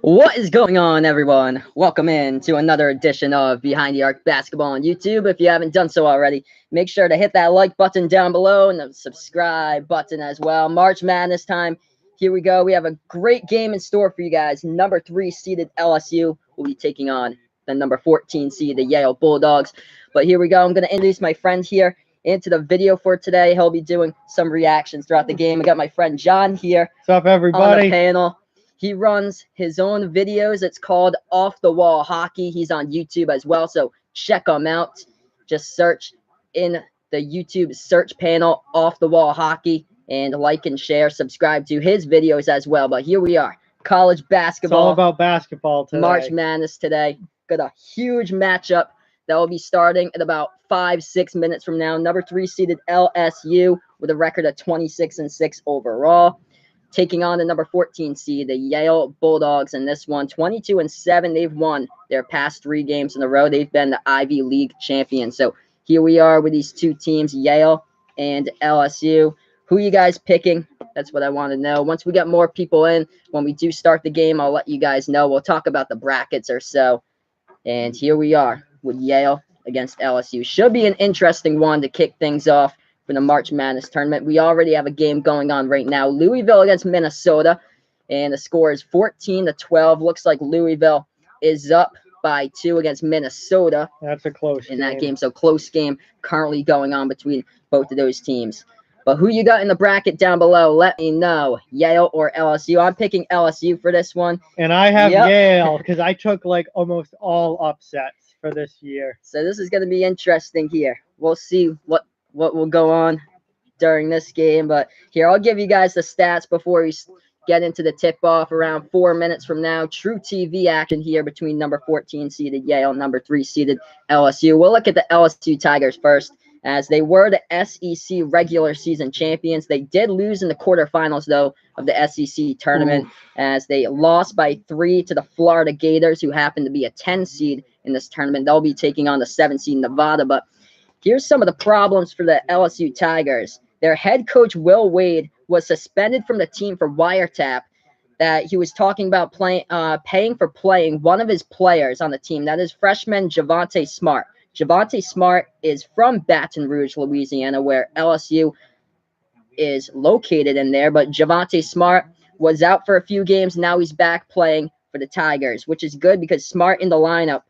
What is going on, everyone? Welcome in to another edition of Behind the Arc Basketball on YouTube. If you haven't done so already, make sure to hit that like button down below and the subscribe button as well. March Madness time. Here we go. We have a great game in store for you guys. Number 3 seeded LSU will be taking on the number 14 seed, the Yale Bulldogs. But here we go. I'm going to introduce my friend here into the video for today. He'll be doing some reactions throughout the game. I got my friend John here. What's up, everybody? On the panel. He runs his own videos. It's called Off the Wall Hockey. He's on YouTube as well, so check him out. Just search in the YouTube search panel, Off the Wall Hockey, and like and share, subscribe to his videos as well. But here we are, college basketball. It's all about basketball today. March Madness today. Got a huge matchup that will be starting in about 5-6 minutes from now. Number 3 seeded LSU with a record of 26-6 overall, taking on the number 14 seed, the Yale Bulldogs. In this one, 22-7. They've won their past 3 games in a row. They've been the Ivy League champions. So here we are with these two teams, Yale and LSU. Who you guys picking? That's what I want to know. Once we get more people in, when we do start the game, I'll let you guys know. We'll talk about the brackets or so. And here we are with Yale against LSU. Should be an interesting one to kick things off for the March Madness tournament. We already have a game going on right now. Louisville against Minnesota, and the score is 14-12. Looks like Louisville is up by 2 against Minnesota. That's a close in that game. So close game currently going on between both of those teams. But who you got in the bracket down below? Let me know. Yale or LSU? I'm picking LSU for this one. And I have Yale because I took like almost all upsets for this year. So this is going to be interesting here. We'll see what will go on during this game. But here, I'll give you guys the stats before we get into the tip-off around 4 minutes from now. True TV action here between number 14 seeded Yale and number 3 seeded LSU. We'll look at the LSU Tigers first, as they were the SEC regular season champions. They did lose in the quarterfinals, though, of the SEC tournament, as they lost by 3 to the Florida Gators, who happen to be a 10 seed in this tournament. They'll be taking on the 7 seed Nevada. But here's some of the problems for the LSU Tigers. Their head coach, Will Wade, was suspended from the team for wiretap, that he was talking about paying for playing one of his players on the team. That is freshman Javonte Smart. Javonte Smart is from Baton Rouge, Louisiana, where LSU is located in there. But Javonte Smart was out for a few games. Now he's back playing for the Tigers, which is good because Smart in the lineup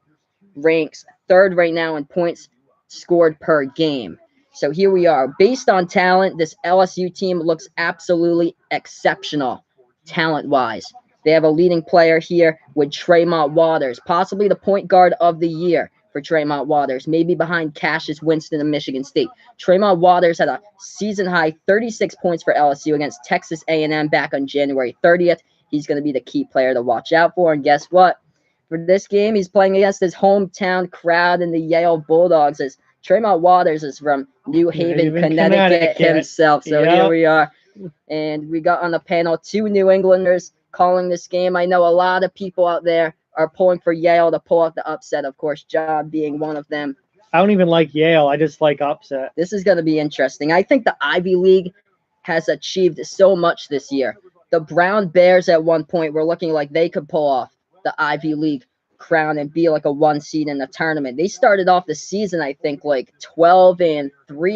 ranks 3rd right now in points scored per game. So here we are. Based on talent, this LSU team looks absolutely exceptional talent-wise. They have a leading player here with Tremont Waters, possibly the point guard of the year for Tremont Waters, maybe behind Cassius Winston of Michigan State. Tremont Waters had a season-high 36 points for LSU against Texas A&M back on January 30th. He's going to be the key player to watch out for. And guess what? For this game, he's playing against his hometown crowd in the Yale Bulldogs, as Tremont Waters is from New Haven, Connecticut himself. So here we are. And we got on the panel 2 New Englanders calling this game. I know a lot of people out there are pulling for Yale to pull out the upset, of course, John being one of them. I don't even like Yale. I just like upset. This is going to be interesting. I think the Ivy League has achieved so much this year. The Brown Bears at one point were looking like they could pull off the Ivy League crown and be like a 1 seed in the tournament. They started off the season, I think, like 12-3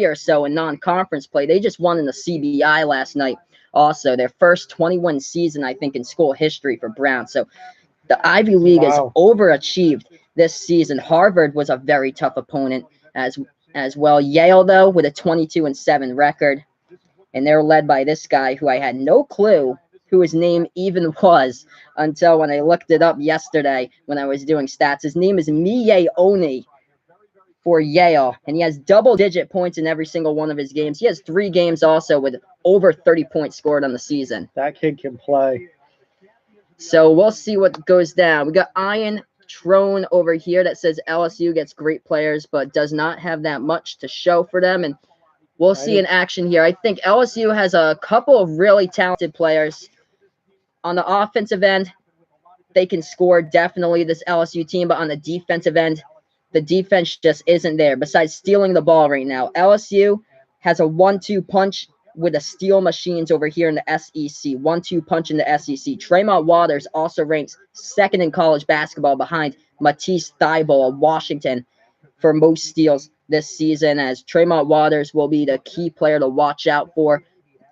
or so in non-conference play. They just won in the CBI last night also. Their first 21 season, I think, in school history for Brown. So the Ivy League has overachieved this season. Harvard was a very tough opponent as well. Yale, though, with a 22-7 record. And they're led by this guy who I had no clue who his name even was until when I looked it up yesterday when I was doing stats. His name is Miye Oni for Yale, and he has double-digit points in every single one of his games. He has 3 games also with over 30 points scored on the season. That kid can play. So we'll see what goes down. We got Ian Trone over here that says LSU gets great players but does not have that much to show for them, and we'll see in action here. I think LSU has a couple of really talented players. On the offensive end, they can score, definitely, this LSU team, but on the defensive end, the defense just isn't there, besides stealing the ball right now. LSU has a 1-2 punch with the steel machines over here in the SEC. 1-2 punch in the SEC. Tremont Waters also ranks second in college basketball behind Matisse Thybulle of Washington for most steals this season, as Tremont Waters will be the key player to watch out for.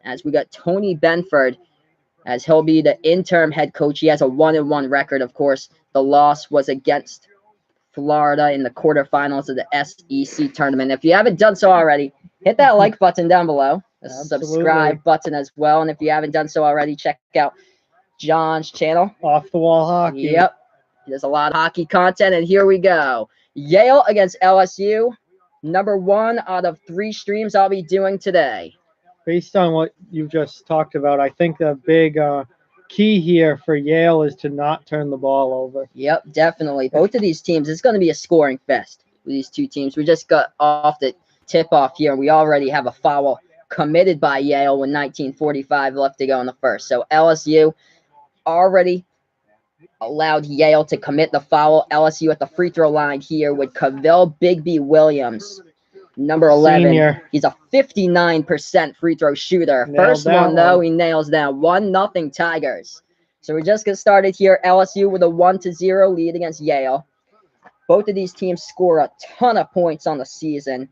As we got Tony Benford, as he'll be the interim head coach. He has a 1-1 record, of course. The loss was against Florida in the quarterfinals of the SEC tournament. If you haven't done so already, hit that like button down below, the subscribe button as well. And if you haven't done so already, check out John's channel. Off the Wall Hockey. Yep. There's a lot of hockey content, and here we go. Yale against LSU. Number 1 out of 3 streams I'll be doing today. Based on what you just talked about, I think the big key here for Yale is to not turn the ball over. Yep, definitely. Both of these teams, it's going to be a scoring fest with these two teams. We just got off the tip-off here, and we already have a foul committed by Yale with 19:45 left to go in the first. So LSU already allowed Yale to commit the foul. LSU at the free throw line here with Cavell Bigby Williams, number 11. Senior. He's a 59% free throw shooter. First one, though, he nails down. 1-0 Tigers. So we just get started here. LSU with a 1-0 lead against Yale. Both of these teams score a ton of points on the season.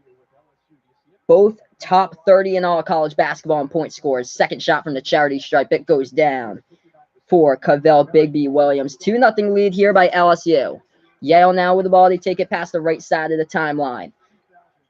Both top 30 in all college basketball in point scores. Second shot from the charity stripe. It goes down for Cavell Bigby Williams. 2-0 lead here by LSU. Yale now with the ball. They take it past the right side of the timeline.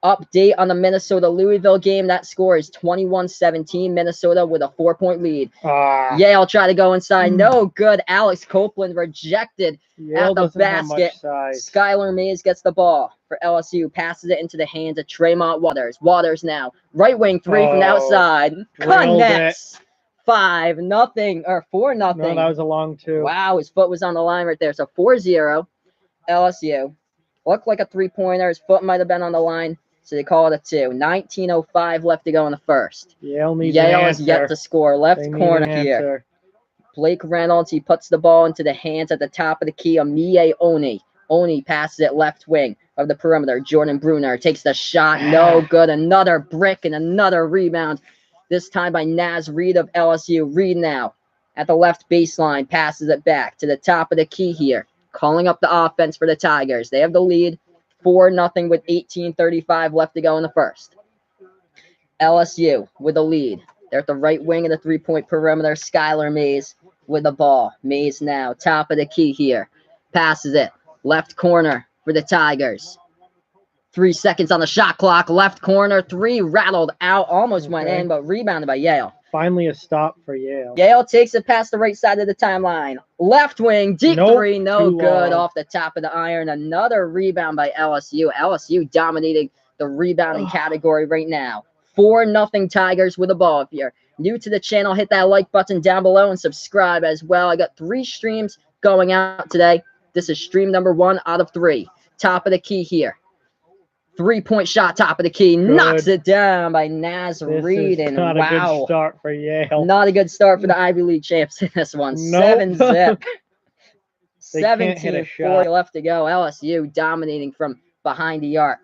Update on the Minnesota-Louisville game. That score is 21-17. Minnesota with a 4-point lead. Yale try to go inside. No good. Alex Copeland rejected Yale at the basket. Skylar Mays gets the ball for LSU. Passes it into the hands of Tremont Waters. Waters now. Right wing three from the outside. Connects. 5-0 or 4-0. No, that was a long 2. Wow, his foot was on the line right there. So 4-0. LSU. Looked like a 3-pointer. His foot might have been on the line. So they call it a 2. 19:05 left to go in the first. Yale is yet to score. Left corner here. Blake Reynolds, he puts the ball into the hands at the top of the key of Mie Oni. Oni passes it left wing of the perimeter. Jordan Bruner takes the shot. No good. Another brick and another rebound. This time by Naz Reid of LSU. Reid now at the left baseline. Passes it back to the top of the key here. Calling up the offense for the Tigers. They have the lead. 4-0 with 18:35 left to go in the first. LSU with the lead. They're at the right wing of the 3-point perimeter. Skylar Mays with the ball. Mays now, top of the key here. Passes it. Left corner for the Tigers. 3 seconds on the shot clock. Left corner. 3 rattled out. Almost went in, but rebounded by Yale. Finally a stop for Yale. Yale takes it past the right side of the timeline. Left wing, deep 3, no good. Off the top of the iron. Another rebound by LSU. LSU dominating the rebounding category right now. 4-0 Tigers with the ball. If you're new to the channel, hit that like button down below and subscribe as well. I got 3 streams going out today. This is stream number 1 out of 3. Top of the key here. 3-point shot, top of the key. Good. Knocks it down by Naz Reid. And not a good start for Yale. Not a good start for the Ivy League champs in this one. Nope. 7-zip. 17-4 left to go. LSU dominating from behind the arc.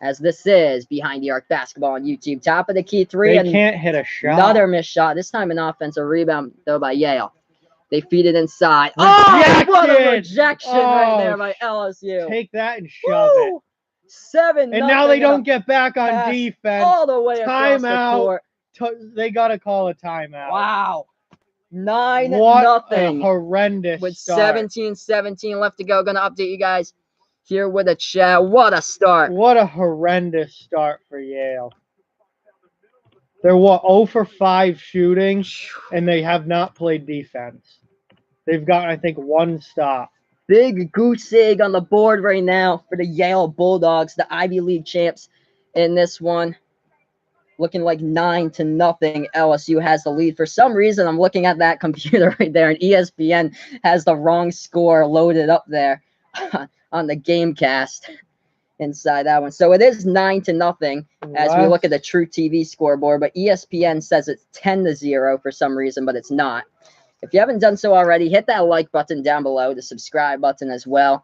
As this is Behind the Arc Basketball on YouTube. Top of the key 3. They can't hit a shot. Another missed shot. This time an offensive rebound, though, by Yale. They feed it inside. Rejected. Oh, what a rejection right there by LSU. Take that and shove it. 7-0. And now they don't get back on defense. All the way across the court. They got to call a timeout. Wow. 9-0. What a horrendous with start. 17-17 left to go. Going to update you guys here with a chat. What a start. What a horrendous start for Yale. They're 0 for 5 shooting, and they have not played defense. They've got, I think, 1 stop. Big goose egg on the board right now for the Yale Bulldogs, the Ivy League champs in this one. Looking like 9-0. LSU has the lead. For some reason, I'm looking at that computer right there, and ESPN has the wrong score loaded up there on the Gamecast inside that one. So it is 9-0 as we look at the True TV scoreboard, but ESPN says it's 10-0 for some reason, but it's not. If you haven't done so already, hit that like button down below, the subscribe button as well.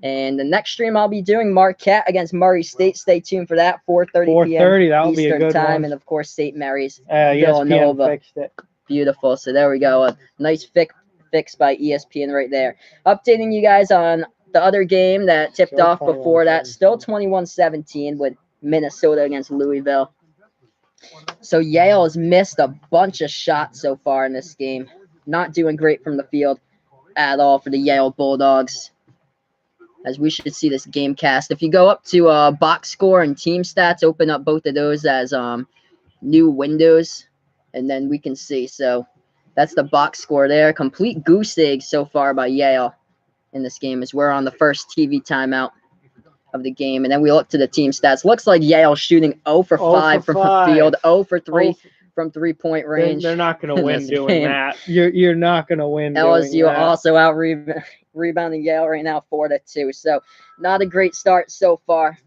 And the next stream I'll be doing Marquette against Murray State. Stay tuned for that. 4:30 p.m. 4:30. That will be a Eastern good time, one. and of course St. Mary's ESPN Villanova. fixed it. Beautiful. So there we go. A nice fix by ESPN right there. Updating you guys on the other game that tipped Still off before that. Still 21-17 with Minnesota against Louisville. So Yale has missed a bunch of shots so far in this game. Not doing great from the field at all for the Yale Bulldogs. As we should see this game cast. If you go up to box score and team stats, open up both of those as new windows, and then we can see. So that's the box score there. Complete goose egg so far by Yale in this game as we're on the first TV timeout of the game. And then we look to the team stats. Looks like Yale shooting 0 for 5 from the field, 0 for 3 from three-point range. They're not going to win doing that. You're not going to win LSU doing that. also out rebounding Yale right now 4-2. So not a great start so far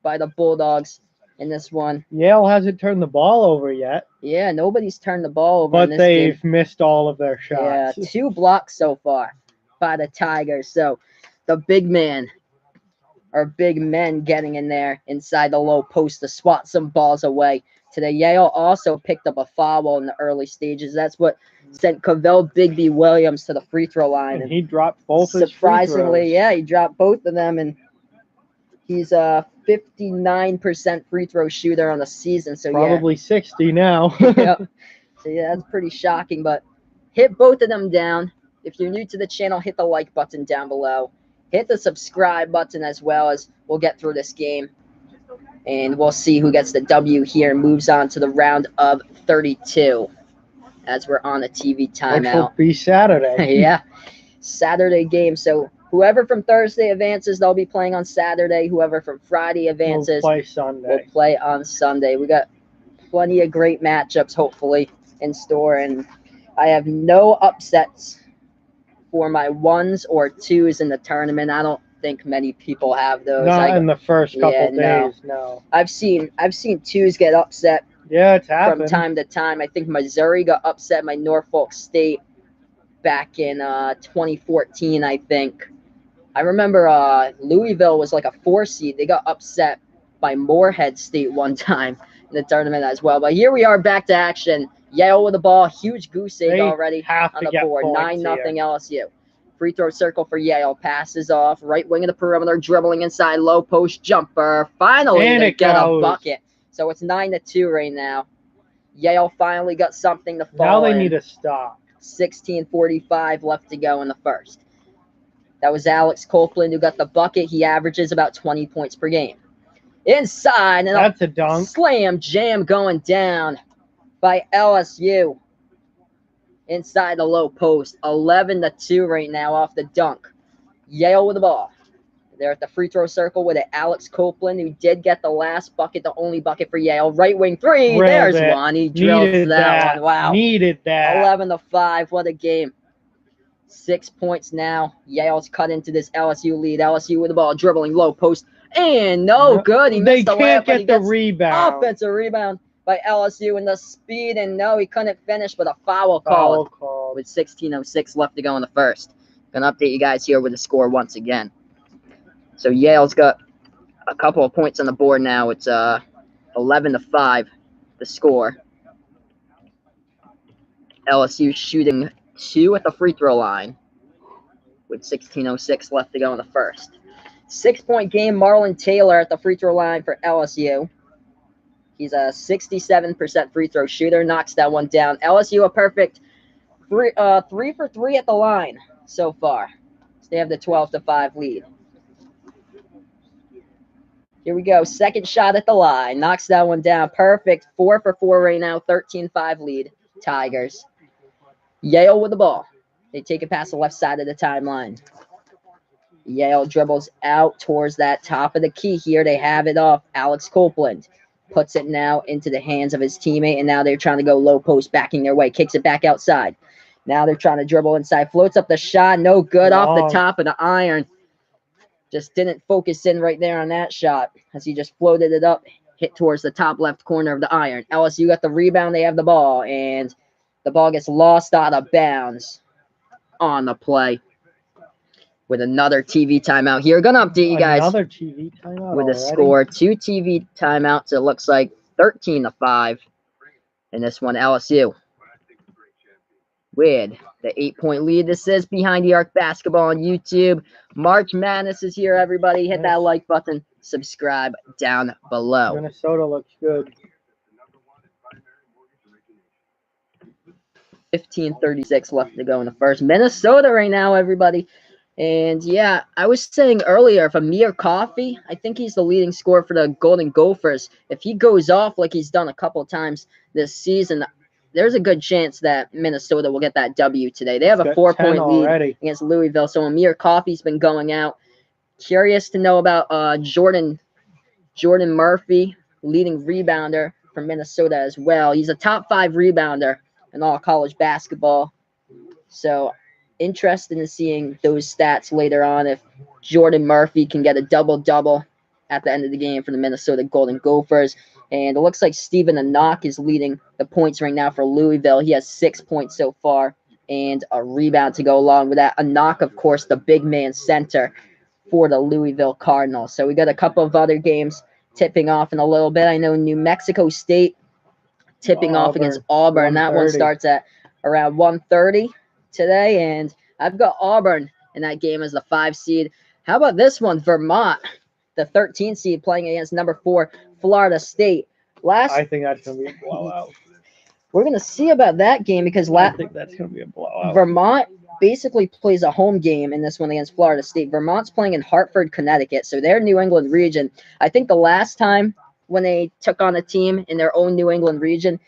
by the Bulldogs in this one. Yale hasn't turned the ball over yet. Yeah, nobody's turned the ball over but in this they've game. missed all of their shots. Yeah, 2 blocks so far by the Tigers. So the big men getting in there inside the low post to swat some balls away. Today, Yale also picked up a foul in the early stages. That's what sent Cavell Bigby Williams to the free throw line. And he dropped both his free surprisingly, throws. yeah, he dropped both of them, and he's a 59% free throw shooter on the season. So probably 60 now. Yep. So yeah, that's pretty shocking. But hit both of them down. If you're new to the channel, hit the like button down below. Hit the subscribe button as well, as we'll get through this game. And we'll see who gets the W here and moves on to the round of 32 as we're on the TV timeout. Which will be Saturday. Yeah, Saturday game. So whoever from Thursday advances, they'll be playing on Saturday. Whoever from Friday advances, we'll play Sunday. We'll play on Sunday. We got plenty of great matchups, hopefully, in store. And I have no upsets for my 1s or 2s in the tournament. I don't think many people have those. Not in the first couple days, no. I've seen 2s get upset. Yeah, it's happened From time to time. I think Missouri got upset by Norfolk State back in 2014, I think. I remember Louisville was like a 4 seed. They got upset by Morehead State one time in the tournament as well. But here we are back to action. Yale with the ball. Huge goose egg already on the board. 9-0 LSU. Free throw circle for Yale. Passes off. Right wing of the perimeter. Dribbling inside. Low post jumper. Finally, they get a bucket. So it's 9-2 right now. Yale finally got something to fall Now they in. need to stop. 16:45 left to go in the first. That was Alex Copeland who got the bucket. He averages about 20 points per game. Inside. And that's a dunk. Slam jam going down by LSU. Inside the low post. 11-2 right now off the dunk. Yale with the ball. They're at the free throw circle with it. Alex Copeland, who did get the last bucket, the only bucket for Yale. Right wing 3. There's one. He drilled that one. Wow. Needed that. 11-5. What a game. 6 points now. Yale's cut into this LSU lead. LSU with the ball, dribbling low post. And no good. He missed the layup. They can't get the rebound. Offensive rebound by LSU and the speed. And no, he couldn't finish, but a foul called with 16:06 left to go in the first. Gonna update you guys here with the score once again. So Yale's got a couple of points on the board now. It's 11-5, the score. LSU shooting 2 at the free throw line with 16:06 left to go in the first. 6-point game. Marlon Taylor at the free throw line for LSU. He's a 67% free throw shooter. Knocks that one down. LSU a perfect 3 for 3 at the line so far. So they have the 12-5 lead. Here we go. Second shot at the line. Knocks that one down. Perfect. 4 for 4 right now. 13-5 lead. Tigers. Yale with the ball. They take it past the left side of the timeline. Yale dribbles out towards that top of the key here. They have it off. Alex Copeland puts it now into the hands of his teammate, and now they're trying to go low post, backing their way. Kicks it back outside. Now they're trying to dribble inside. Floats up the shot. No good. Off the top of the iron. Just didn't focus in right there on that shot as he just floated it up, hit towards the top left corner of the iron. LSU got the rebound. They have the ball, and the ball gets lost out of bounds on the play. with another TV timeout here. Gonna update you guys Another TV timeout with a already? score. 2 TV timeouts. It looks like 13-5 in this one. LSU with the 8-point lead. This is Behind the Arc Basketball on YouTube. March Madness is here, everybody. Hit that like button. Subscribe down below. Minnesota looks good. 15:36 left to go in the first. Minnesota right now, everybody. And yeah, I was saying earlier, if Amir Coffey, I think he's the leading scorer for the Golden Gophers. If he goes off like he's done a couple of times this season, there's a good chance that Minnesota will get that W today. They have a 4-point lead against Louisville. So Amir Coffey's been going out. Curious to know about Jordan Murphy, leading rebounder from Minnesota as well. He's a top 5 rebounder in all college basketball. So interested in seeing those stats later on if Jordan Murphy can get a double-double at the end of the game for the Minnesota Golden Gophers. And it looks like Stephen Anock is leading the points right now for Louisville. He has 6 points so far and a rebound to go along with that. Anock, of course, the big man center for the Louisville Cardinals. So we got a couple of other games tipping off in a little bit. I know New Mexico State tipping off against Auburn. That one starts at around 1:30 today, and I've got Auburn in that game as the 5 seed. How about this one? Vermont, the 13 seed, playing against number 4 Florida State. I think that's going to be a blowout. We're going to see about that game because I think that's going to be a blowout. Vermont basically plays a home game in this one against Florida State. Vermont's playing in Hartford, Connecticut, so they're New England region. I think the last time when they took on a team in their own New England region,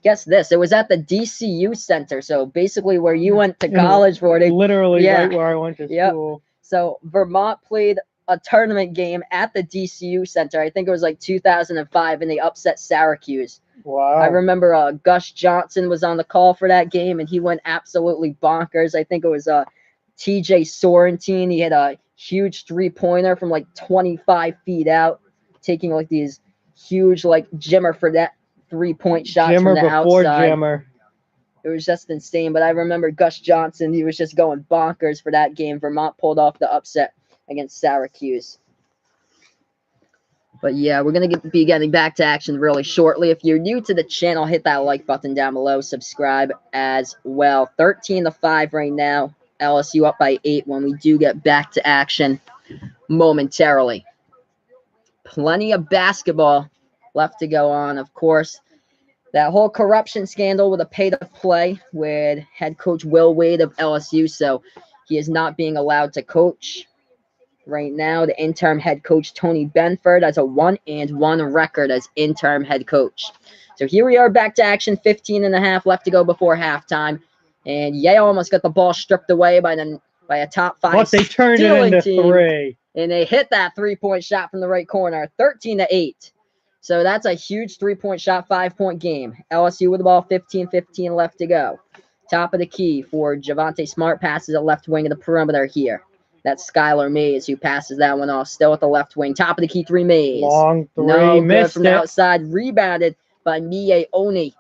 guess this, it was at the DCU Center, so basically where you went to college for. Literally right where I went to school. So Vermont played a tournament game at the DCU Center. I think it was like 2005, and they upset Syracuse. Wow. I remember Gus Johnson was on the call for that game, and he went absolutely bonkers. I think it was TJ Sorrentine. He had a huge three-pointer from like 25 feet out, taking like these huge like Jimmer for that 3-point shots from the outside. Jimmer. It was just insane. But I remember Gus Johnson. He was just going bonkers for that game. Vermont pulled off the upset against Syracuse. But yeah, we're going to be getting back to action really shortly. If you're new to the channel, hit that like button down below. Subscribe as well. 13-5 right now. LSU up by 8 when we do get back to action momentarily. Plenty of basketball left to go on, of course. That whole corruption scandal with a pay-to-play with head coach Will Wade of LSU, so he is not being allowed to coach right now. The interim head coach Tony Benford has a 1-1 record as interim head coach. So here we are back to action, 15.5 left to go before halftime, and Yale almost got the ball stripped away by a top 5 but they turned it into team, 3. and they hit that 3-point shot from the right corner, 13-8. So that's a huge 3-point shot, 5-point game. LSU with the ball, 15-15 left to go. Top of the key for Javonte Smart, passes at left wing of the perimeter here. That's Skylar Mays who passes that one off, still at the left wing. Top of the key, 3 Mays. Long 3, no missed good from the outside, rebounded by Mie Oni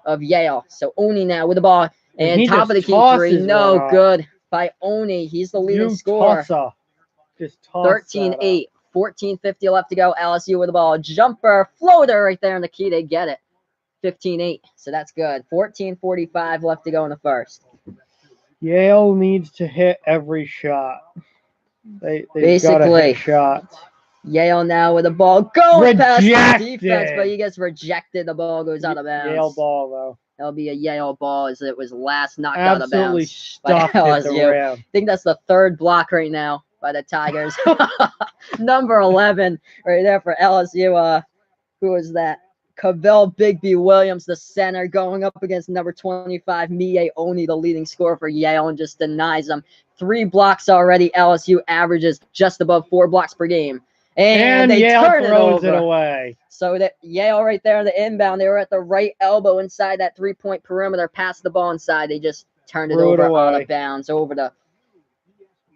of Yale. So Oni now with the ball, and top of the key 3, no good by Oni. He's the leading scorer. 13-8. 14:50 left to go. LSU with the ball. Jumper, floater right there in the key. They get it. 15-8. So that's good. 14:45 left to go in the first. Yale needs to hit every shot. They basically hit shots. Yale now with the ball. Goes past the defense, but he gets rejected. The ball goes out of bounds. Yale ball, though. That'll be a Yale ball as it was last knocked out of bounds. Absolutely stuffed at the rim. I think that's the 3rd block right now by the Tigers. Number 11 right there for LSU. Who is that? Cavell Bigby Williams, the center, going up against number 25, Mie Oni, the leading scorer for Yale, and just denies them. 3 blocks already. LSU averages just above 4 blocks per game. And they Yale turn throws it it away. So that Yale right there on the inbound, they were at the right elbow inside that 3-point perimeter, passed the ball inside. They just turned it over out of bounds, over the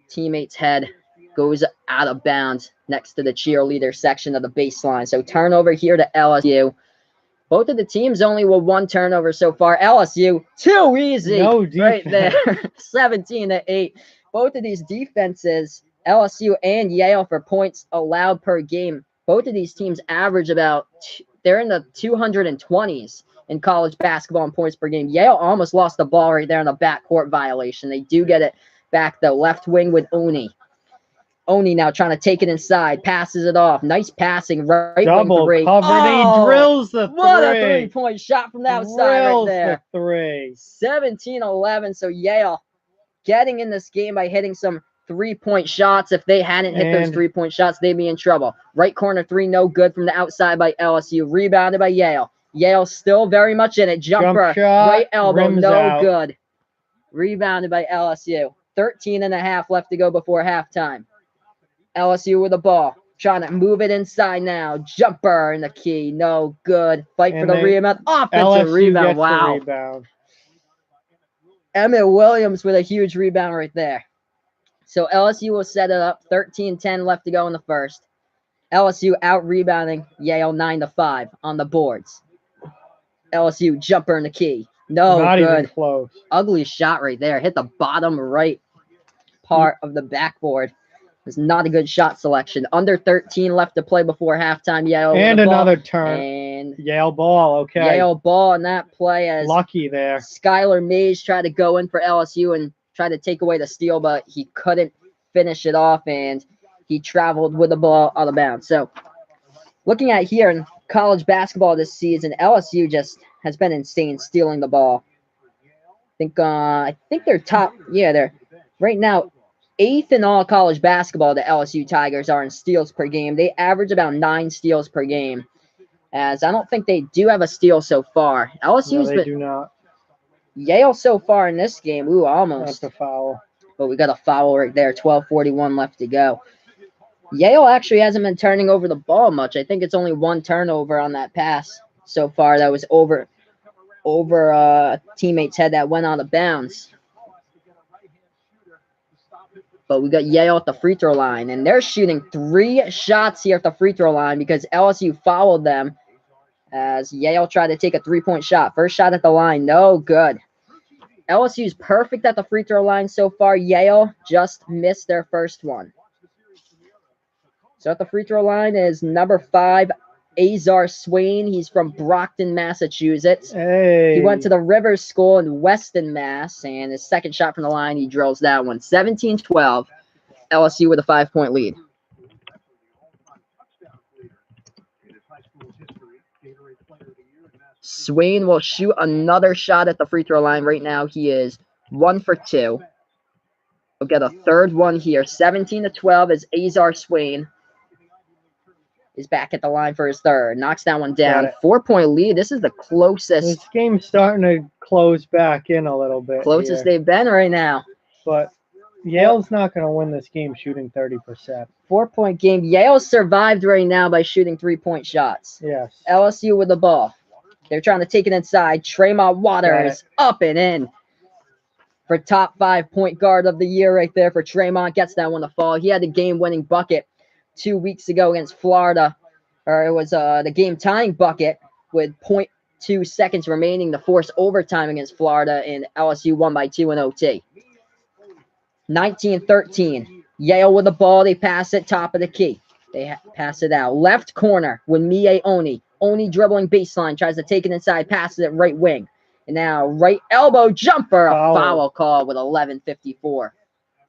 teammate's head. Goes out of bounds next to the cheerleader section of the baseline. So turnover here to LSU. Both of the teams only with 1 turnover so far. LSU, too easy. No defense. Right there. 17-8. both of these defenses, LSU and Yale, for points allowed per game, both of these teams average they're in the 220s in college basketball in points per game. Yale almost lost the ball right there in the backcourt violation. They do get it back, though. Left wing with Oni. Oni now trying to take it inside, passes it off. Nice passing, right wing Double three. covered. Oh, He drills the three. What a three-point shot from the outside right there. The three. 17-11. So Yale getting in this game by hitting some three-point shots. If they hadn't hit those three-point shots, they'd be in trouble. Right corner three, no good from the outside by LSU. Rebounded by Yale. Yale still very much in it. Jumper, shot, right elbow, no out. good. Rebounded by LSU. 13.5 left to go before halftime. LSU with the ball. Trying to move it inside now. Jumper in the key. No good. Fight for the rebound. Offensive rebound. Wow. Rebound. Emmett Williams with a huge rebound right there. So LSU will set it up. 13-10 left to go in the first. LSU out rebounding Yale 9-5 on the boards. LSU jumper in the key. No Not good. Even close. Ugly shot right there. Hit the bottom right part of the backboard. It's not a good shot selection. Under 13 left to play before halftime. Yale and with the another ball. turn. And Yale ball. Okay. Yale ball in that play as lucky there. Skylar Mays tried to go in for LSU and try to take away the steal, but he couldn't finish it off, and he traveled with the ball out of bounds. So looking at here in college basketball this season, LSU just has been insane stealing the ball. I think they're top. Yeah, they're right now 8th in all college basketball. The LSU Tigers are in steals per game. They average about 9 steals per game. As I don't think they do have a steal so far. LSU's no, they do not. Yale so far in this game. Ooh, almost. That's a foul. But we got a foul right there. 12:41 left to go. Yale actually hasn't been turning over the ball much. I think it's only one turnover on that pass so far that was over a teammate's head that went out of bounds. But we got Yale at the free throw line, and they're shooting 3 shots here at the free throw line because LSU fouled them as Yale tried to take a 3-point shot. First shot at the line, no good. LSU's perfect at the free throw line so far. Yale just missed their first one. So at the free throw line is number 5, Azar Swain. He's from Brockton, Massachusetts. Hey. He went to the Rivers School in Weston, Mass. And his second shot from the line, he drills that one. 17-12. LSU with a 5-point lead. Swain will shoot another shot at the free throw line. Right now, he is 1 for 2. We'll get a third one here. 17-12 as Azar Swain is back at the line for his third. Knocks that one down. 4-point lead. This is the closest. This game's starting to close back in a little bit. Closest they've been right now. But Yale's not going to win this game shooting 30%. 4-point game. Yale survived right now by shooting 3-point shots. Yes. LSU with the ball. They're trying to take it inside. Tremont Waters up and in. For top 5 point guard of the year right there for Tremont. Gets that one to fall. He had the game-winning bucket 2 weeks ago against Florida. Or it was the game-tying bucket with 0.2 seconds remaining to force overtime against Florida, and LSU won by 2 in OT. 19-13. Yale with the ball. They pass it top of the key. They pass it out. Left corner with Mie Oni. Oni dribbling baseline. Tries to take it inside. Passes it right wing. And now right elbow jumper. A foul call with 11:54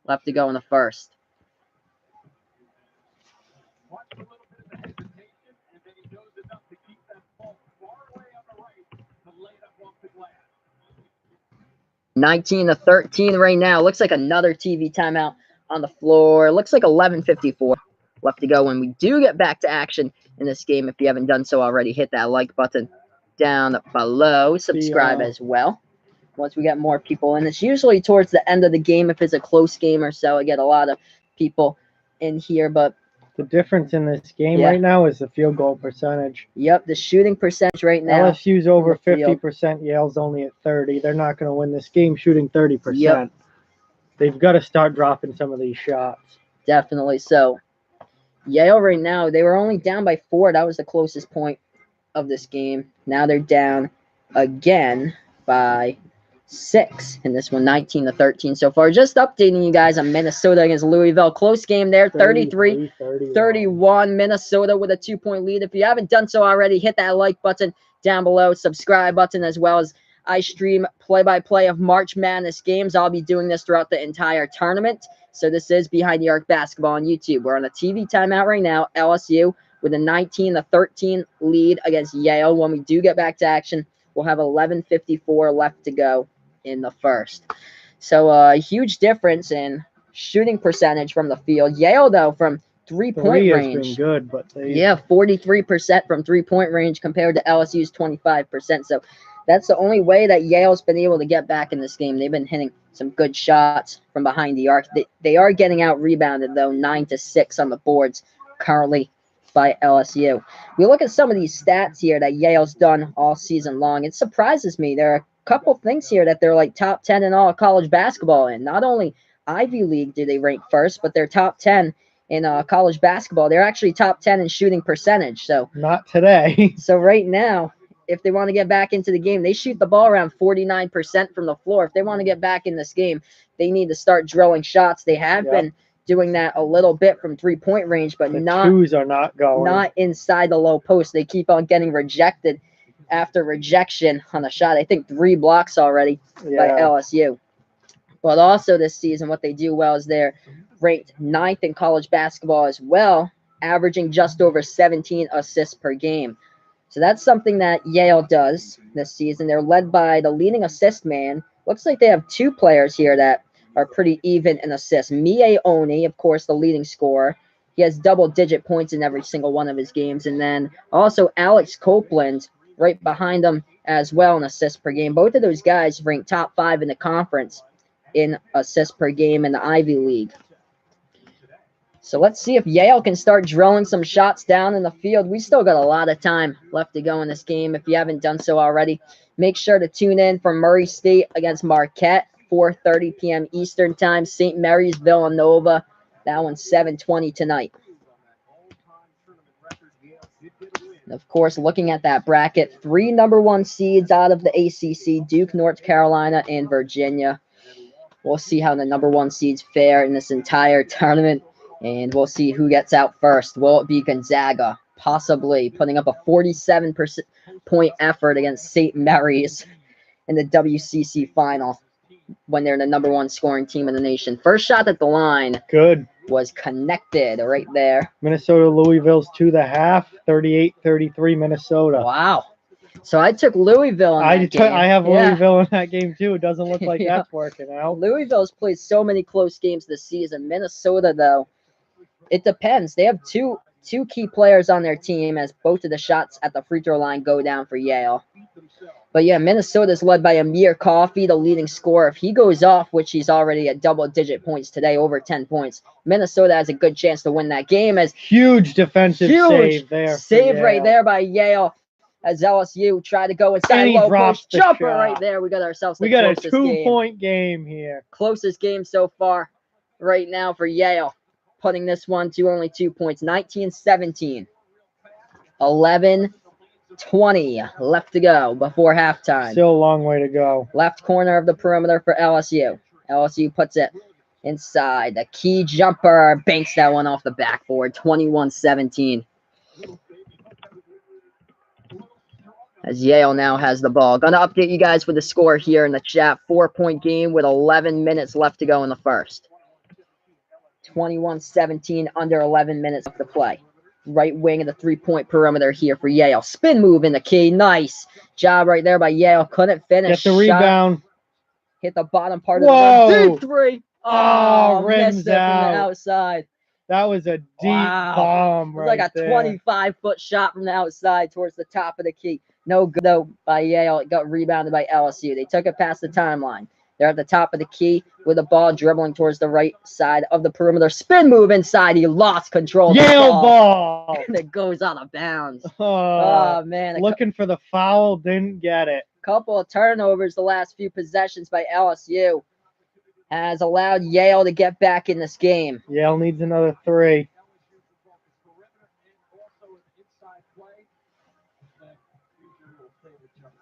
left to go in the first. (19-13) right now. Looks like another TV timeout on the floor. Looks like 11:54 left to go when we do get back to action in this game. If you haven't done so already, hit that like button down below. Subscribe as well. Once we get more people in, it's usually towards the end of the game. If it's a close game or so, I get a lot of people in here. But the difference in this game right now is the field goal percentage. Yep, the shooting percentage right now. LSU's over 50%. Yale's only at 30. They're not going to win this game shooting 30%. Yep. They've got to start dropping some of these shots. Definitely. So Yale right now, they were only down by 4. That was the closest point of this game. Now they're down again by 6 in this one, 19-13 so far. Just updating you guys on Minnesota against Louisville. Close game there, 33-31. Minnesota with a 2-point lead. If you haven't done so already, hit that like button down below, subscribe button, as well as I stream play-by-play of March Madness games. I'll be doing this throughout the entire tournament. So this is Behind the Arc Basketball on YouTube. We're on a TV timeout right now. LSU with a 19-13 lead against Yale. When we do get back to action, we'll have 11:54 left to go in the first. So a huge difference in shooting percentage from the field. Yale, though, from three-point range. Has been good, but yeah, 43% from three-point range compared to LSU's 25%. So that's the only way that Yale's been able to get back in this game. They've been hitting some good shots from behind the arc. They are getting out-rebounded, though, 9-6 on the boards currently by LSU. We look at some of these stats here that Yale's done all season long. It surprises me. There are couple things here that they're like top 10 in all college basketball in. Not only Ivy League do they rank first, but they're top 10 in college basketball. They're actually top 10 in shooting percentage. So not today. So right now, if they want to get back into the game, they shoot the ball around 49% from the floor. If they want to get back in this game, they need to start drilling shots. They have been doing that a little bit from three-point range, but twos are not going. Not inside the low post. They keep on getting rejected after rejection on a shot. I think 3 blocks already by LSU. But also this season, what they do well is they're ranked 9th in college basketball as well, averaging just over 17 assists per game. So that's something that Yale does this season. They're led by the leading assist man. Looks like they have 2 players here that are pretty even in assists. Mie Oni, of course, the leading scorer. He has double-digit points in every single one of his games. And then also Alex Copeland right behind him as well in assists per game. Both of those guys rank top 5 in the conference in assists per game in the Ivy League. So let's see if Yale can start drilling some shots down in the field. We still got a lot of time left to go in this game. If you haven't done so already, make sure to tune in for Murray State against Marquette, 4:30 p.m. Eastern Time. St. Mary's, Villanova. That one's 7:20 tonight. And of course, looking at that bracket, 3 number 1 seeds out of the ACC, Duke, North Carolina, and Virginia. We'll see how the number 1 seeds fare in this entire tournament, and we'll see who gets out first. Will it be Gonzaga, possibly putting up a 47% effort against St. Mary's in the WCC final when they're the number 1 scoring team in the nation? First shot at the line. Good. Was connected right there. Minnesota Louisville's 2.5, 38-33 Minnesota. Wow. So I took Louisville in that game. I have Louisville in that game too. It doesn't look like that's working out. Louisville's played so many close games this season. Minnesota, though, it depends. They have two key players on their team as both of the shots at the free throw line go down for Yale. But yeah, Minnesota's led by Amir Coffey, the leading scorer. If he goes off, which he's already at double-digit points today, over 10 points, Minnesota has a good chance to win that game. As huge defensive save there. Save right there by Yale as LSU try to go inside low post jumper right there. We got ourselves the closest game. We got a 2-point game here. Closest game so far right now for Yale, putting this one to only 2 points. 19-17. 11:20 left to go before halftime. Still a long way to go. Left corner of the perimeter for LSU. LSU puts it inside. The key jumper banks that one off the backboard. 21-17. As Yale now has the ball. Gonna update you guys with the score here in the chat. 4-point game with 11 minutes left to go in the first. 21-17, under 11 minutes left to play. Right wing of the 3-point perimeter here for Yale. Spin move in the key. Nice job right there by Yale. Couldn't finish. Get the rebound. Hit the bottom part of the rim. Deep 3. Oh, rims missed it from the outside. That was a deep bomb right there. It was like a 25-foot shot from the outside towards the top of the key. No good, though, by Yale. It got rebounded by LSU. They took it past the timeline. They're at the top of the key with the ball dribbling towards the right side of the perimeter. Spin move inside. He lost control of the Yale ball. And it goes out of bounds. Oh, man. Looking for the foul. Didn't get it. Couple of turnovers the last few possessions by LSU has allowed Yale to get back in this game. Yale needs another 3.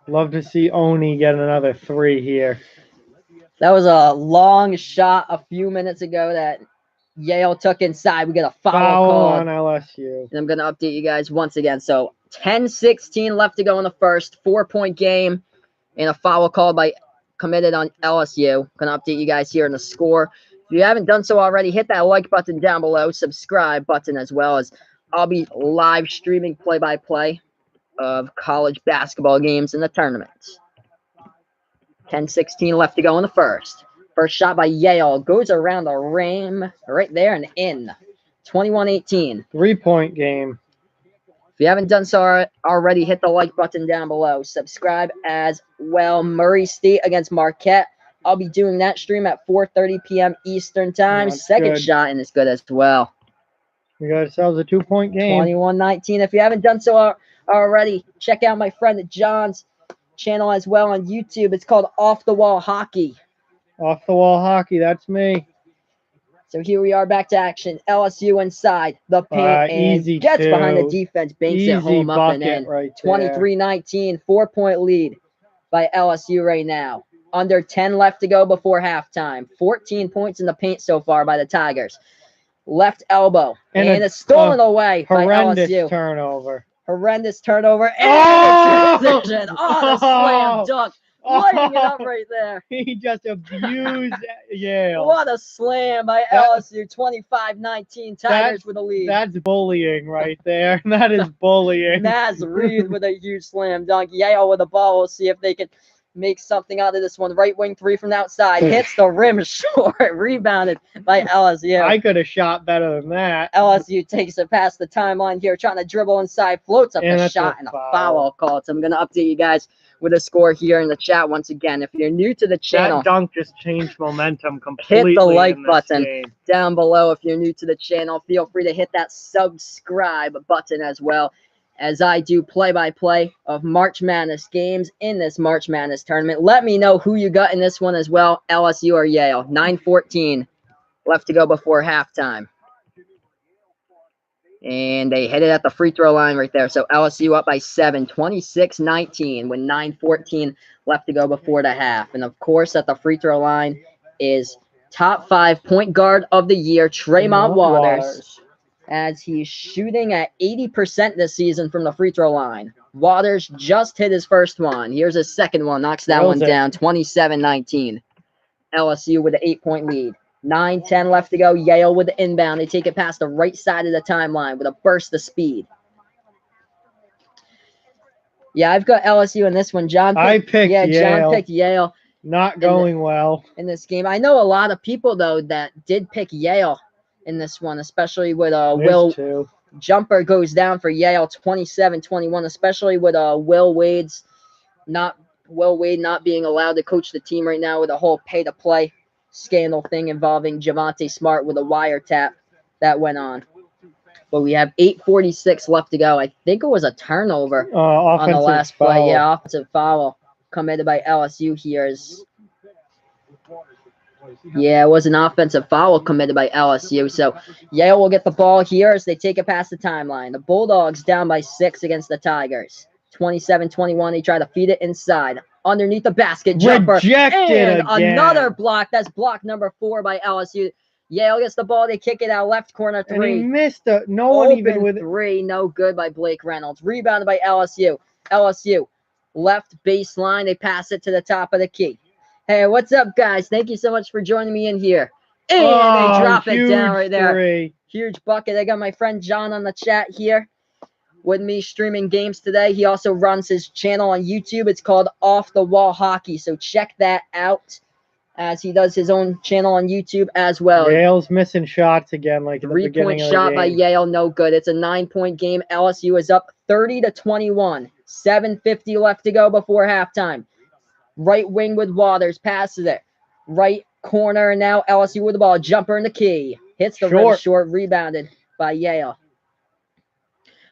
Love to see Oni get another 3 here. That was a long shot a few minutes ago that Yale took inside. We get a foul on called. LSU. And I'm going to update you guys once again. So 10-16 left to go in the first. 4-point game. And a foul called by committed on LSU. Going to update you guys here in the score. If you haven't done so already, hit that like button down below. Subscribe button as well, as I'll be live streaming play-by-play of college basketball games in the tournaments. 10-16 left to go in the first. First shot by Yale goes around the rim right there and in. 21-18. 3-point game. If you haven't done so already, hit the like button down below. Subscribe as well. Murray State against Marquette. I'll be doing that stream at 4:30 p.m. Eastern time. Second shot, and it's good as well. We got ourselves a 2-point game. 21-19. If you haven't done so already, check out my friend John's channel as well on YouTube. It's called Off the Wall Hockey. Off the Wall Hockey, that's me. So here we are back to action. LSU inside the paint and gets behind the defense, banks it home up and in. 23-19, 4-point lead by LSU right now. Under 10 left to go before halftime. 14 points in the paint so far by the Tigers. Left elbow and it's stolen away by LSU. Horrendous turnover and the transition. Oh, the slam dunk. Lighting it up right there. He just abused Yale. What a slam by LSU. 25-19. Tigers with a lead. That's bullying right there. That is bullying. Naz Reed with a huge slam dunk. Yale with the ball. We'll see if they can make something out of this one. Right wing three from the outside. Hits the rim short. Rebounded by LSU. I could have shot better than that. LSU takes it past the timeline here, trying to dribble inside. Floats up the shot and a foul called. So I'm going to update you guys with a score here in the chat once again. If you're new to the channel, that dunk just changed momentum completely. Hit the like button down below. If you're new to the channel, feel free to hit that subscribe button as well, as I do play-by-play of March Madness games in this March Madness tournament. Let me know who you got in this one as well, LSU or Yale. 9:14 left to go before halftime. And they hit it at the free throw line right there. So LSU up by 7, 26-19, with 9:14 left to go before the half. And, of course, at the free throw line is top 5 point guard of the year, Tremont Waters, as he's shooting at 80% this season from the free throw line. Waters just hit his first one. Here's his second one. Knocks that one down, 27-19. LSU with an 8-point lead. 9:10 left to go. Yale with the inbound. They take it past the right side of the timeline with a burst of speed. Yeah, I've got LSU in this one. John picked Yale. John picked Yale. Not going well in this game. I know a lot of people, though, that did pick Yale in this one, especially with Will. Jumper goes down for Yale, 27-21, especially with Will Wade not being allowed to coach the team right now with a whole pay-to-play scandal thing involving Javonte Smart with a wiretap that went on. But we have 8:46 left to go. I think it was a turnover on the last play. Yeah, offensive foul committed by LSU here. Yeah, it was an offensive foul committed by LSU. So Yale will get the ball here as they take it past the timeline. The Bulldogs down by 6 against the Tigers. 27-21. They try to feed it inside. Underneath the basket, jumper. Rejected and another block. That's block number 4 by LSU. Yale gets the ball. They kick it out left corner 3. And he missed it. No one even with 3. No good by Blake Reynolds. Rebounded by LSU. LSU left baseline. They pass it to the top of the key. Hey, what's up, guys? Thank you so much for joining me in here. And they drop it down right there. Huge bucket. I got my friend John on the chat here with me streaming games today. He also runs his channel on YouTube. It's called Off the Wall Hockey. So check that out, as he does his own channel on YouTube as well. Yale's missing shots again, like at the beginning of the game. 3-point shot by Yale, no good. It's a 9-point game. LSU is up 30-21. 7:50 left to go before halftime. Right wing with Waters, passes it. Right corner, now LSU with the ball. Jumper in the key. Hits the rim short, rebounded by Yale.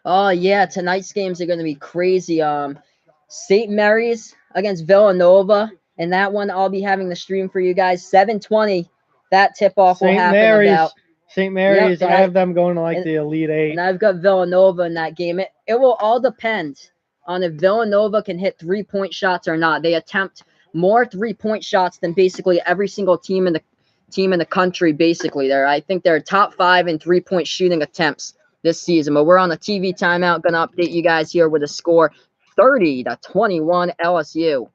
Oh, yeah, tonight's games are going to be crazy. St. Mary's against Villanova. And that one, I'll be having the stream for you guys. 7:20, that tip-off will happen about. St. Mary's, yep, I have them going to like the Elite 8. And I've got Villanova in that game. It will all depend on if Villanova can hit 3-point shots or not. They attempt more 3-point shots than basically every single team in the country. Basically, I think they're top 5 in 3-point shooting attempts this season. But we're on a TV timeout. Gonna update you guys here with a score: 30-21 LSU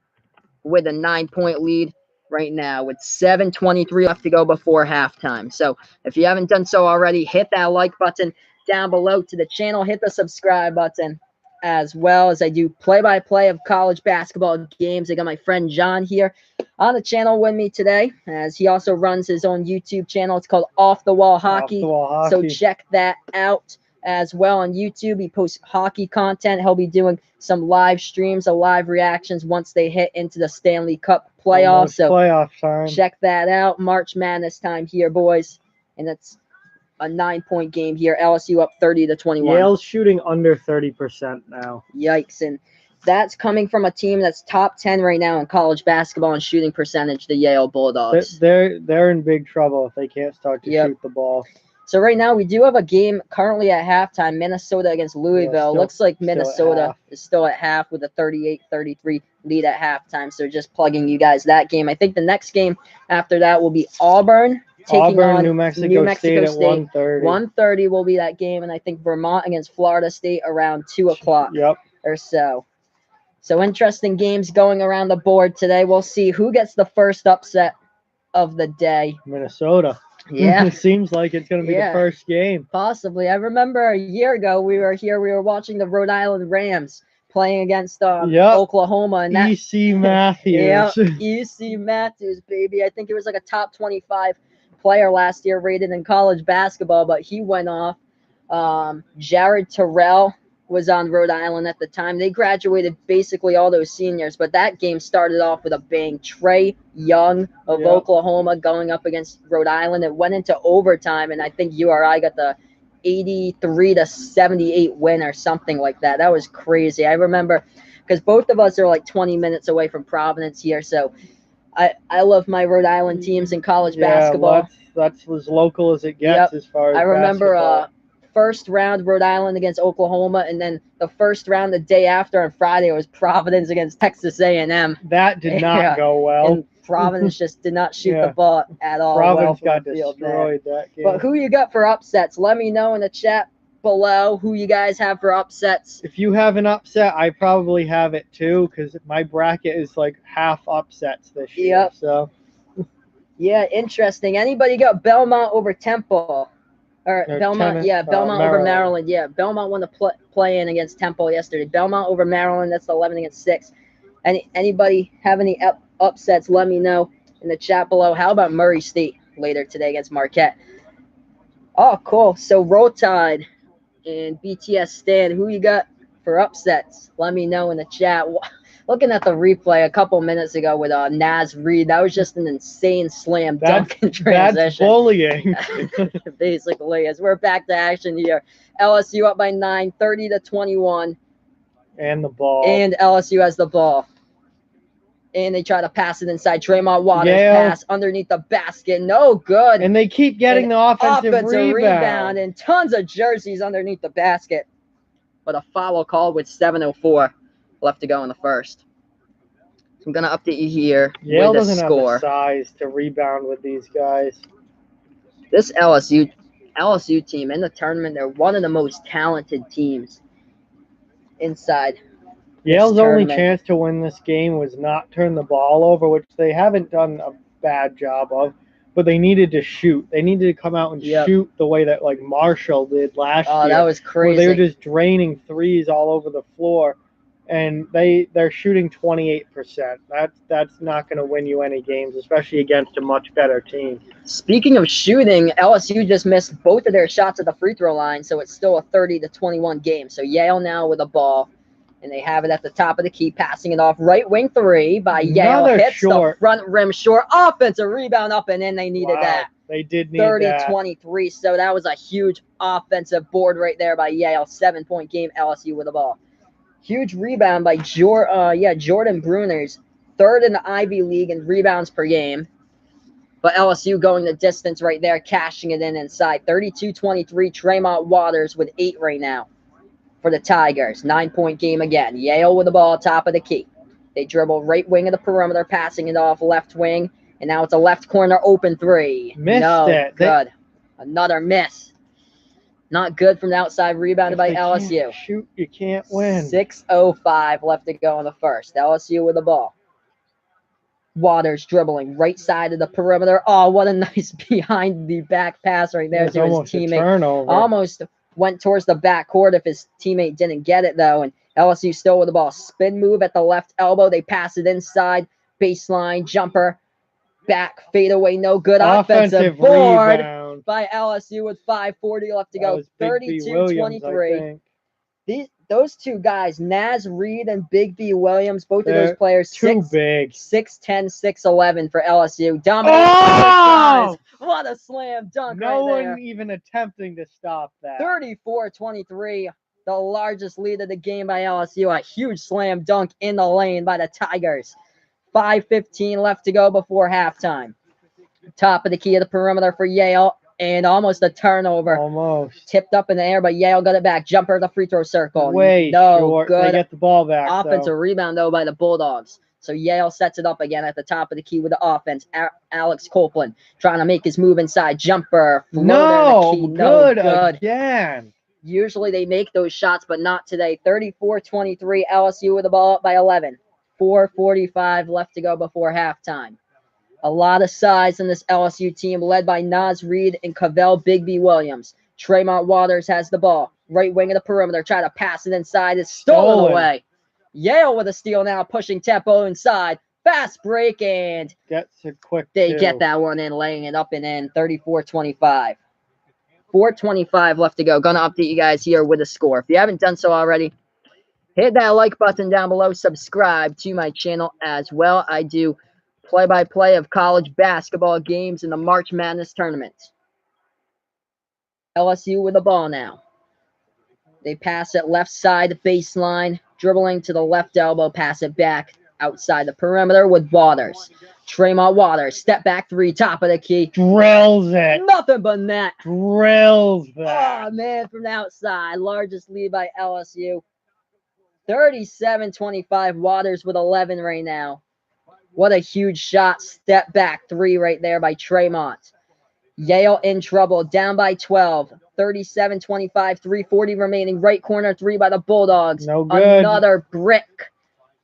with a 9-point lead right now with 7:23 left to go before halftime. So if you haven't done so already, hit that like button down below to the channel. Hit the subscribe button as well, as I do play-by-play of college basketball games. I got my friend John here on the channel with me today, as he also runs his own YouTube channel. It's called Off the Wall Hockey. So check that out as well on YouTube. He posts hockey content. He'll be doing some live streams, live reactions once they hit into the Stanley Cup playoffs. So playoff time. Check that out. March Madness time here, boys. And it's a 9-point game here. LSU up 30-21. Yale's shooting under 30% now. Yikes. And that's coming from a team that's top 10 right now in college basketball and shooting percentage, the Yale Bulldogs. They're in big trouble if they can't start to shoot the ball. So right now we do have a game currently at halftime, Minnesota against Louisville. Looks like Minnesota is still at half with a 38-33 lead at halftime. So just plugging you guys that game. I think the next game after that will be Auburn taking on New Mexico State at 1:30. 1:30 will be that game, and I think Vermont against Florida State around 2 o'clock or so. So interesting games going around the board today. We'll see who gets the first upset of the day. Minnesota. Yeah. It seems like it's going to be the first game. Possibly. I remember a year ago we were watching the Rhode Island Rams playing against Oklahoma. And that, E.C. Matthews. Yeah, E.C. Matthews, baby. I think it was like a top 25 player last year rated in college basketball, but he went off. Jared Terrell was on Rhode Island at the time. They graduated basically all those seniors, but that game started off with a bang. Trae Young of Oklahoma going up against Rhode Island. It went into overtime, and I think URI got the 83-78 win or something like that. That was crazy. I remember because both of us are like 20 minutes away from Providence here, so I love my Rhode Island teams in college basketball. That's as local as it gets as far as I remember basketball. First round Rhode Island against Oklahoma, and then the first round the day after on Friday was Providence against Texas A&M. That did not go well. And Providence just did not shoot the ball at all. Providence got destroyed that game. But who you got for upsets? Let me know in the chat below who you guys have for upsets. If you have an upset, I probably have it too, because my bracket is like half upsets this year. So yeah, interesting. Anybody got Belmont over Temple? Or Belmont, Belmont over Maryland. Yeah, Belmont won the play-in against Temple yesterday. Belmont over Maryland, that's 11 against 6. Anybody have any upsets, let me know in the chat below. How about Murray State later today against Marquette? Oh, cool. So Roll Tide and BTS Stan, who you got for upsets? Let me know in the chat. Looking at the replay a couple minutes ago with Naz Reid, that was just an insane slam dunk in transition. That's bullying. Basically, as we're back to action here. LSU up by 9, 30-21. And the ball. And LSU has the ball. And they try to pass it inside. Tremont Waters pass underneath the basket. No good. And they keep getting the offensive rebound. And tons of jerseys underneath the basket. But a foul called with 7:04 left to go in the first. So I'm going to update you here Yale with the doesn't score. have the size to rebound with these guys. This LSU team in the tournament, they're one of the most talented teams inside. Yale's only chance to win this game was not turn the ball over, which they haven't done a bad job of, but they needed to shoot. They needed to come out and shoot the way that like Marshall did last year. Oh, that was crazy. They were just draining threes all over the floor, and they're shooting 28%. That's not going to win you any games, especially against a much better team. Speaking of shooting, LSU just missed both of their shots at the free throw line, so it's still a 30-21 game. So Yale now with a ball, and they have it at the top of the key, passing it off. Right wing three by Yale. Hits the front rim short. Offensive rebound up and in. They needed that. They did need that. 30-23. So that was a huge offensive board right there by Yale. 7-point game, LSU with the ball. Huge rebound by Jordan Bruners. Third in the Ivy League in rebounds per game. But LSU going the distance right there, cashing it in inside. 32-23. Tremont Waters with 8 right now for the Tigers. 9-point game again. Yale with the ball, top of the key. They dribble right wing of the perimeter, passing it off left wing. And now it's a left corner open three. Missed it. Good. Another miss. Not good from the outside, rebounded by LSU. Shoot, you can't win. 6:05 left to go in the first. LSU with the ball. Waters dribbling right side of the perimeter. Oh, what a nice behind the back pass right there to his teammate. Turnover. Almost went towards the backcourt if his teammate didn't get it, though. And LSU still with the ball. Spin move at the left elbow. They pass it inside. Baseline jumper. Back fadeaway, no good. Offensive board rebound by LSU with 5:40 left to go. 32-23. Those two guys, Naz Reid and Big B Williams, both of those players, too big. 6'10", 6'11" for LSU. Dominating. What a slam dunk no right there. one even attempting to stop that. 34-23, the largest lead of the game by LSU. A huge slam dunk in the lane by the Tigers. 5:15 left to go before halftime. Top of the key of the perimeter for Yale. And almost a turnover. Almost. Tipped up in the air, but Yale got it back. Jumper at the free throw circle. Way short. Good. They get the ball back. Offensive rebound, though, by the Bulldogs. So Yale sets it up again at the top of the key with the offense. Alex Copeland trying to make his move inside. Jumper. Good again. Usually they make those shots, but not today. 34-23, LSU with the ball up by 11. 4:45 left to go before halftime. A lot of size in this LSU team, led by Naz Reid and Cavell Bigby Williams. Tremont Waters has the ball. Right wing of the perimeter. Try to pass it inside. It's stolen away. Yale with a steal now, pushing tempo inside. Fast break, and gets it quick. They get that one in, laying it up and in. 34-25. 4:25 left to go. Gonna update you guys here with a score. If you haven't done so already, hit that like button down below. Subscribe to my channel as well. I do play-by-play of college basketball games in the March Madness tournament. LSU with the ball now. They pass it left side baseline, dribbling to the left elbow, pass it back outside the perimeter with Waters. Tremont Waters, step back three, top of the key. Drills it. Nothing but net. Drills that. Oh, man, from the outside. Largest lead by LSU. 37-25. Waters with 11 right now. What a huge shot. Step back three right there by Tremont. Yale in trouble. Down by 12. 37-25. 3:40 remaining. Right corner three by the Bulldogs. No good. Another brick.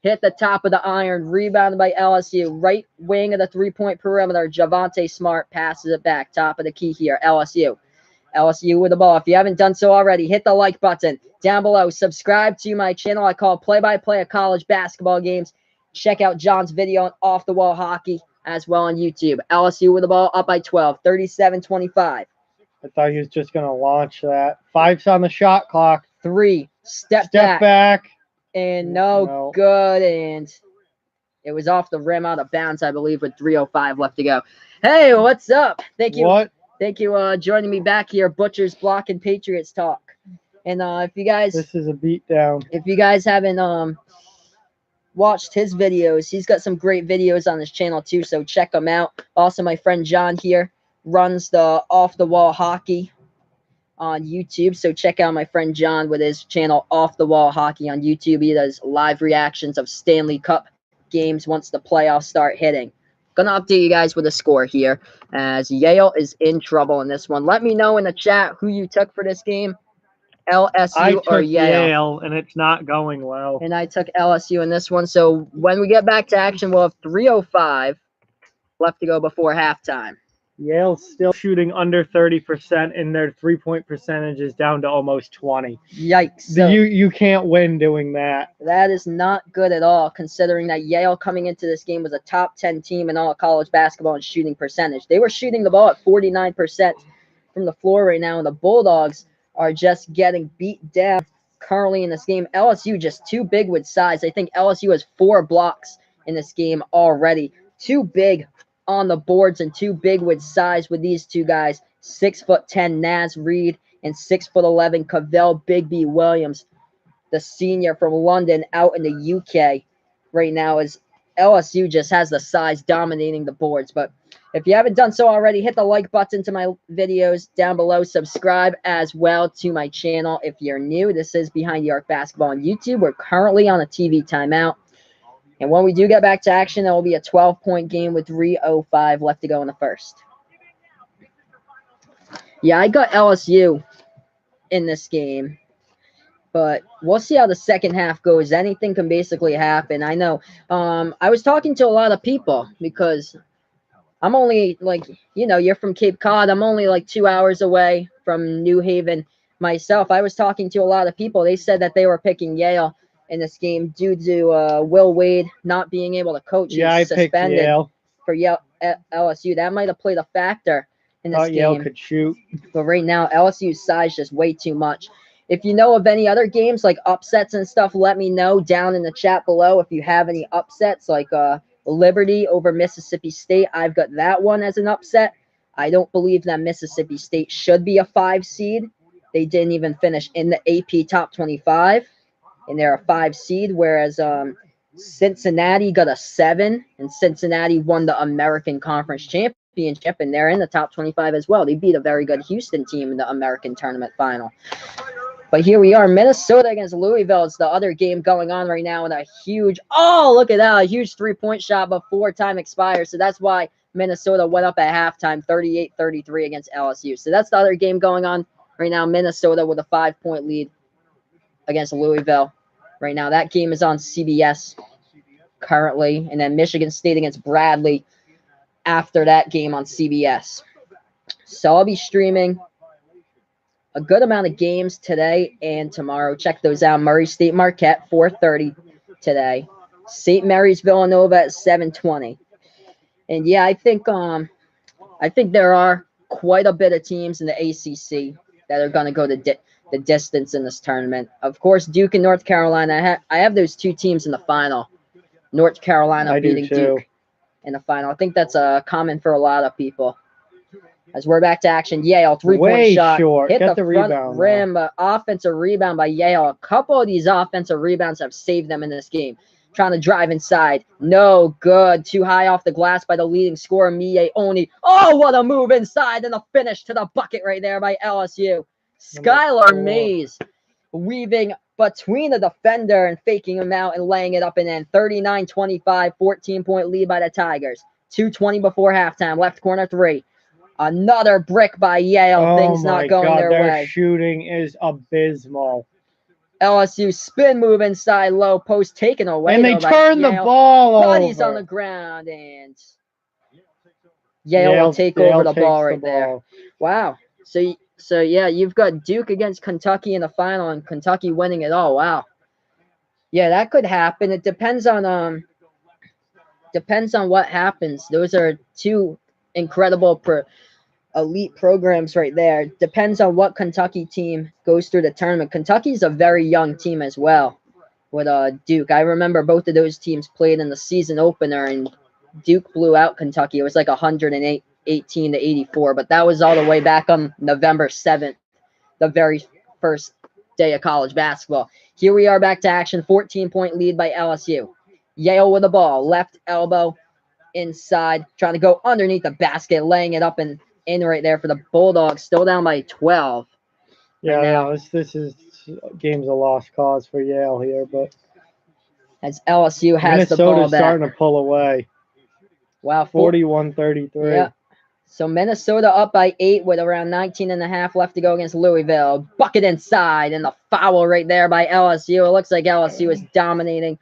Hit the top of the iron. Rebounded by LSU. Right wing of the three-point perimeter. Javonte Smart passes it back. Top of the key here. LSU. LSU with the ball. If you haven't done so already, hit the like button down below. Subscribe to my channel. I call play-by-play of college basketball games. Check out John's video on off-the-wall hockey as well on YouTube. LSU with the ball up by 12, 37-25. I thought he was just going to launch that. 5's on the shot clock. 3, step back. And no good. And it was off the rim, out of bounds, I believe, with 3:05 left to go. Hey, what's up? Thank you. Thank you joining me back here, Butchers, Block, and Patriots Talk. And if you guys... This is a beatdown. If you guys haven't... watched his videos, he's got some great videos on his channel too, so check them out. Also, my friend John here runs the Off the Wall Hockey on YouTube, so check out my friend John with his channel Off the Wall Hockey on YouTube. He does live reactions of Stanley Cup games once the playoffs start hitting. Gonna update you guys with a score here, as Yale is in trouble in this one. Let me know in the chat who you took for this game. LSU or Yale, and it's not going well. And I took LSU in this one. So when we get back to action, we'll have 3:05 left to go before halftime. Yale's still shooting under 30%, and their three-point percentage is down to almost 20. Yikes! So you can't win doing that. That is not good at all, considering that Yale coming into this game was a top 10 team in all college basketball in shooting percentage. They were shooting the ball at 49% from the floor right now, and the Bulldogs are just getting beat down currently in this game. LSU just too big with size. I think LSU has 4 blocks in this game already. Too big on the boards and too big with size with these two guys. 6'10" Naz Reid and 6'11" Cavell Bigby Williams, the senior from London out in the UK right now. As LSU just has the size dominating the boards. But If you haven't done so already, hit the like button to my videos down below. Subscribe as well to my channel if you're new. This is Behind the Arc Basketball on YouTube. We're currently on a TV timeout. And when we do get back to action, there will be a 12-point game with 3:05 left to go in the first. Yeah, I got LSU in this game. But we'll see how the second half goes. Anything can basically happen. I know. I was talking to a lot of people because I'm only you're from Cape Cod. I'm only like 2 hours away from New Haven myself. I was talking to a lot of people. They said that they were picking Yale in this game due to Will Wade not being able to coach. Yeah, He's suspended picked Yale. For Yale at LSU. That might have played a factor in this game. Yale could shoot. But right now, LSU's size just way too much. If you know of any other games like upsets and stuff, let me know down in the chat below. If you have any upsets like Liberty over Mississippi State, I've got that one as an upset. I don't believe that Mississippi State should be a 5 seed. They didn't even finish in the AP top 25, and they're a 5 seed, whereas Cincinnati got a 7, and Cincinnati won the American Conference Championship, and they're in the top 25 as well. They beat a very good Houston team in the American Tournament Final. But here we are, Minnesota against Louisville. It's the other game going on right now, and a huge, look at that, a huge 3-point shot before time expires. So that's why Minnesota went up at halftime, 38-33 against LSU. So that's the other game going on right now. Minnesota with a 5-point lead against Louisville. Right now, that game is on CBS currently, and then Michigan State against Bradley after that game on CBS. So I'll be streaming a good amount of games today and tomorrow. Check those out. Murray State Marquette, 4:30 today. St. Mary's Villanova at 7:20. And yeah, I think there are quite a bit of teams in the ACC that are going to go the distance in this tournament. Of course, Duke and North Carolina. I have those two teams in the final. North Carolina beating Duke in the final. I think that's common for a lot of people. As we're back to action, Yale, 3-point shot. Short. Hit Get the front rebound, rim, offensive rebound by Yale. A couple of these offensive rebounds have saved them in this game. Trying to drive inside. No good. Too high off the glass by the leading scorer, Mie Oni. Oh, what a move inside and a finish to the bucket right there by LSU. Skylar Mays weaving between the defender and faking him out and laying it up and in. 39-25, 14-point lead by the Tigers. 2:20 before halftime. Left corner 3. Another brick by Yale. Things not going their way. Their shooting is abysmal. LSU spin move inside low post taken away. And they turn the ball over. Bodies on the ground, and Yale will take over the ball right there. Wow. So yeah, you've got Duke against Kentucky in the final, and Kentucky winning it all. Wow. Yeah, that could happen. It depends on what happens. Those are two incredible elite programs right there. Depends on what Kentucky team goes through the tournament. Kentucky's a very young team as well with Duke. I remember both of those teams played in the season opener, and Duke blew out Kentucky. It was like 118-84, but that was all the way back on November 7th, the very first day of college basketball. Here we are back to action. 14-point lead by LSU. Yale with the ball. Left elbow inside, trying to go underneath the basket, laying it up and in right there for the Bulldogs. Still down by 12. Yeah, right now. This is game's a lost cause for Yale here, but as LSU has the ball back. Minnesota's starting to pull away. Wow, 41-33. Yeah. So Minnesota up by 8 with around 19.5 left to go against Louisville. Bucket inside, and the foul right there by LSU. It looks like LSU is dominating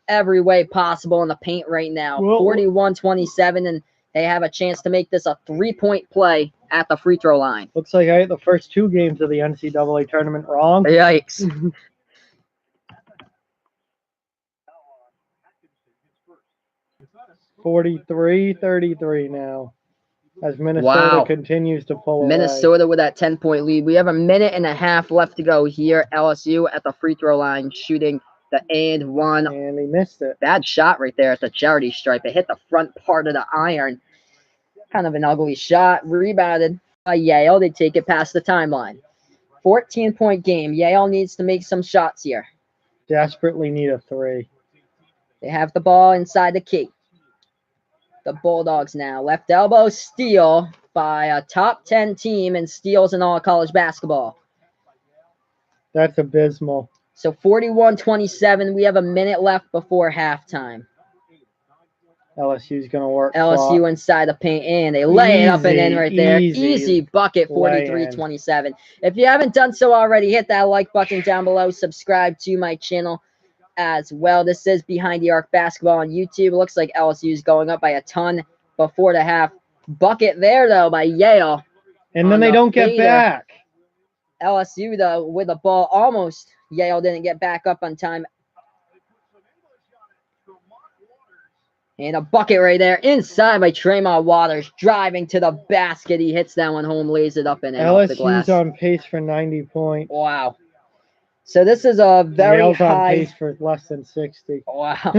every way possible in the paint right now. 41-27, and they have a chance to make this a 3-point play at the free throw line. Looks like I hit the first 2 games of the NCAA tournament wrong. Yikes. 43-33 now, as Minnesota continues to pull away. Minnesota with that 10-point lead. We have a minute and a half left to go here. LSU at the free throw line shooting the and one. And he missed it. Bad shot right there at the charity stripe. It hit the front part of the iron. Kind of an ugly shot. Rebounded by Yale. They take it past the timeline. 14-point game. Yale needs to make some shots here. Desperately need a 3. They have the ball inside the key. the Bulldogs now. Left elbow steal by a top 10 team in steals in all college basketball. That's abysmal. So 41-27. We have a minute left before halftime. LSU's going to work. LSU clock. inside the paint, and they lay it up and in right there. Easy bucket, 43-27. If you haven't done so already, hit that like button down below. Subscribe to my channel as well. This is Behind the Arc Basketball on YouTube. It looks like LSU is going up by a ton before the half. Bucket there, though, by Yale. And then they don't get back. LSU, though, with the ball almost. Yale didn't get back up on time. And a bucket right there inside by Tremont Waters. Driving to the basket. He hits that one home, lays it up and in off the glass. LSU's on pace for 90 points. Wow. So this is a very Yale's high. On pace for less than 60. Wow.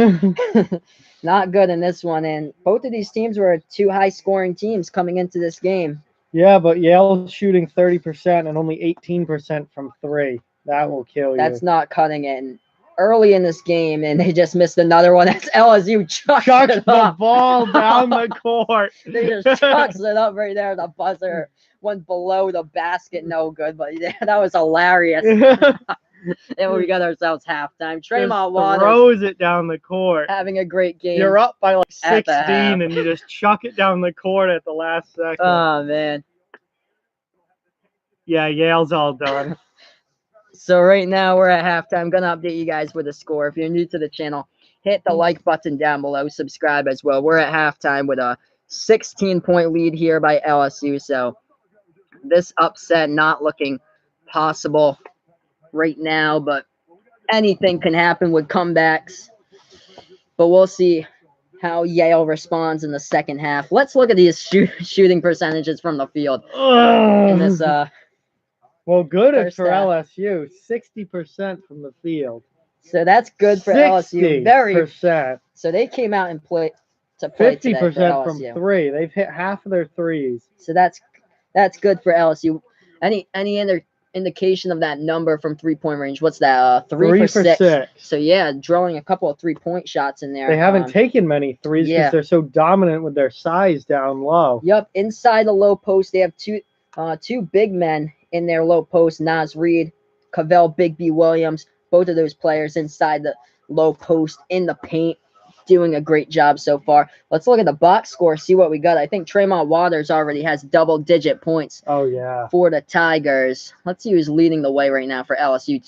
Not good in this one. And both of these teams were two high-scoring teams coming into this game. Yeah, but Yale's shooting 30% and only 18% from three. That will kill you. That's not cutting it. And early in this game, and they just missed another one. That's LSU chucks the ball down the court. They just chucks it up right there. The buzzer went below the basket. No good, but yeah, that was hilarious. And we got ourselves halftime. Tremont Waters throws it down the court. Having a great game. You're up by like 16, and you just chuck it down the court at the last second. Oh, man. Yeah, Yale's all done. So right now we're at halftime. I'm going to update you guys with the score. If you're new to the channel, hit the like button down below. Subscribe as well. We're at halftime with a 16-point lead here by LSU. So this upset not looking possible right now, but anything can happen with comebacks. But we'll see how Yale responds in the second half. Let's look at these shooting percentages from the field. In this, well, good for half. LSU. 60% from the field. So that's good for LSU. Very 60%. So they came out and play 50% from three. They've hit half of their threes. So that's good for LSU. Any indication of that number from 3-point range? What's that? 3 for 6. So yeah, drawing a couple of 3-point shots in there. They haven't taken many threes because they're so dominant with their size down low. Yep, inside the low post, they have two big men in their low post. Naz Reid, Cavell Bigby Williams, both of those players inside the low post in the paint, doing a great job so far. Let's look at the box score, see what we got. I think Tremont Waters already has double-digit points. Oh, yeah. For the Tigers. Let's see who's leading the way right now for LSU.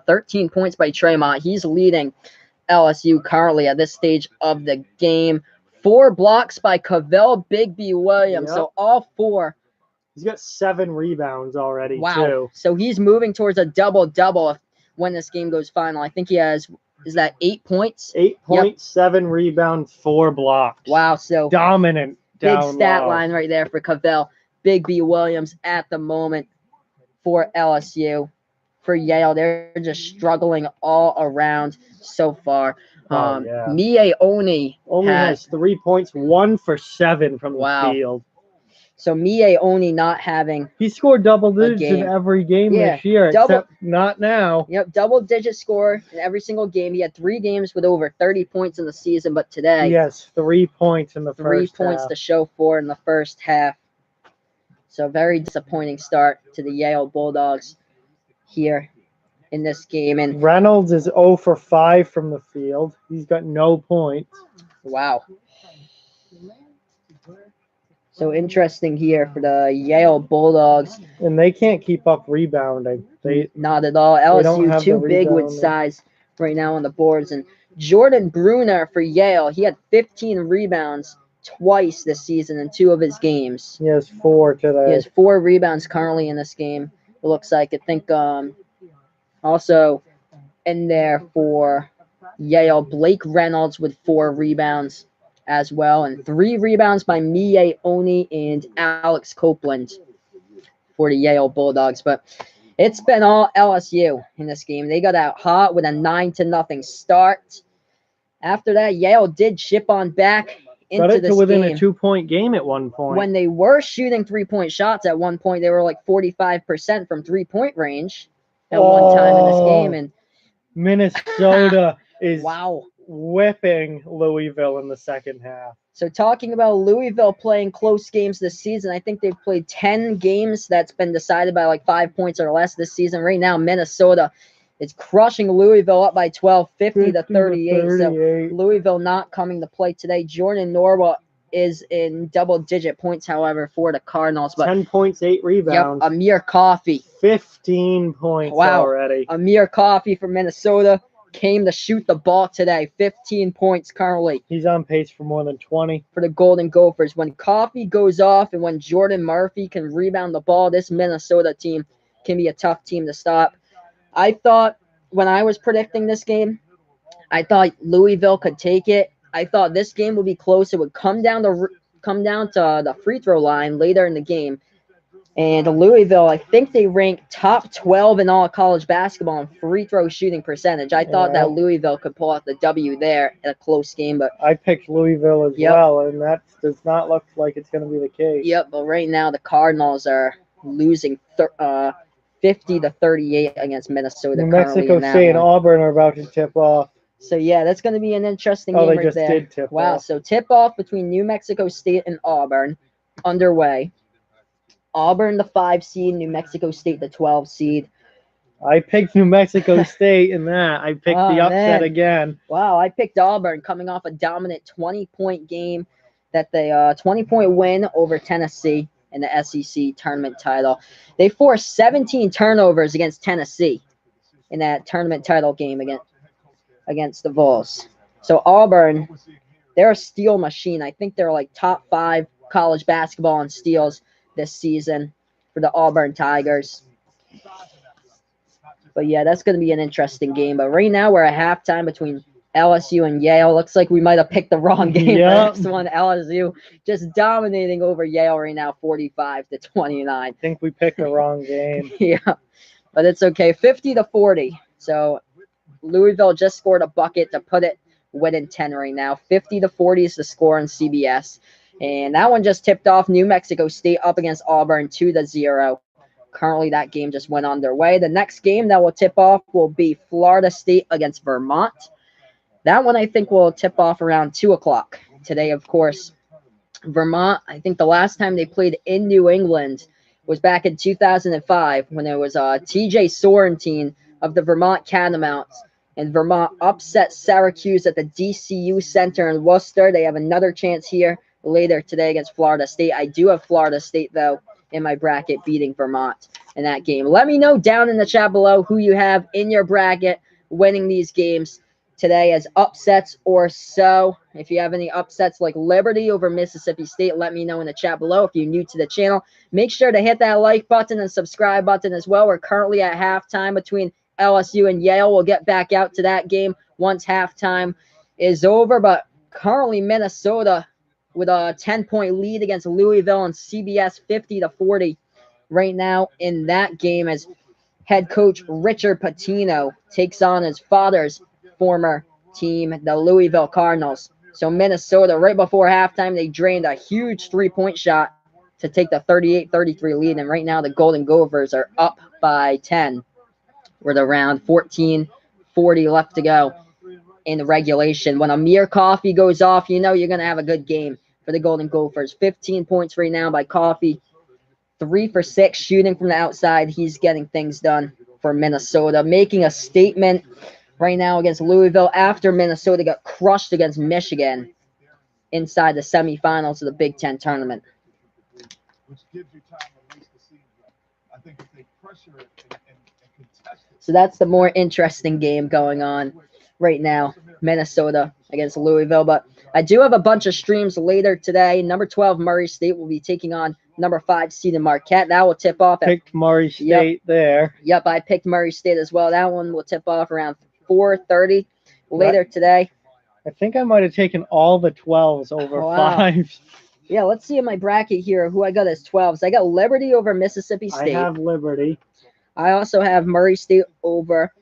13 points by Tremont. He's leading LSU currently at this stage of the game. 4 blocks by Cavell Bigby Williams. Yep. So all 4. He's got 7 rebounds already, too. So he's moving towards a double-double when this game goes final. I think he has, is that 8 points? 8 points, 7 rebounds, 4 blocks. Wow, so dominant. Big stat line right there for Cavell Bigby Williams at the moment for LSU. For Yale, they're just struggling all around so far. Mie Oni only has 3 points, 1 for 7 from the field. So Mie Oni not having. He scored double digits in every game this year, except not now. Yep, double-digit score in every single game. He had 3 games with over 30 points in the season, but today he has 3 points in the first half. 3 points to show for in the first half. So very disappointing start to the Yale Bulldogs here in this game. And Reynolds is 0 for 5 from the field. He's got no points. Wow. So interesting here for the Yale Bulldogs. And they can't keep up rebounding. Not at all. LSU too big with size right now on the boards. And Jordan Bruner for Yale, he had 15 rebounds twice this season in 2 of his games. He has 4 today. He has 4 rebounds currently in this game. It looks like. I think also in there for Yale, Blake Reynolds with 4 rebounds as well, and 3 rebounds by Mie Oni and Alex Copeland for the Yale Bulldogs. But it's been all LSU in this game. They got out hot with a 9-0 start. After that, Yale did chip on back into this game. Got it to within a 2-point game at one point. When they were shooting 3-point shots at one point, they were like 45% from 3-point range at one time in this game. And Minnesota is whipping Louisville in the second half. So talking about Louisville playing close games this season, I think they've played 10 games that's been decided by like 5 points or less this season. Right now, Minnesota is crushing Louisville up by 12, 50 to 38. So Louisville not coming to play today. Jordan Norwell is in double-digit points, however, for the Cardinals. But 10 points, 8 rebounds. Yep, Amir Coffey. 15 points already. Amir Coffey from Minnesota came to shoot the ball today. 15 points currently. He's on pace for more than 20. For the Golden Gophers. When Coffey goes off and when Jordan Murphy can rebound the ball, this Minnesota team can be a tough team to stop. I thought when I was predicting this game, I thought Louisville could take it. I thought this game would be close. It would come down to the free throw line later in the game. And Louisville, I think they rank top 12 in all college basketball in free throw shooting percentage. I thought that Louisville could pull out the W there in a close game, but I picked Louisville as well, and that does not look like it's going to be the case. Yep, but right now the Cardinals are losing 50 to 38 against Minnesota. New Mexico State and Auburn are about to tip off. So yeah, that's going to be an interesting game right there. Did tip off. So tip off between New Mexico State and Auburn underway. Auburn, the 5 seed, New Mexico State, the 12 seed. I picked New Mexico State in that. I picked the upset again. Wow, I picked Auburn coming off a dominant 20-point game, that they 20-point win over Tennessee in the SEC tournament title. They forced 17 turnovers against Tennessee in that tournament title game against the Vols. So Auburn, they're a steal machine. I think they're like top 5 college basketball in steals this season for the Auburn Tigers. But yeah, that's going to be an interesting game. But right now we're at halftime between LSU and Yale. Looks like we might have picked the wrong game. Yep. Next one, LSU just dominating over Yale right now, 45 to 29. I think we picked the wrong game. Yeah, but it's okay. 50 to 40. So Louisville just scored a bucket to put it within 10 right now. 50 to 40 is the score on CBS. And that one just tipped off New Mexico State up against Auburn 2-0. Currently, that game just went underway. The next game that will tip off will be Florida State against Vermont. That one I think will tip off around 2 o'clock today, of course. Vermont, I think the last time they played in New England was back in 2005 when there was TJ Sorrentine of the Vermont Catamounts. And Vermont upset Syracuse at the DCU Center in Worcester. They have another chance here later today against Florida State. I do have Florida State, though, in my bracket beating Vermont in that game. Let me know down in the chat below who you have in your bracket winning these games today as upsets or so. If you have any upsets like Liberty over Mississippi State, let me know in the chat below. If you're new to the channel, make sure to hit that like button and subscribe button as well. We're currently at halftime between LSU and Yale. We'll get back out to that game once halftime is over, but currently Minnesota with a 10-point lead against Louisville and CBS 50 to 40 right now in that game as head coach Richard Pitino takes on his father's former team, the Louisville Cardinals. So Minnesota, right before halftime, they drained a huge 3-point shot to take the 38-33 lead. And right now the Golden Gophers are up by 10 with around 14-40 left to go in the regulation. When Amir Coffey goes off, you know you're going to have a good game for the Golden Gophers. 15 points right now by Coffey. 3 for 6 shooting from the outside. He's getting things done for Minnesota, making a statement right now against Louisville after Minnesota got crushed against Michigan inside the semifinals of the Big Ten tournament. So that's the more interesting game going on right now, Minnesota against Louisville. But I do have a bunch of streams later today. Number 12, Murray State will be taking on number 5 seed Marquette. That will tip off. Picked Murray State there. Yep, I picked Murray State as well. That one will tip off around 4:30 later today. I think I might have taken all the 12s over 5s. Yeah, let's see in my bracket here who I got as 12s. I got Liberty over Mississippi State. I have Liberty. I also have Murray State over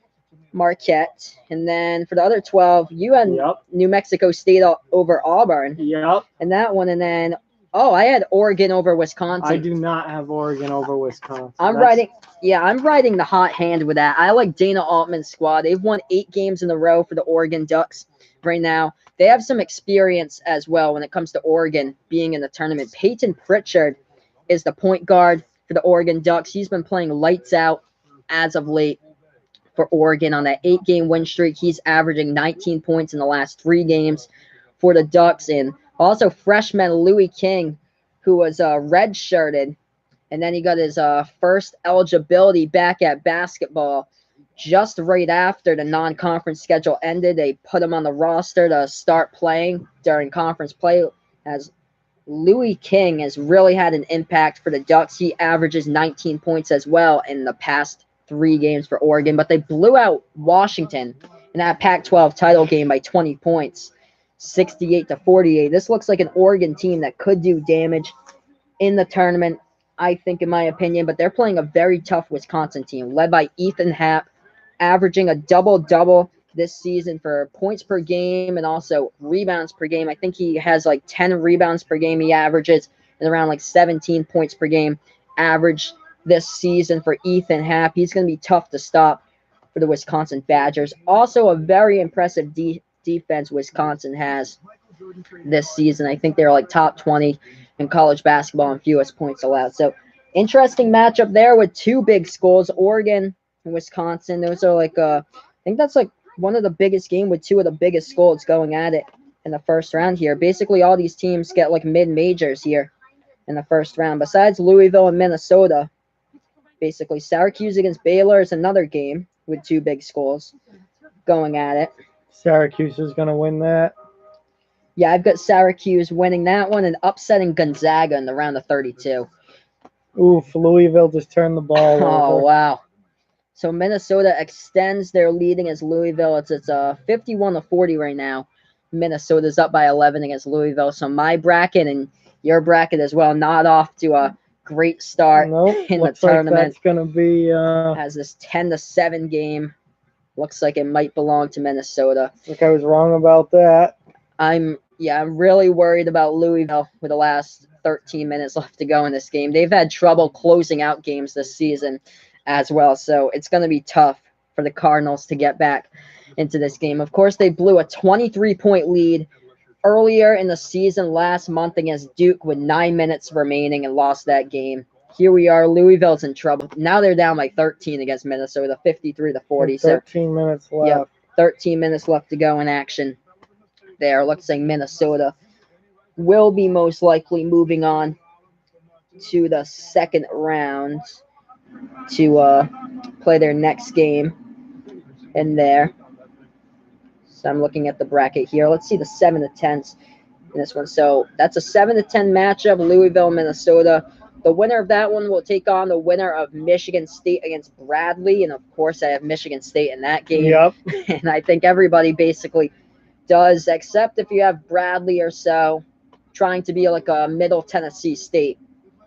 Marquette. And then for the other 12, you had New Mexico State over Auburn. Yep. And that one. And then, I had Oregon over Wisconsin. I do not have Oregon over Wisconsin. I'm riding the hot hand with that. I like Dana Altman's squad. They've won 8 games in a row for the Oregon Ducks. right now. They have some experience as well when it comes to Oregon being in the tournament. Peyton Pritchard is the point guard for the Oregon Ducks. He's been playing lights out as of late for Oregon on that 8-game win streak. He's averaging 19 points in the last 3 games for the Ducks. And also freshman Louis King, who was red-shirted, and then he got his first eligibility back at basketball just right after the non-conference schedule ended. They put him on the roster to start playing during conference play, as Louis King has really had an impact for the Ducks. He averages 19 points as well in the past 3 games for Oregon, but they blew out Washington in that Pac-12 title game by 20 points, 68-48. This looks like an Oregon team that could do damage in the tournament, I think, in my opinion, but they're playing a very tough Wisconsin team led by Ethan Happ, averaging a double-double this season for points per game and also rebounds per game. I think he has like 10 rebounds per game he averages and around like 17 points per game average this season for Ethan Happ. He's going to be tough to stop for the Wisconsin Badgers. Also a very impressive defense Wisconsin has this season. I think they're like top 20 in college basketball and fewest points allowed. So interesting matchup there with 2 big schools, Oregon and Wisconsin. Those are like I think that's like one of the biggest games with 2 of the biggest schools going at it in the first round here. Basically all these teams get like mid-majors here in the first round. Besides Louisville and Minnesota, basically Syracuse against Baylor is another game with 2 big schools going at it. Syracuse is going to win that. Yeah, I've got Syracuse winning that one and upsetting Gonzaga in the round of 32. Oof, Louisville just turned the ball over. Oh, wow. So Minnesota extends their lead against Louisville. It's 51-40 right now. Minnesota's up by 11 against Louisville. So my bracket and your bracket as well, not off to a great start in the tournament. Like that's going to be has this 10-7 game. Looks like it might belong to Minnesota. Like I was wrong about that. I'm really worried about Louisville with the last 13 minutes left to go in this game. They've had trouble closing out games this season as well, so it's going to be tough for the Cardinals to get back into this game. Of course, they blew a 23-point lead earlier in the season last month against Duke with 9 minutes remaining and lost that game. Here we are. Louisville's in trouble. Now they're down by 13 against Minnesota, 53-40. 13 minutes left. Yep, 13 minutes left to go in action there. Looks like Minnesota will be most likely moving on to the second round to play their next game in there. So I'm looking at the bracket here. Let's see the 7-10s in this one. So that's a 7-10 matchup, Louisville, Minnesota. The winner of that one will take on the winner of Michigan State against Bradley. And, of course, I have Michigan State in that game. Yep. And I think everybody basically does, except if you have Bradley or so trying to be like a Middle Tennessee State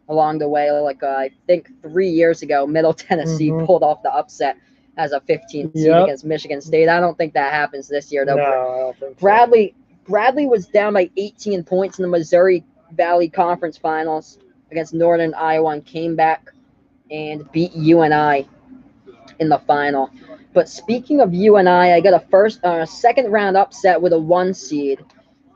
along the way. Like I think 3 years ago, Middle Tennessee pulled off the upset as a 15 seed against Michigan State. I don't think that happens this year, though. No, I don't think so. Bradley was down by 18 points in the Missouri Valley Conference Finals against Northern Iowa and came back and beat UNI in the final. But speaking of UNI, I got a second round upset with a 1 seed.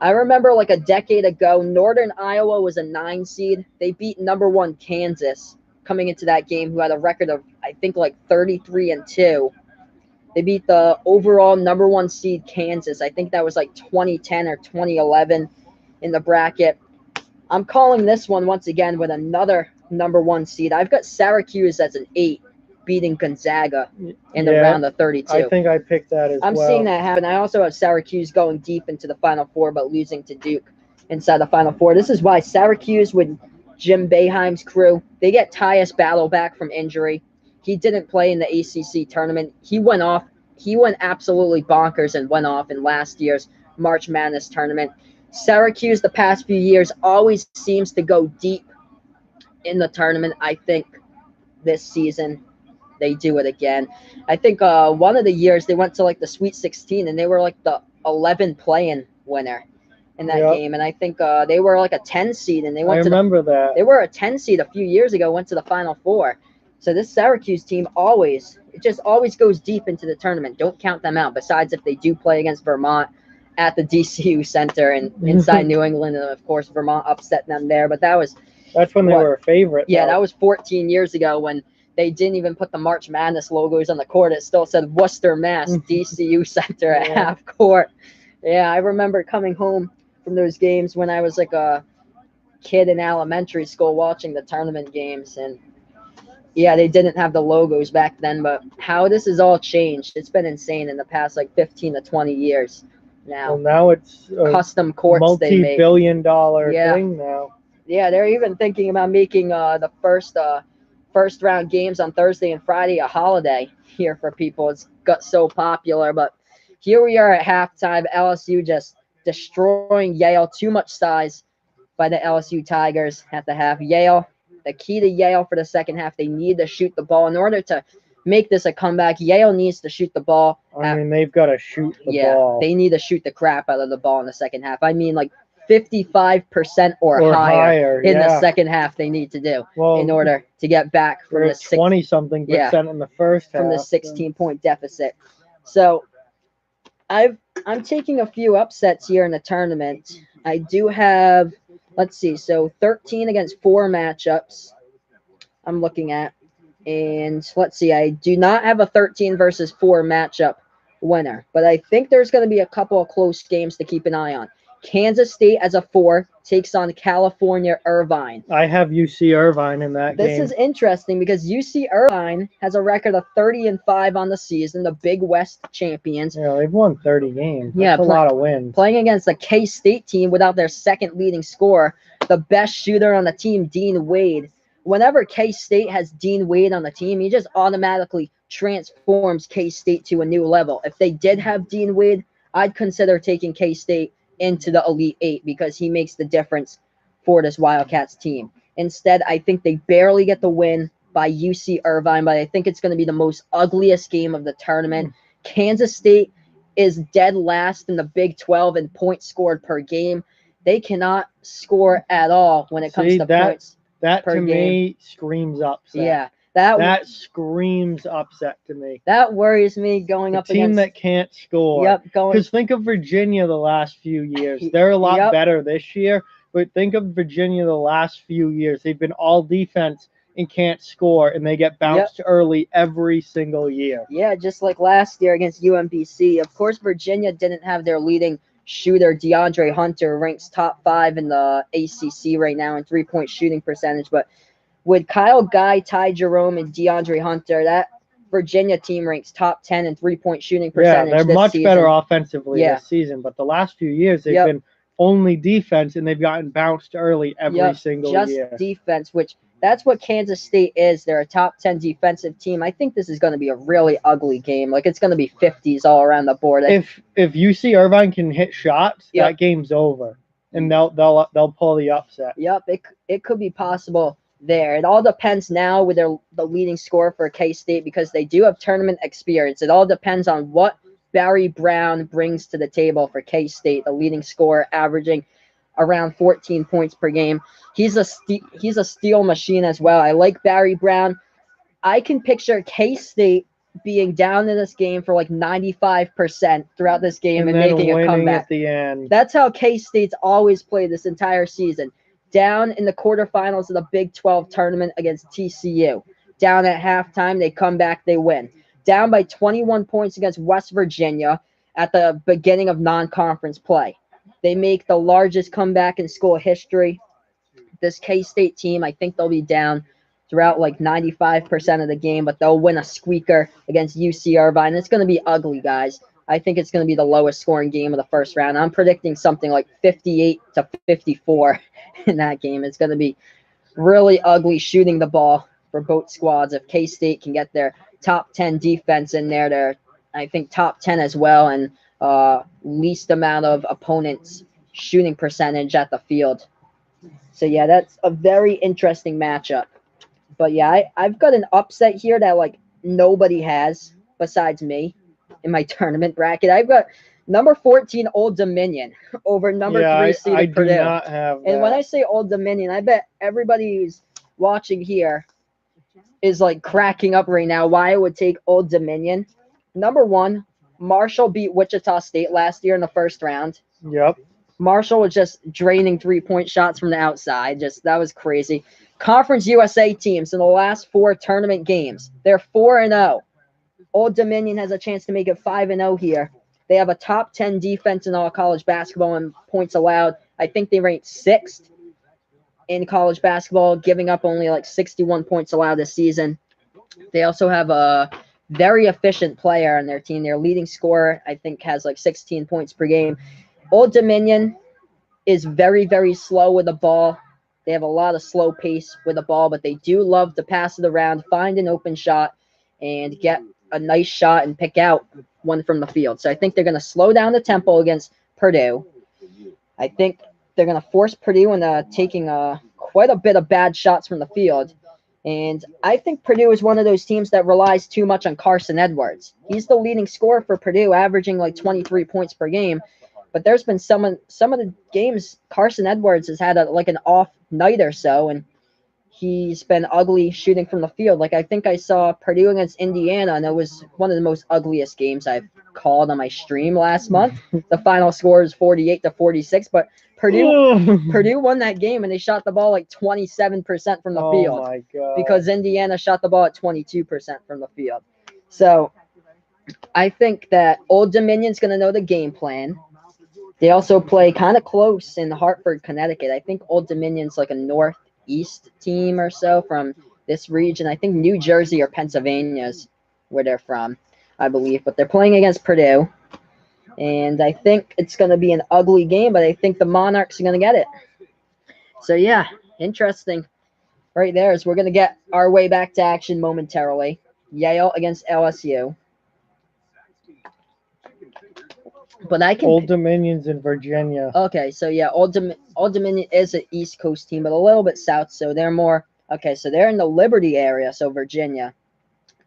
I remember like a decade ago, Northern Iowa was a 9 seed. They beat number 1 Kansas coming into that game, who had a record of, I think, like 33-2. They beat the overall number 1 seed Kansas. I think that was like 2010 or 2011 in the bracket. I'm calling this one once again with another number 1 seed. I've got Syracuse as an 8, beating Gonzaga in the round of 32. I think I picked that as well. I'm seeing that happen. I also have Syracuse going deep into the Final Four, but losing to Duke inside the Final Four. This is why Syracuse, with Jim Boeheim's crew, they get Tyus Battle back from injury. He didn't play in the ACC tournament. He went absolutely bonkers and went off in last year's March Madness tournament. Syracuse, the past few years, always seems to go deep in the tournament. I think this season they do it again. I think one of the years they went to like the Sweet 16 and they were like the 11 play-in winner in that game. And I think they were like a 10 seed and they went that. They were a 10 seed a few years ago, went to the Final Four. So this Syracuse team always goes deep into the tournament. Don't count them out. Besides if they do play against Vermont at the DCU Center and inside New England, and of course Vermont upset them there. But that's when they were a favorite. Yeah, though. That was 14 years ago when they didn't even put the March Madness logos on the court. It still said Worcester, Mass, DCU Center at half court. Yeah, I remember coming home from those games when I was like a kid in elementary school watching the tournament games, and yeah, they didn't have the logos back then, but how this has all changed, it's been insane in the past like 15 to 20 years now. Well, now it's a custom courts multi-billion-dollar thing now. Yeah, they're even thinking about making the first round games on Thursday and Friday a holiday here for people. It's got so popular, but here we are at halftime. LSU just destroying Yale. Too much size by the LSU Tigers at the half. The key to Yale for the second half, they need to shoot the ball in order to make this a comeback. Yale needs to shoot the ball. They've got to shoot the ball. They need to shoot the crap out of the ball in the second half. I mean, like 55% or higher in the second half they need to do in order to get back from the 20-something percent in the first half. From the 16-point deficit. So I'm taking a few upsets here in the tournament. I do have, let's see, so 13 against 4 matchups I'm looking at. And let's see, I do not have a 13 versus 4 matchup winner, but I think there's going to be a couple of close games to keep an eye on. Kansas State as a 4 takes on California Irvine. I have UC Irvine in that game. This is interesting because UC Irvine has a record of 30-5 on the season, the Big West champions. Yeah, they've won 30 games. That's a lot of wins. Playing against the K-State team without their second leading scorer, the best shooter on the team, Dean Wade. Whenever K-State has Dean Wade on the team, he just automatically transforms K-State to a new level. If they did have Dean Wade, I'd consider taking K-State into the Elite 8 because he makes the difference for this Wildcats team. Instead, I think they barely get the win by UC Irvine, but I think it's going to be the most ugliest game of the tournament. Kansas State is dead last in the Big 12 in points scored per game. They cannot score at all when it comes to points. That per to game. Me screams upset. Yeah, that screams upset to me. That worries me going up against a team that can't score. Yep, because think of Virginia the last few years. They're a lot better this year, but think of Virginia the last few years. They've been all defense and can't score, and they get bounced early every single year. Yeah, just like last year against UMBC. Of course, Virginia didn't have their leading shooter, DeAndre Hunter, ranks top 5 in the ACC right now in three-point shooting percentage. But with Kyle Guy, Ty Jerome, and DeAndre Hunter, that Virginia team ranks top 10 in three-point shooting percentage. Yeah, they're much season. Better offensively this season. But the last few years, they've been only defense, and they've gotten bounced early every single year. Just defense, which that's what Kansas State is. They're a top 10 defensive team. I think this is going to be a really ugly game. Like, it's going to be 50s all around the board. If UC Irvine can hit shots, that game's over, and they'll pull the upset. Yep, it could be possible there. It all depends now with the leading scorer for K-State because they do have tournament experience. It all depends on what Barry Brown brings to the table for K-State, the leading scorer, averaging around 14 points per game. He's a steal machine as well. I like Barry Brown. I can picture K-State being down in this game for like 95% throughout this game and making a comeback at the end. That's how K-State's always played this entire season. Down in the quarterfinals of the Big 12 tournament against TCU. Down at halftime, they come back, they win. Down by 21 points against West Virginia at the beginning of non-conference play. They make the largest comeback in school history. This K-State team, I think they'll be down throughout like 95% of the game, but they'll win a squeaker against UC Irvine. It's going to be ugly, guys. I think it's going to be the lowest scoring game of the first round. I'm predicting something like 58-54 in that game. It's going to be really ugly shooting the ball for both squads. If K-State can get their top 10 defense in there, they're, I think, top 10 as well, and least amount of opponents' shooting percentage at the field. So, yeah, that's a very interesting matchup. But, yeah, I've got an upset here that, like, nobody has besides me in my tournament bracket. I've got number 14, Old Dominion, over number 3 seeded Purdue. I do not have that. And when I say Old Dominion, I bet everybody who's watching here is, like, cracking up right now why I would take Old Dominion. Number 1, Marshall beat Wichita State last year in the first round. Yep. Marshall was just draining 3-point shots from the outside. That was crazy. Conference USA teams in the last 4 tournament games, they're 4-0. Old Dominion has a chance to make it 5-0 here. They have a top 10 defense in all college basketball in points allowed. I think they ranked 6th in college basketball, giving up only like 61 points allowed this season. They also have a very efficient player on their team. Their leading scorer, I think, has like 16 points per game. Old Dominion is very, very slow with the ball. They have a lot of slow pace with the ball, but they do love to pass it around, find an open shot, and get a nice shot and pick out one from the field. So I think they're going to slow down the tempo against Purdue. I think they're going to force Purdue into taking quite a bit of bad shots from the field. And I think Purdue is one of those teams that relies too much on Carson Edwards. He's the leading scorer for Purdue, averaging like 23 points per game. But there's been some of the games Carson Edwards has had an off night or so, and he's been ugly shooting from the field. Like I think I saw Purdue against Indiana, and it was one of the most ugliest games I've called on my stream last month. The final score is 48-46, but Purdue won that game, and they shot the ball like 27% from the field. Oh my God. Because Indiana shot the ball at 22% from the field. So I think that Old Dominion's going to know the game plan. They also play kind of close in Hartford, Connecticut. I think Old Dominion's like a northeast team or so from this region. I think New Jersey or Pennsylvania's where they're from, I believe. But they're playing against Purdue. And I think it's going to be an ugly game, but I think the Monarchs are going to get it. So, yeah, interesting right there is we're going to get our way back to action momentarily. Yale against LSU. But I can. Old Dominion's in Virginia. Okay, so yeah, Old Dominion is an East Coast team, but a little bit south. So they're more. Okay, so they're in the Liberty area, so Virginia.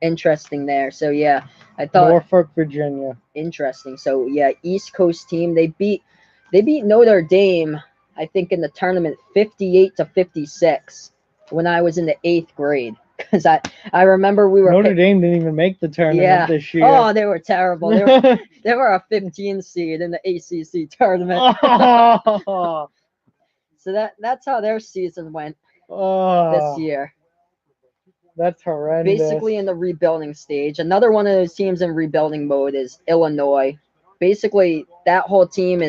Interesting there. So yeah, I thought Norfolk, Virginia. Interesting. So yeah, East Coast team. They beat Notre Dame, I think, in the tournament 58-56 when I was in the 8th grade. Because I remember we were Notre Dame didn't even make the tournament this year. Oh, they were terrible. They were a 15 seed in the ACC tournament. So that's how their season went this year. That's horrendous. Basically in the rebuilding stage. Another one of those teams in rebuilding mode is Illinois. Basically, that whole team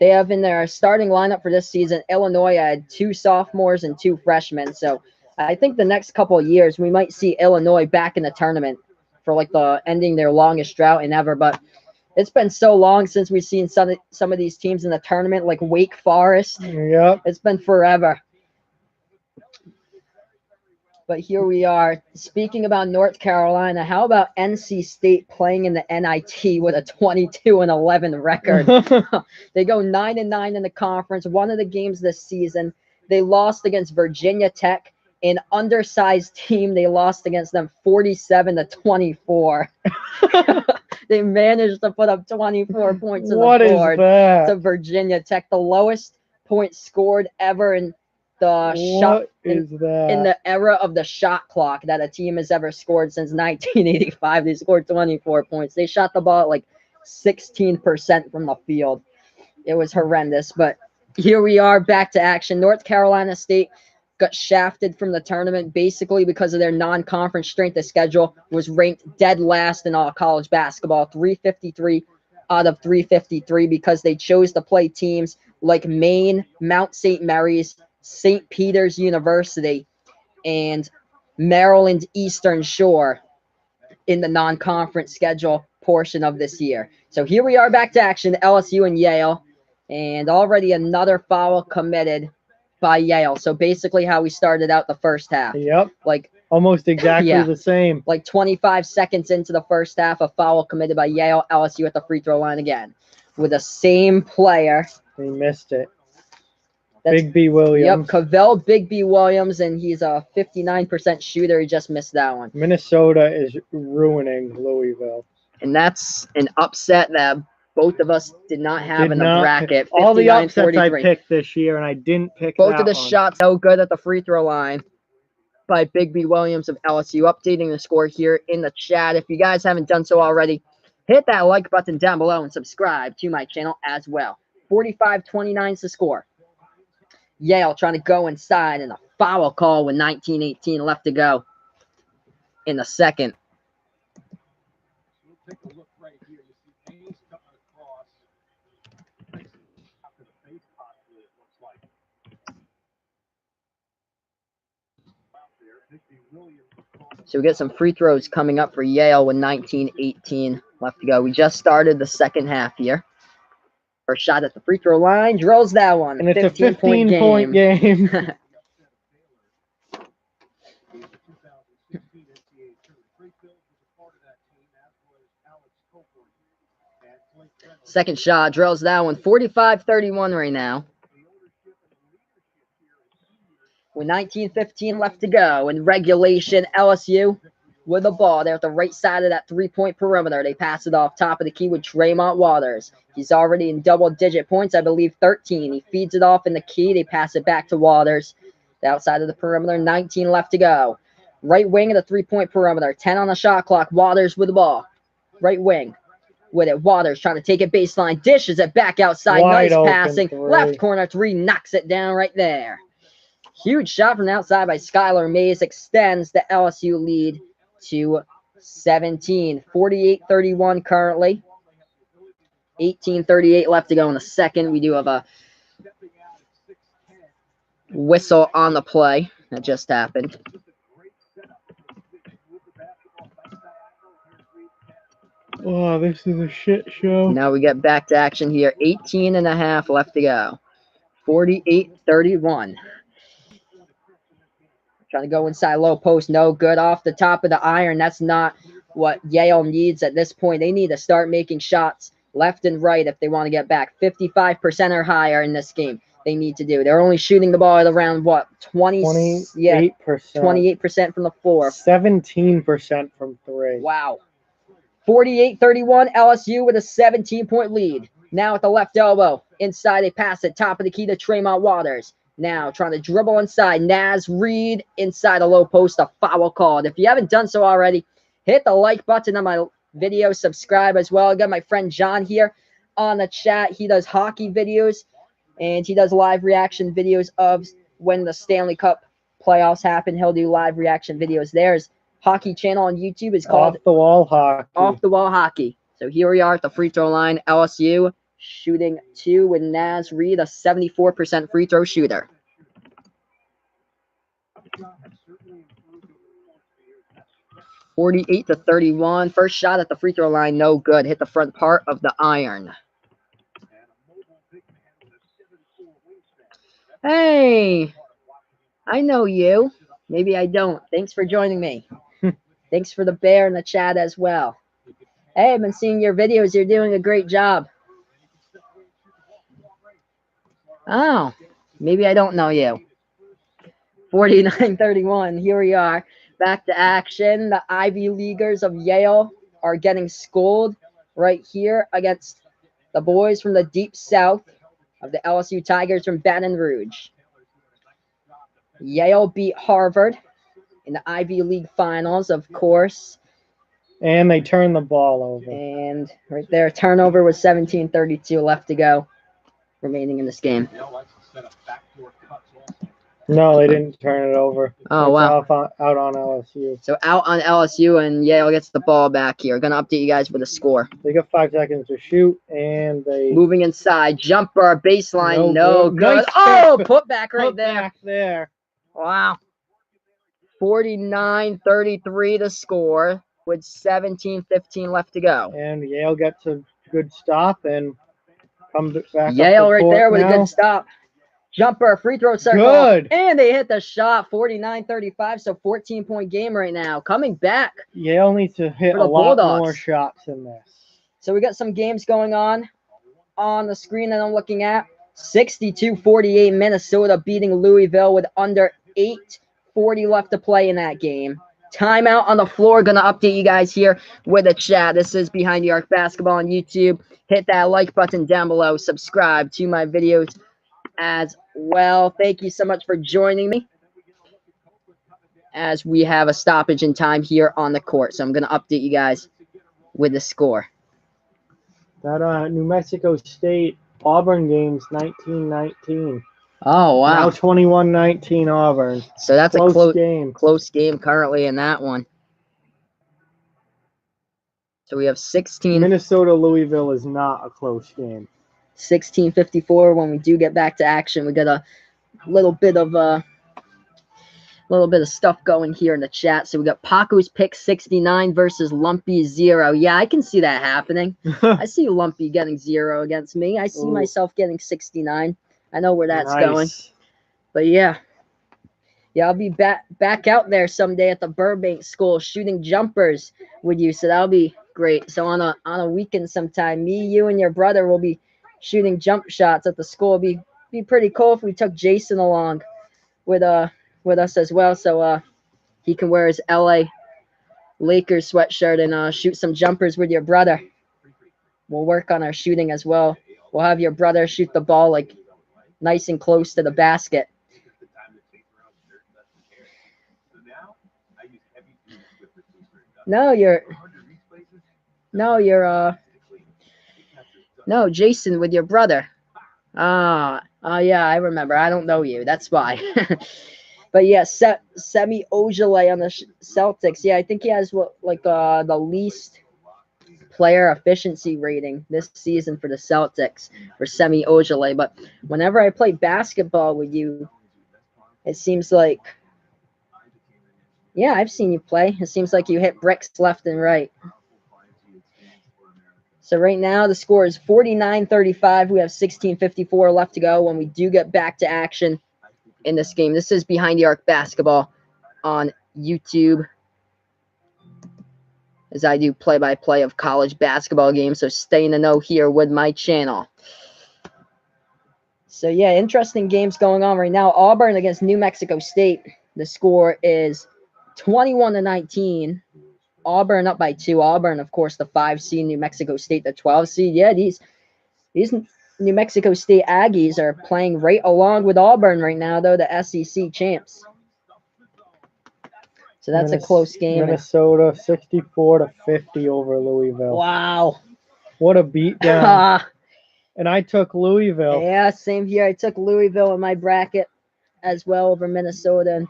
they have in their starting lineup for this season, Illinois had 2 sophomores and 2 freshmen. So I think the next couple of years we might see Illinois back in the tournament for like the ending their longest drought in ever. But it's been so long since we've seen some of these teams in the tournament, like Wake Forest. Yep. It's been forever. But here we are. Speaking about North Carolina, how about NC State playing in the NIT with a 22-11 record? They go 9-9 in the conference. One of the games this season, they lost against Virginia Tech, an undersized team. They lost against them 47-24. They managed to put up 24 points in the board to Virginia Tech, the lowest points scored ever in the in the era of the shot clock that a team has ever scored since 1985. They scored 24 points. They shot the ball at like 16% from the field. It was horrendous. But here we are back to action. North Carolina State got shafted from the tournament basically because of their non-conference strength of schedule, was ranked dead last in all college basketball, 353 out of 353, because they chose to play teams like Maine, Mount St. Mary's, St. Peter's University, and Maryland Eastern Shore in the non-conference schedule portion of this year. So here we are back to action, LSU and Yale, and already another foul committed by Yale. So basically how we started out the first half. Yep. Like almost exactly the same. Like 25 seconds into the first half, a foul committed by Yale. LSU at the free throw line again with the same player. He missed it. Big B Williams. Yep, Cavell Big B Williams, and he's a 59% shooter. He just missed that one. Minnesota is ruining Louisville. And that's an upset that both of us did not have in the bracket. All the upsets I picked this year, and I didn't pick both of the shots so good at the free throw line by Big B Williams of LSU. Updating the score here in the chat. If you guys haven't done so already, Hit that like button down below and subscribe to my channel as well. 45-29 is the score. Yale trying to go inside, and a foul call with 19:18 left to go in the second. Take a look right here. You see Hayes coming across. Up to the face, possibly, it looks like. So we get some free throws coming up for Yale with 19:18 left to go. We just started the second half here. First shot at the free throw line, drills that one. And it's a 15-point game. Second shot, drills that one. 45-31 right now. With 19:15 left to go in regulation, LSU with the ball. They're at the right side of that three-point perimeter. They pass it off top of the key with Tremont Waters. He's already in double-digit points, I believe 13. He feeds it off in the key. They pass it back to Waters. The outside of the perimeter, 19 left to go. Right wing of the three-point perimeter, 10 on the shot clock. Waters with the ball. Right wing with it. Waters trying to take it baseline. Dishes it back outside. Wide nice passing. three. Left corner three. Knocks it down right there. Huge shot from the outside by Skylar Mays. Extends the LSU lead to 17. 48-31 currently. 18:38 left to go in the second. We do have a whistle on the play that just happened. Oh, this is a shit show. Now we get back to action here. 18 and a half left to go. 48-31. Trying to go inside low post. No good. Off the top of the iron. That's not what Yale needs at this point. They need to start making shots left and right if they want to get back. 55% or higher in this game. They need to do. They're only shooting the ball at around, what, 28%. Yeah, 28% from the floor. 17% from three. Wow. 48-31, LSU with a 17-point lead. Now at the left elbow. Inside, they pass it. Top of the key to Tremont Waters. Now trying to dribble inside. Naz Reid inside the low post. A foul called. If you haven't done so already, hit the like button on my video. Subscribe as well. I got my friend John here on the chat. He does hockey videos, and he does live reaction videos of when the Stanley Cup playoffs happen. He'll do live reaction videos. There's hockey channel on YouTube is called Off the Wall Hockey. Off the Wall Hockey. So here we are at the free throw line. LSU shooting 2 with Naz Reid, a 74% free throw shooter. (48-31). First shot at the free throw line, no good. Hit the front part of the iron. Hey, I know you. Maybe I don't. Thanks for joining me. Thanks for the bear in the chat as well. Hey, I've been seeing your videos. You're doing a great job. Oh, maybe I don't know you. 49-31. Here we are. Back to action. The Ivy Leaguers of Yale are getting schooled right here against the boys from the deep south of the LSU Tigers from Baton Rouge. Yale beat Harvard in the Ivy League finals, of course. And they turned the ball over. And right there, turnover was 17:32 left to go remaining in this game. No, they didn't turn it over. Oh, it's wow. Out on LSU. So out on LSU, and Yale gets the ball back here. Going to update you guys with a score. They got 5 seconds to shoot, and they... Moving inside. Jumper, baseline, no good. Nice put back right there. Back there. Wow. 49-33 to score with 17:15 left to go. And Yale gets a good stop and comes back Yale up the right court there with now. a good stop. Jumper, free throw circle. Good. And they hit the shot, 49-35, so 14-point game right now. Coming back. Yale needs to hit a lot more shots than this. So we got some games going on the screen that I'm looking at. 62-48, Minnesota beating Louisville with under 8:40 left to play in that game. Timeout on the floor. Going to update you guys here with a chat. This is Behind the Arc Basketball on YouTube. Hit that like button down below. Subscribe to my videos as well. Thank you so much for joining me as we have a stoppage in time here on the court. So I'm going to update you guys with the score. That New Mexico State Auburn game's 19-19. Oh, wow. Now 21-19 Auburn. So that's Close a game. Close game currently in that one. So we have 16. Minnesota-Louisville is not a close game. 16:54 when we do get back to action. We got a little bit of stuff going here in the chat. So we got Paco's pick 69 versus Lumpy 0. Yeah, I can see that happening. I see Lumpy getting 0 against me. I see myself getting 69. I know where that's going. But yeah. Yeah, I'll be back out there someday at the Burbank School shooting jumpers with you. So that'll be great. So on a weekend sometime, me, you, and your brother will be shooting jump shots at the school. It'd be pretty cool if we took Jason along with us as well. So he can wear his LA Lakers sweatshirt and shoot some jumpers with your brother. We'll work on our shooting as well. We'll have your brother shoot the ball like nice and close to the basket. No, Jason with your brother. Yeah, I remember. I don't know you. That's why. But yeah, Semi Ojeleye on the Celtics. Yeah, I think he has the least player efficiency rating this season for the Celtics for Semi Ojeleye. But whenever I play basketball with you, it seems like, yeah, I've seen you play. It seems like you hit bricks left and right. So right now the score is 49-35. We have 16:54 left to go when we do get back to action in this game. This is Behind the Arc Basketball on YouTube, as I do play-by-play of college basketball games. So stay in the know here with my channel. So yeah, interesting games going on right now. Auburn against New Mexico State. The score is 21-19. Auburn up by 2. Auburn, of course, the 5 seed. New Mexico State, the 12 seed. Yeah, these New Mexico State Aggies are playing right along with Auburn right now, though, the SEC champs. So that's a close game. Minnesota 64-50 over Louisville. Wow. What a beatdown. And I took Louisville. Yeah, same here. I took Louisville in my bracket as well over Minnesota. And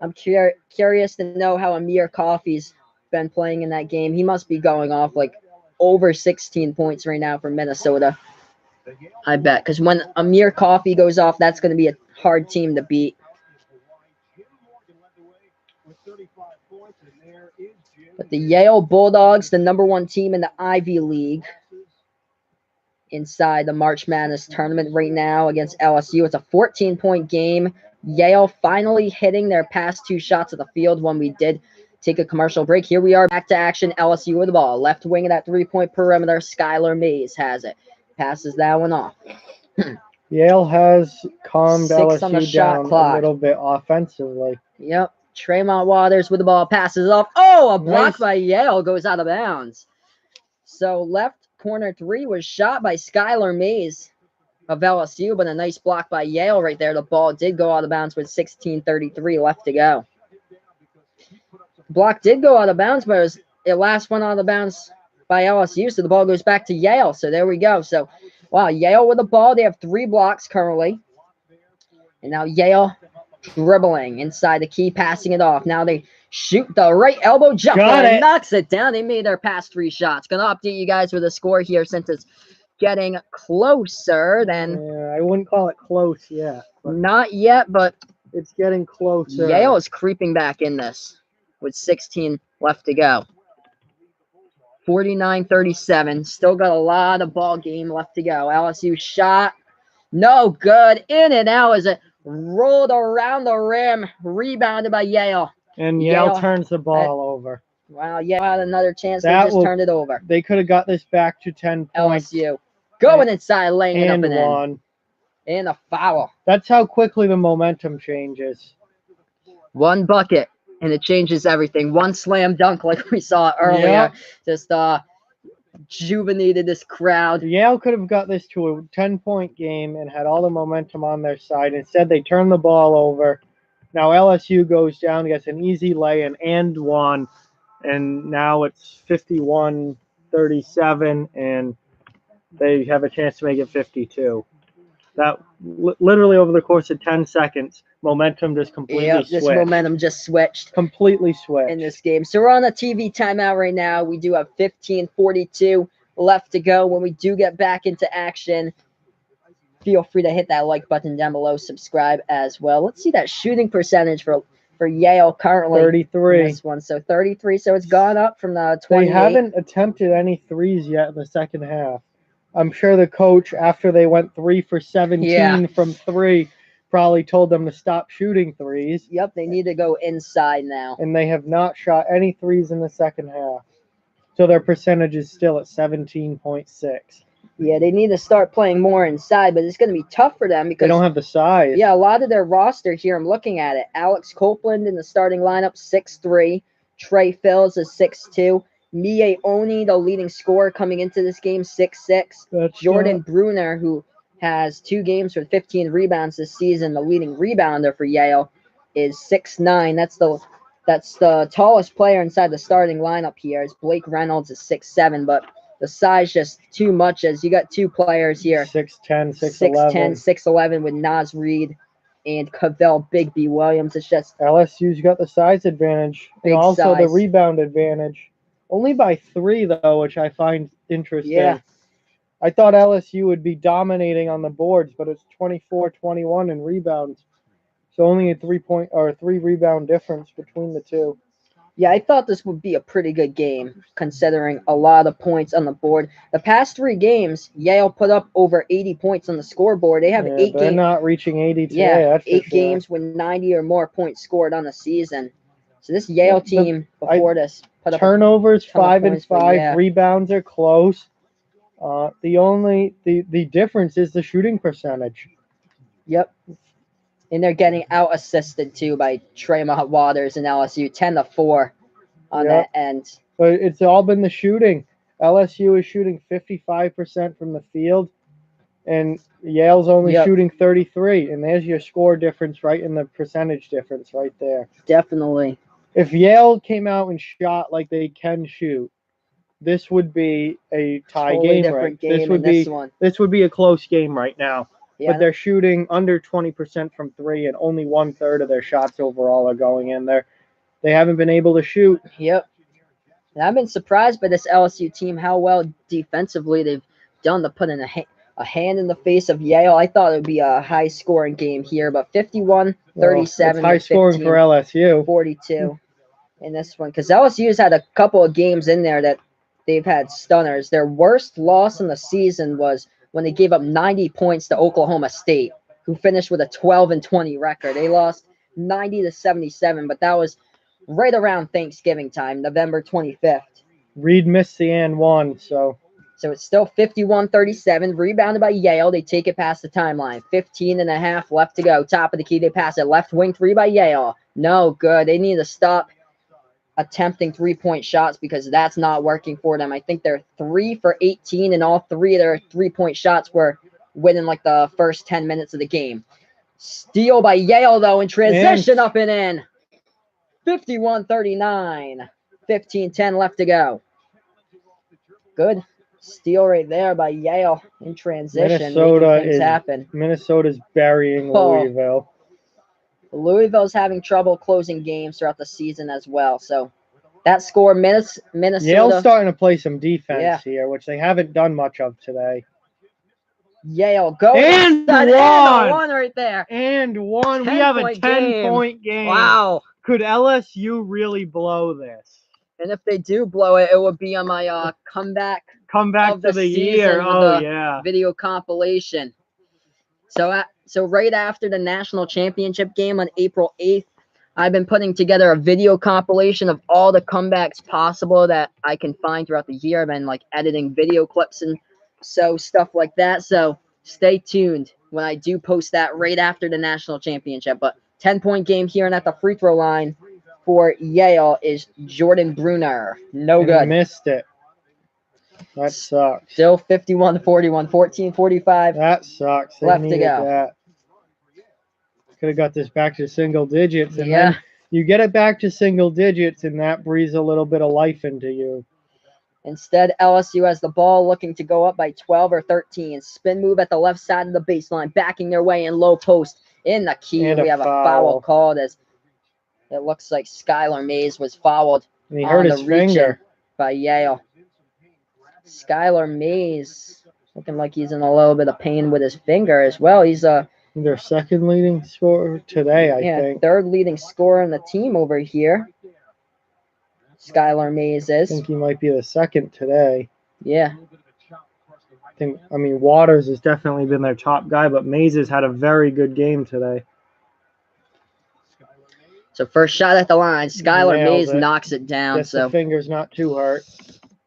I'm curious to know how Amir Coffey's been playing in that game. He must be going off like over 16 points right now for Minnesota. I bet. Because when Amir Coffey goes off, that's going to be a hard team to beat. But the Yale Bulldogs, the #1 team in the Ivy League, inside the March Madness tournament right now against LSU. It's a 14-point game. Yale finally hitting their past 2 shots of the field when we did take a commercial break. Here we are back to action. LSU with the ball. Left wing of that 3-point perimeter. Skylar Mays has it. Passes that one off. Yale has calmed 6 LSU on the shot down clock. a little bit offensively. Yep. Tremont Waters with the ball. Passes off. Oh, a block by Yale. Goes out of bounds. So left corner 3 was shot by Skylar Mays of LSU, but a nice block by Yale right there. The ball did go out of bounds with 16:33 left to go. Block did go out of bounds, but it last went out of bounds by LSU, so the ball goes back to Yale. So there we go. So, wow, Yale with the ball. They have 3 blocks currently. And now Yale dribbling inside the key, passing it off. Now they shoot the right elbow jumper and knocks it down. They made their past 3 shots. Going to update you guys with a score here since it's getting closer than... Yeah, I wouldn't call it close yet. Not yet, but... It's getting closer. Yale is creeping back in this with 16 left to go. 49-37. Still got a lot of ball game left to go. LSU shot. No good. In and out as it rolled around the rim. Rebounded by Yale. And Yale turns the ball over. Wow, Yale had another chance. They just turned it over. They could have got this back to 10 points. LSU going inside, laying it up and in. And a foul. That's how quickly the momentum changes. 1 bucket, and it changes everything. 1 slam dunk like we saw earlier. Yep. Just rejuvenated this crowd. Yale could have got this to a 10-point game and had all the momentum on their side. Instead, they turned the ball over. Now LSU goes down, gets an easy lay and 1. And now it's 51-49. 37, and they have a chance to make it 52. That literally over the course of 10 seconds, momentum just completely switched. This momentum just switched. Completely switched. In this game. So we're on a TV timeout right now. We do have 15:42 left to go. When we do get back into action, feel free to hit that like button down below, subscribe as well. Let's see that shooting percentage for Yale currently. 33. In this one. So 33. So it's gone up from the 28. They haven't attempted any threes yet in the second half. I'm sure the coach, after they went 3 for 17 from 3, probably told them to stop shooting threes. Yep, they need to go inside now. And they have not shot any threes in the second half. So their percentage is still at 17.6. Yeah, they need to start playing more inside, but it's going to be tough for them because they don't have the size. Yeah, a lot of their roster here, I'm looking at it. Alex Copeland in the starting lineup, 6'3". Trey Phills is 6'2". Mie Oni, the leading scorer coming into this game, 6'6". Jordan Bruner, who has 2 games with 15 rebounds this season, the leading rebounder for Yale, is 6'9". That's the tallest player inside the starting lineup here. Is Blake Reynolds is 6'7", but the size just too much, as you got 2 players here. 6'10", 6'11". 6'11" with Naz Reid and Cavell Bigby Williams. It's just LSU's got the size advantage and also the rebound advantage. Only by 3, though, which I find interesting. Yeah. I thought LSU would be dominating on the boards, but it's 24-21 in rebounds. So only a 3 rebound difference between the two. Yeah, I thought this would be a pretty good game, considering a lot of points on the board. The past 3 games, Yale put up over 80 points on the scoreboard. They have 8 games. They're not reaching 80 today. Yeah, 8 games with 90 or more points scored on the season. So this Yale team before this put up turnovers 5 and 5. Rebounds are close. The difference is the shooting percentage. Yep. And they're getting out-assisted, too, by Tremont Waters and LSU, 10-4 on that end. But it's all been the shooting. LSU is shooting 55% from the field, and Yale's only shooting 33. And there's your score difference right in the percentage difference right there. Definitely. If Yale came out and shot like they can shoot, this would be a tie game, right? This would be a close game right now. Yeah. But they're shooting under 20% from 3, and only 1/3 of their shots overall are going in there. They haven't been able to shoot. Yep. And I've been surprised by this LSU team, how well defensively they've done to put in a hand in the face of Yale. I thought it would be a high-scoring game here, but 51-37. It's high-scoring for LSU. 42 in this one, because LSU's had a couple of games in there that they've had stunners. Their worst loss in the season was when they gave up 90 points to Oklahoma State, who finished with a 12-20 record. They lost 90-77, but that was right around Thanksgiving time, November 25th. Reed missed the and one, so it's still 51-37, rebounded by Yale. They take it past the timeline. 15.5 left to go. Top of the key, they pass it. Left wing 3 by Yale. No good. They need to stop attempting 3-point shots because that's not working for them. I think they're 3 for 18, and all 3 of their 3-point shots were within like the first 10 minutes of the game. Steal by Yale, though, in transition, up and in. 51-39. 15-10 left to go. Good steal right there by Yale in transition. Minnesota's burying Louisville. Louisville's having trouble closing games throughout the season as well. So that score, Minnesota. Yale's starting to play some defense here, which they haven't done much of today. Yale go and one right there. And one. We have a 10-point game. Wow. Could LSU really blow this? And if they do blow it, it would be on my comeback to the year. Oh, yeah. Video compilation. So right after the national championship game on April 8th, I've been putting together a video compilation of all the comebacks possible that I can find throughout the year. I've been like editing video clips and stuff like that. So stay tuned when I do post that right after the national championship. But 10-point game here, and at the free throw line for Yale is Jordan Bruner. No good. Missed it. That sucks. Still 51-41, 14-45. That sucks. They left to go. That. Could have got this back to single digits, and then you get it back to single digits, and that breathes a little bit of life into you. Instead, LSU has the ball looking to go up by 12 or 13. Spin move at the left side of the baseline, backing their way in low post in the key. And we have a foul called as it looks like Skylar Mays was fouled And he hurt his finger by Yale. Skylar Mays looking like he's in a little bit of pain with his finger as well. He's their second leading scorer today, I think. Third leading scorer in the team over here. Skylar Mays is. I think he might be the second today. Yeah. I mean, Waters has definitely been their top guy, but Mays has had a very good game today. So first shot at the line, Skylar Mays knocks it down. Guess the finger's not too hurt.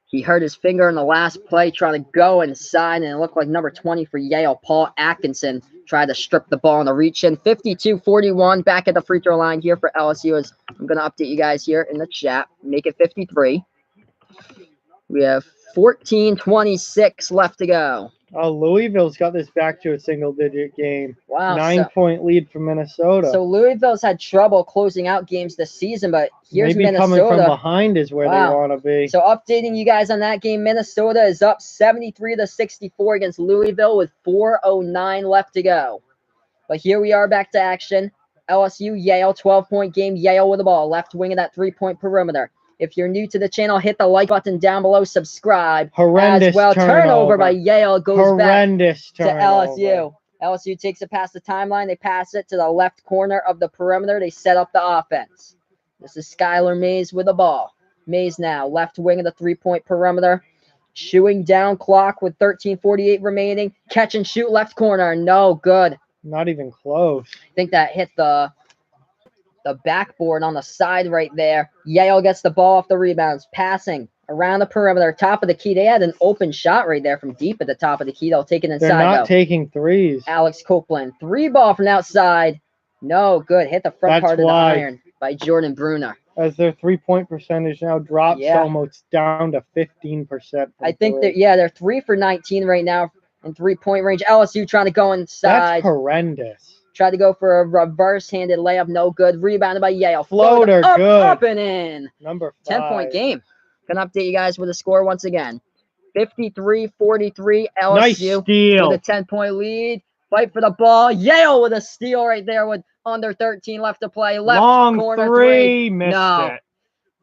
He hurt his finger in the last play trying to go inside, and it looked like number 20 for Yale, Paul Atkinson, tried to strip the ball on the reach in. 52-41 back at the free throw line here for LSU. As I'm going to update you guys here in the chat. Make it 53. We have 14:26 left to go. Oh, Louisville's got this back to a single-digit game. Wow. 9-point lead for Minnesota. So Louisville's had trouble closing out games this season, but here's Maybe Minnesota. Coming from behind is where they want to be. So updating you guys on that game, Minnesota is up 73-64 against Louisville with 4:09 left to go. But here we are back to action. LSU, Yale, 12-point game. Yale with the ball, left wing of that three-point perimeter. If you're new to the channel, hit the like button down below, subscribe. Horrendous as well. Turnover by Yale goes back to LSU. LSU takes it past the timeline. They pass it to the left corner of the perimeter. They set up the offense. This is Skylar Mays with the ball. Mays now, left wing of the three-point perimeter. Chewing down clock with 13:48 remaining. Catch and shoot left corner. No good. Not even close. I think that hit the backboard on the side right there. Yale gets the ball off the rebounds. Passing around the perimeter, top of the key. They had an open shot right there from deep at the top of the key. They'll take it inside. They're not taking threes. Alex Copeland. Three ball from outside. No good. Hit the front part of the iron by Jordan Bruner. As their three-point percentage now drops almost down to 15%. I think they're 3 for 19 right now in three-point range. LSU trying to go inside. That's horrendous. Tried to go for a reverse-handed layup. No good. Rebounded by Yale. Floater good. Up and in. Number 5. 10-point game. Gonna update you guys with the score once again. 53-43. LSU nice steal. with a 10-point lead. Fight for the ball. Yale with a steal right there with under 13 left to play. Left long corner three. Missed it.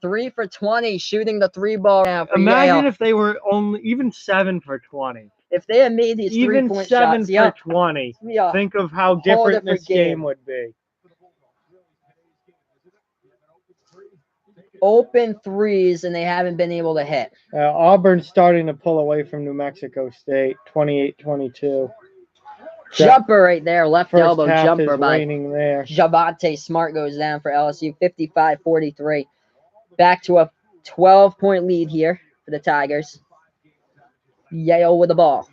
3 for 20 shooting the three ball now for Imagine Yale. if they were only even 7 for 20. If they had made these even 3-point 7 shots, for 20, think of how different this game would be. Open threes, and they haven't been able to hit. Auburn's starting to pull away from New Mexico State, 28-22. Jumper right there, left elbow jumper by there. Javante Smart goes down for LSU, 55-43. Back to a 12-point lead here for the Tigers. Yale with the ball.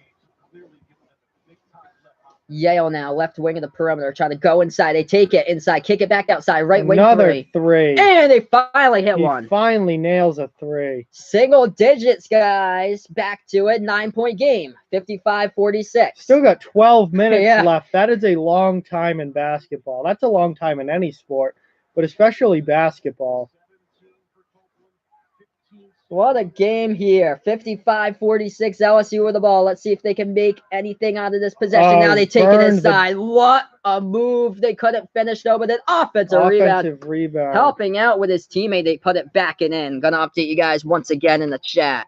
Yale now, left wing of the perimeter, trying to go inside. They take it inside, kick it back outside, right wing three. And they finally hit one. Finally nails a 3. Single digits, guys. Back to it. 9-point game, 55-46. Still got 12 minutes left. That is a long time in basketball. That's a long time in any sport, but especially basketball. What a game here. 55-46, LSU with the ball. Let's see if they can make anything out of this possession. Now they take it inside. What a move. They couldn't finish though, but an offensive rebound. Helping out with his teammate. They put it back and in. Gonna update you guys once again in the chat.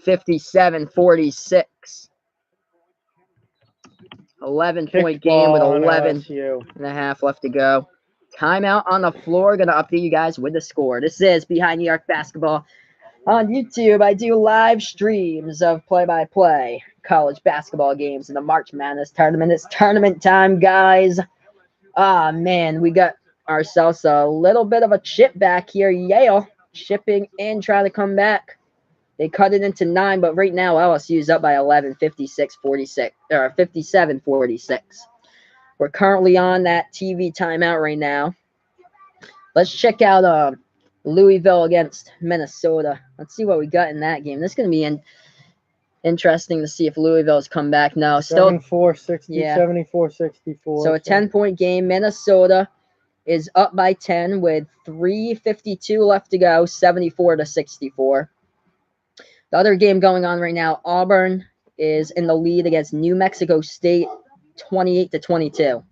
57-46. 11-point game with 11 and a half left to go. Timeout on the floor. Going to update you guys with the score. This is Behind the Arc Basketball on YouTube. I do live streams of play-by-play college basketball games in the March Madness tournament. It's tournament time, guys. Ah, man, we got ourselves a little bit of a chip back here. Yale shipping in, trying to come back. They cut it into 9, but right now LSU's up by 11, 56-46, or 57-46. We're currently on that TV timeout right now. Let's check out Louisville against Minnesota. Let's see what we got in that game. This is going to be interesting to see if Louisville's come back. No, still 74-60, 74-64. So a 10-point game. Minnesota is up by 10 with 3:52 left to go, 74-64. The other game going on right now, Auburn is in the lead against New Mexico State, 28-22.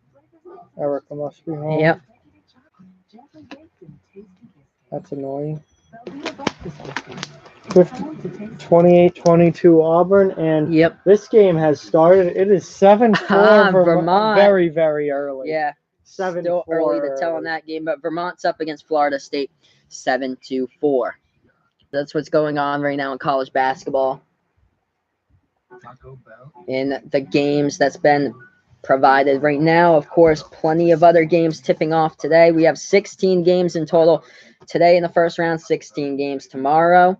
Erica must be home. Yep. That's annoying. 28-22 Auburn, and Yep. this game has started. It is 7-4 Vermont. Very, very early. Yeah. 7-4 Still early to tell on that game, but Vermont's up against Florida State 7-4. That's what's going on right now in college basketball. In the games that's been provided right now, of course, plenty of other games tipping off today. We have 16 games in total today in the first round, 16 games tomorrow.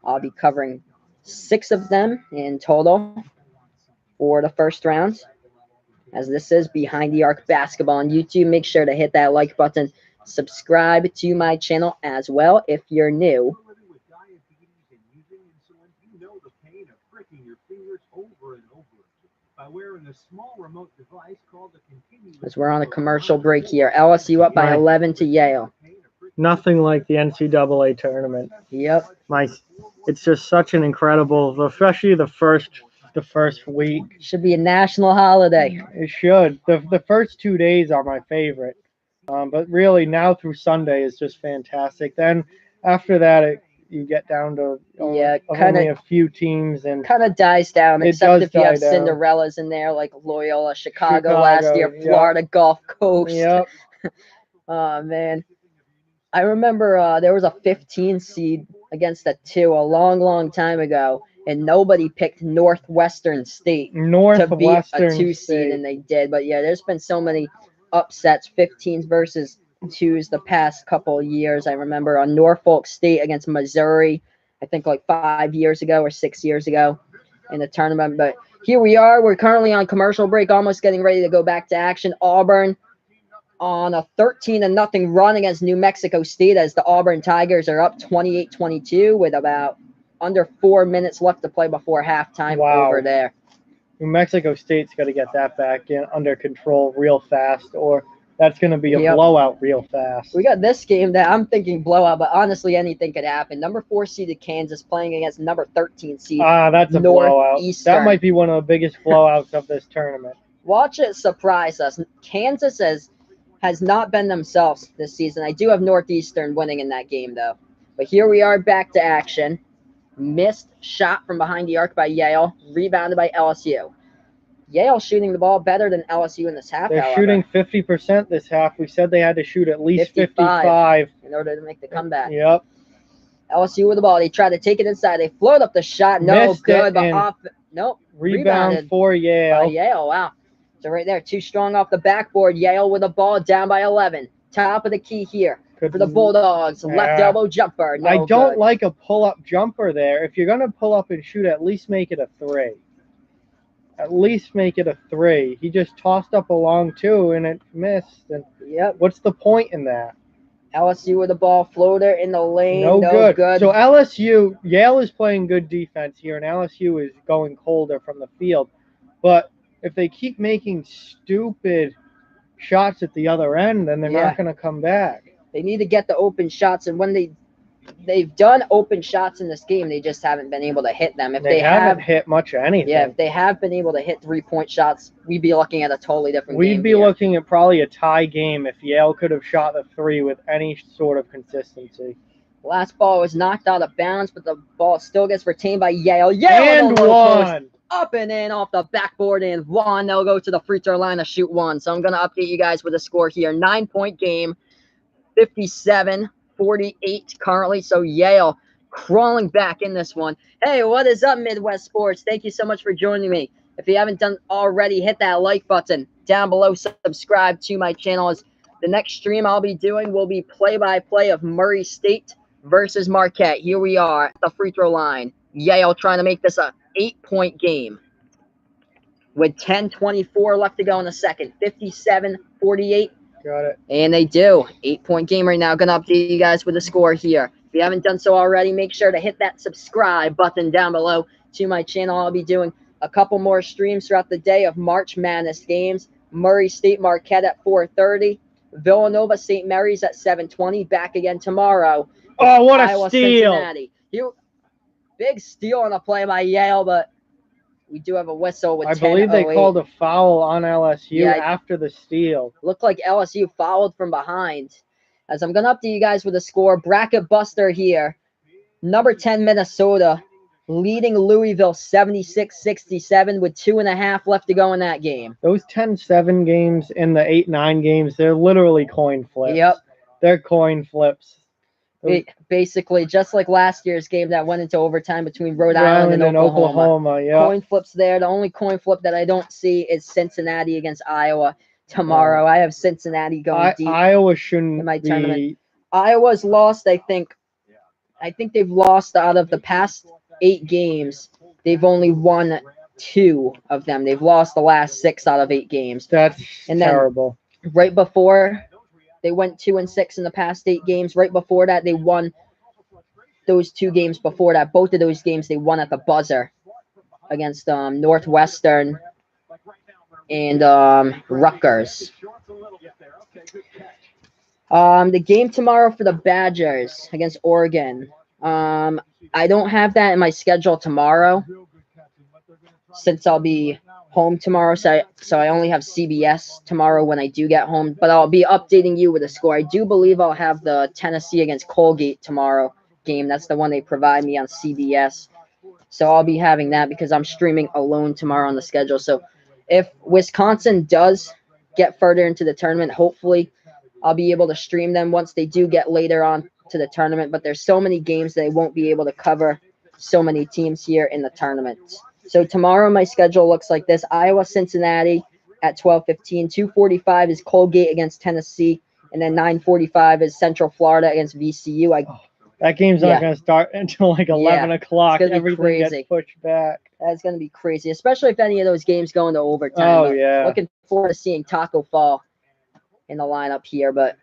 I'll be covering 6 of them in total for the first round. As this is Behind the Arc Basketball on YouTube, make sure to hit that like button. Subscribe to my channel as well if you're new. As we're on a commercial break here. LSU up by 11 to Yale. Nothing like the NCAA tournament. Yep. It's just such an incredible, especially the first week. Should be a national holiday. It should. The first 2 days are my favorite. But really now through Sunday is just fantastic. Then after that, you get down to only a few teams, and kind of dies down, except if you have down. Cinderellas in there like Loyola, Chicago last year, Florida Gulf Coast. Yep. Oh man, I remember there was a 15 seed against a 2 a long time ago, and nobody picked Northwestern State to be a 2 seed, and they did. But yeah, there's been so many upsets, 15s versus 2s the past couple of years. I remember on Norfolk State against Missouri, I think like 5 years ago or 6 years ago in the tournament. But here we are. We're currently on commercial break, almost getting ready to go back to action. Auburn on a 13-0 run against New Mexico State as the Auburn Tigers are up 28-22 with about under 4 minutes left to play before halftime over there. New Mexico State's got to get that back under control real fast, or that's going to be a blowout real fast. We got this game that I'm thinking blowout, but honestly, anything could happen. Number 4 seeded Kansas playing against number 13 seed that's a blowout. That might be one of the biggest blowouts of this tournament. Watch it surprise us. Kansas has not been themselves this season. I do have Northeastern winning in that game, though. But here we are back to action. Missed shot from behind the arc by Yale, rebounded by LSU. Yale shooting the ball better than LSU in this half. They're shooting 50% this half. We said they had to shoot at least 55 in order to make the comeback. Yep. LSU with the ball. They try to take it inside. They float up the shot. No good, but off. Nope. Rebound for Yale. By Yale. Wow. So right there, too strong off the backboard. Yale with the ball down by 11. Top of the key here for the Bulldogs. Left elbow jumper. No I don't like a pull-up jumper there. If you're going to pull up and shoot, at least make it a 3. At least make it a 3. He just tossed up a long 2 and it missed. And what's the point in that? LSU with the ball, floater in the lane. No good. So Yale is playing good defense here, and LSU is going colder from the field. But if they keep making stupid shots at the other end, then they're not going to come back. They need to get the open shots, and when they've done open shots in this game, they just haven't been able to hit them. If they haven't hit much of anything. Yeah, if they have been able to hit 3-point shots, we'd be looking at a totally different game. We'd be looking at probably a tie game if Yale could have shot the 3 with any sort of consistency. Last ball was knocked out of bounds, but the ball still gets retained by Yale. Yale and one. Up and in off the backboard, and one. They'll go to the free throw line to shoot 1. So I'm going to update you guys with a score here. 9-point game, 57-48 currently. So Yale crawling back in this one. Hey, what is up, Midwest Sports? Thank you so much for joining me. If you haven't done already, hit that like button down below. Subscribe to my channel. As the next stream I'll be doing will be play-by-play of Murray State versus Marquette. Here we are at the free throw line. Yale trying to make this a 8-point game with 10:24 left to go in the second. 57-48. Got it. And they do. 8-point game right now. Gonna update you guys with the score here. If you haven't done so already, make sure to hit that subscribe button down below to my channel. I'll be doing a couple more streams throughout the day of March Madness games. Murray State Marquette at 4:30. Villanova St. Mary's at 7:20. Back again tomorrow. Oh, what a steal. Cincinnati. Big steal on a play by Yale, but we do have a whistle with 10:08. I believe they called a foul on LSU Yeah, after the steal. Looked like LSU fouled from behind. As I'm going to update you guys with the score, bracket buster here. Number 10, Minnesota, leading Louisville 76-67 with 2.5 left to go in that game. Those 10-7 games and the 8-9 games, they're literally coin flips. Yep. They're coin flips. Basically, just like last year's game that went into overtime between Rhode Island and Oklahoma. Yep. Coin flips there. The only coin flip that I don't see is Cincinnati against Iowa tomorrow. I have Cincinnati going deep. Iowa shouldn't in my be. Tournament. Iowa's lost, I think they've lost out of the past 8 games. They've only won 2 of them. They've lost the last 6 out of 8 games. That's terrible. Right before, they went 2-6 in the past 8 games. Right before that, they won those 2 games before that. Both of those games they won at the buzzer against Northwestern and Rutgers. The game tomorrow for the Badgers against Oregon. I don't have that in my schedule tomorrow since I'll be home tomorrow. So I only have CBS tomorrow when I do get home. But I'll be updating you with a score. I do believe I'll have the Tennessee against Colgate tomorrow game. That's the one they provide me on CBS. So I'll be having that because I'm streaming alone tomorrow on the schedule. So if Wisconsin does get further into the tournament, hopefully I'll be able to stream them once they do get later on to the tournament. But there's so many games that I won't be able to cover so many teams here in the tournament. So tomorrow my schedule looks like this. Iowa, Cincinnati at 12:15. 2:45 is Colgate against Tennessee. And then 9:45 is Central Florida against VCU. That game's not going to start until like 11 o'clock. Everything gets pushed back. That's going to be crazy, especially if any of those games go into overtime. Oh, yeah. Looking forward to seeing Taco Fall in the lineup here, but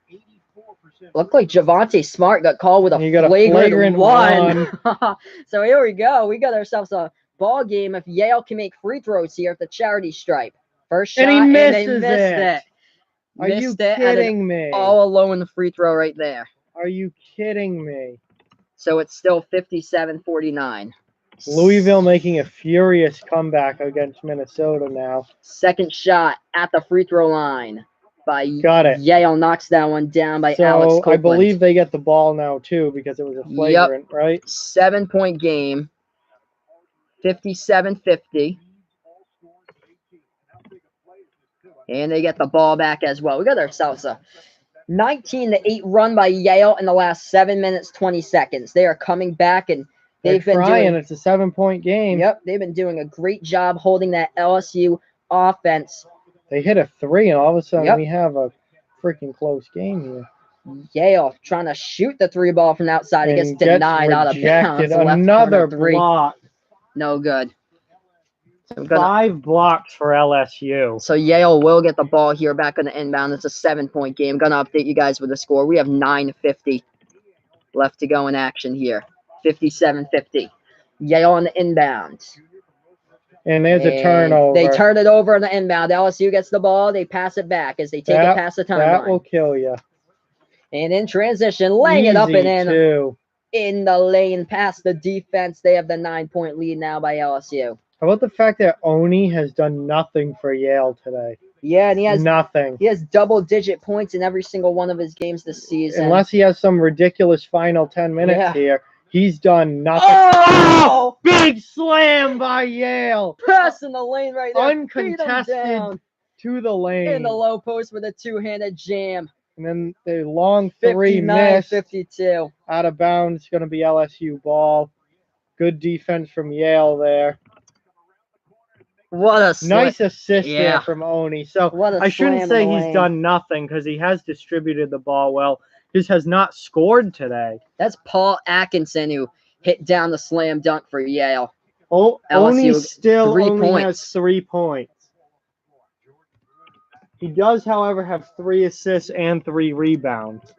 looked like Javonte Smart got called with a flagrant one. So here we go. We got ourselves a ball game if Yale can make free throws here at the charity stripe. First shot, and they missed it. Are you kidding me? All alone the free throw right there. Are you kidding me? So it's still 57-49. Louisville making a furious comeback against Minnesota now. Second shot at the free throw line by Got it. Yale. Knocks that one down by Alex Copeland. I believe they get the ball now too because it was a flagrant, right? 7-point game. 57-50. And they get the ball back as well. We got ourselves a 19-8 run by Yale in the last 7 minutes, 20 seconds. They are coming back, and they've been trying. It's a 7-point game. Yep, they've been doing a great job holding that LSU offense. They hit a 3, and all of a sudden we have a freaking close game here. Yale trying to shoot the 3 ball from the outside. It gets denied out of bounds. Another block. No good. So 5 blocks for LSU. So Yale will get the ball here back on the inbound. It's a 7-point game. Going to update you guys with the score. We have 9:50 left to go in action here. 57-50. Yale on the inbound. And there's a turnover. They turn it over on the inbound. LSU gets the ball. They pass it back as they take it past the timeline. That will kill you. And in transition, laying it up and in. In the lane past the defense. They have the 9-point lead now by LSU. How about the fact that Oni has done nothing for Yale today? Yeah, and he has nothing. He has double-digit points in every single one of his games this season. Unless he has some ridiculous final 10 minutes here, he's done nothing. Oh! Big slam by Yale. Pass in the lane right there. Uncontested to the lane. In the low post with a two-handed jam. And then the long 3 missed. 59-52. Out of bounds. It's going to be LSU ball. Good defense from Yale there. What a nice assist there from Oni. So I shouldn't say he's done nothing because he has distributed the ball well. He just has not scored today. That's Paul Atkinson who hit down the slam dunk for Yale. Oni still only has 3 points. He does, however, have 3 assists and 3 rebounds.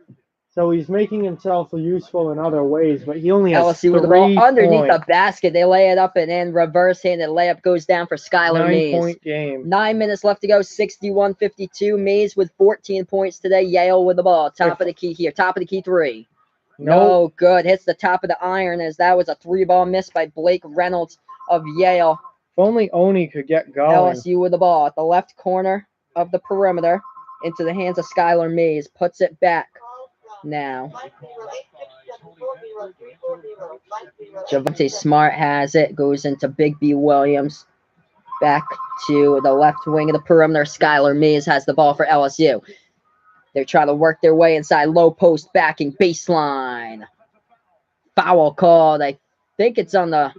So he's making himself useful in other ways, but he only has LSU with the ball underneath the basket. They lay it up and in. Reverse-handed layup goes down for Skylar Mays. 9-point game. 9 minutes left to go. 61-52. Mays with 14 points today. Yale with the ball. Top of the key here. Top of the key 3. No good. Hits the top of the iron as that was a 3-ball miss by Blake Reynolds of Yale. If only Oni could get going. LSU with the ball at the left corner of the perimeter into the hands of Skylar Mays. Puts it back now. Javonte Smart has it. Goes into Big B Williams. Back to the left wing of the perimeter. Skylar Mays has the ball for LSU. They're trying to work their way inside. Low post backing baseline. Foul called. I think it's on the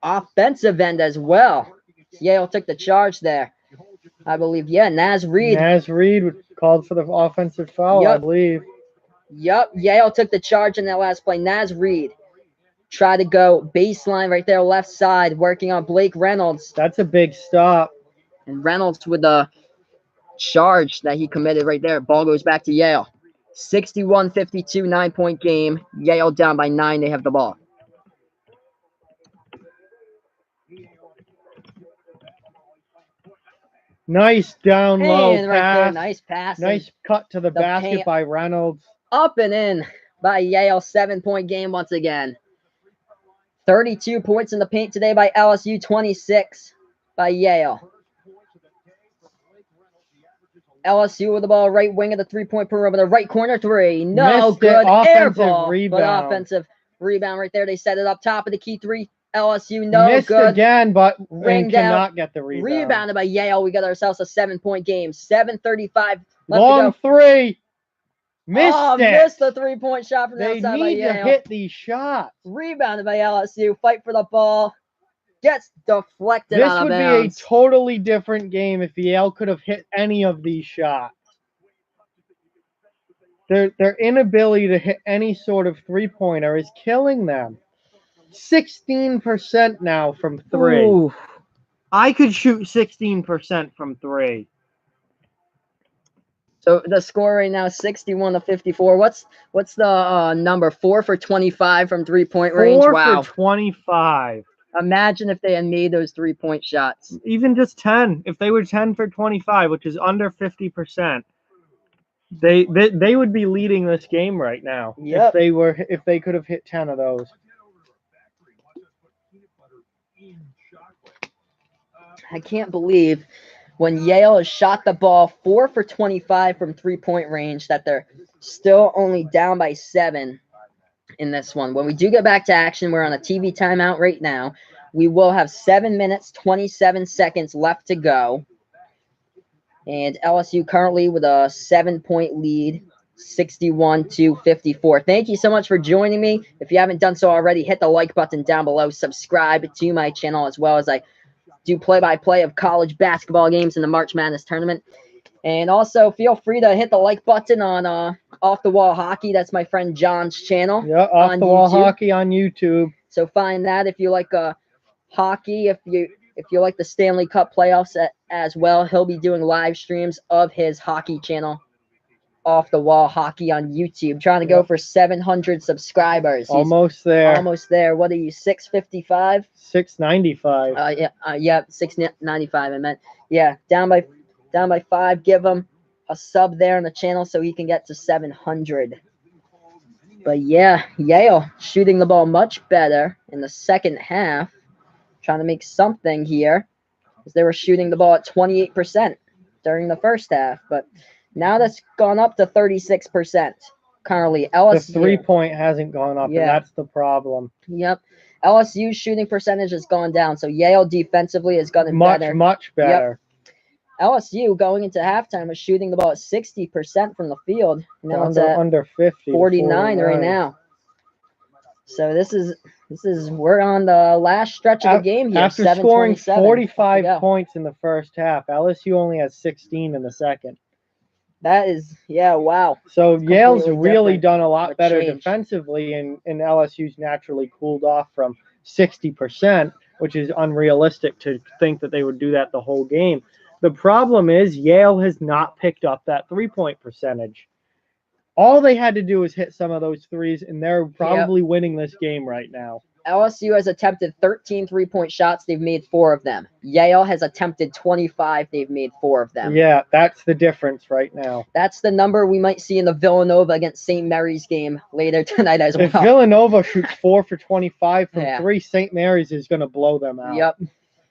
offensive end as well. Yale took the charge there. I believe, yeah, Naz Reid. Naz Reid called for the offensive foul, I believe. Yep, Yale took the charge in that last play. Naz Reid tried to go baseline right there, left side, working on Blake Reynolds. That's a big stop. And Reynolds with the charge that he committed right there. Ball goes back to Yale. 61-52, 9-point game. Yale down by 9. They have the ball. Nice down low pass. Right there, nice pass. Nice cut to the basket by Reynolds. Up and in by Yale. 7-point game once again. 32 points in the paint today by LSU. 26 by Yale. LSU with the ball, right wing of the 3-point perimeter, right corner 3. No Missed good. Air ball, rebound. But offensive rebound right there. They set it up top of the key 3. LSU, no Missed good. again, but cannot get the rebound. Rebounded by Yale. We got ourselves a 7-point game. 7:35 left Long to go. 3. Missed it. Missed the 3-point shot from the They outside by need Yale. to hit these shots. Rebounded by LSU. Fight for the ball. Gets deflected out of bounds. This would be a totally different game if Yale could have hit any of these shots. Their inability to hit any sort of three-pointer is killing them. 16% now from 3. Ooh. I could shoot 16% from 3. So the score right now is 61-54. What's the number? 4 for 25 from 3-point range. 4 Wow. for 25. Imagine if they had made those 3-point shots. Even just 10. If they were 10 for 25, which is under 50%, they would be leading this game right now. Yep. If they could have hit 10 of those. I can't believe when Yale has shot the ball 4 for 25 from 3-point range that they're still only down by 7 in this one. When we do get back to action, we're on a TV timeout right now. We will have 7 minutes, 27 seconds left to go. And LSU currently with a 7-point lead, 61-54. Thank you so much for joining me. If you haven't done so already, hit the like button down below. Subscribe to my channel as well as I do play-by-play of college basketball games in the March Madness tournament. And also feel free to hit the like button on Off the Wall Hockey. That's my friend John's channel. Yeah, Off the Wall Hockey on YouTube. So find that if you like hockey. If you like the Stanley Cup playoffs as well, he'll be doing live streams of his hockey channel, Off the Wall Hockey on YouTube. Trying to go for 700 subscribers. He's almost there. Almost there. What are you, 655? 695. Yeah, 695. I meant. Yeah, down by 5. Give him a sub there on the channel so he can get to 700. But yeah, Yale shooting the ball much better in the second half. Trying to make something here, as they were shooting the ball at 28% during the first half. But now that's gone up to 36% currently. LSU, the 3-point hasn't gone up, and that's the problem. Yep. LSU's shooting percentage has gone down, so Yale defensively has gotten better. Much better. Yep. LSU going into halftime was shooting the ball at 60% from the field. Now it's at under 50, 49 right now. So this is we're on the last stretch of the game here. After scoring 45 points in the first half, LSU only has 16 in the second. That is, wow. So Yale's really done a lot better defensively, and LSU's naturally cooled off from 60%, which is unrealistic to think that they would do that the whole game. The problem is Yale has not picked up that 3-point percentage. All they had to do was hit some of those threes, and they're probably winning this game right now. LSU has attempted 13 3-point shots. They've made 4 of them. Yale has attempted 25. They've made 4 of them. Yeah, that's the difference right now. That's the number we might see in the Villanova against St. Mary's game later tonight as well. If Villanova shoots 4 for 25 from Yeah. 3, St. Mary's is going to blow them out. Yep.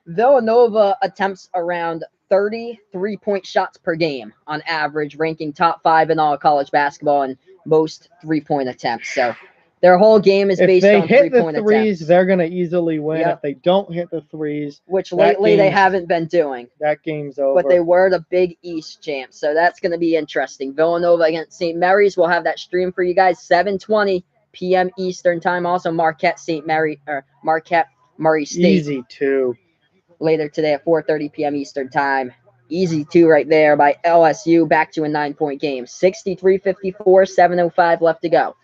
Villanova attempts around 30 3-point shots per game on average, ranking top 5 in all college basketball and most 3-point attempts. So their whole game is based on 3-point attempts. If they hit the threes, they're going to easily win. Yep. If they don't hit the threes, which lately they haven't been doing. That game's over. But they were the Big East champs, so that's going to be interesting. Villanova against St. Mary's. We'll have that stream for you guys, 7:20 p.m. Eastern time. Also, Marquette Murray State. Easy too. Later today at 4:30 p.m. Eastern time. Easy 2 right there by LSU. Back to a 9-point game. 63-54, 7:05 left to go.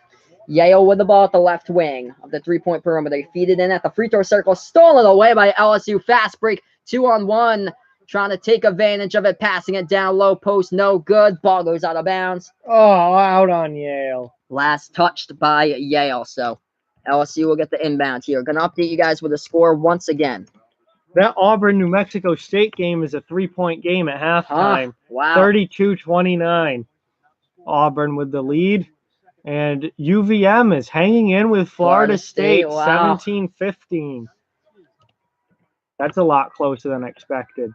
Yale with the ball at the left wing of the 3-point perimeter. They feed it in at the free throw circle. Stolen away by LSU. Fast break. 2-on-1. Trying to take advantage of it. Passing it down low post. No good. Ball goes out of bounds. Oh, out on Yale. Last touched by Yale. So LSU will get the inbound here. Going to update you guys with the score once again. That Auburn-New Mexico State game is a 3-point game at halftime. Wow. 32-29. Auburn with the lead. And UVM is hanging in with Florida State, wow. 17-15. That's a lot closer than expected.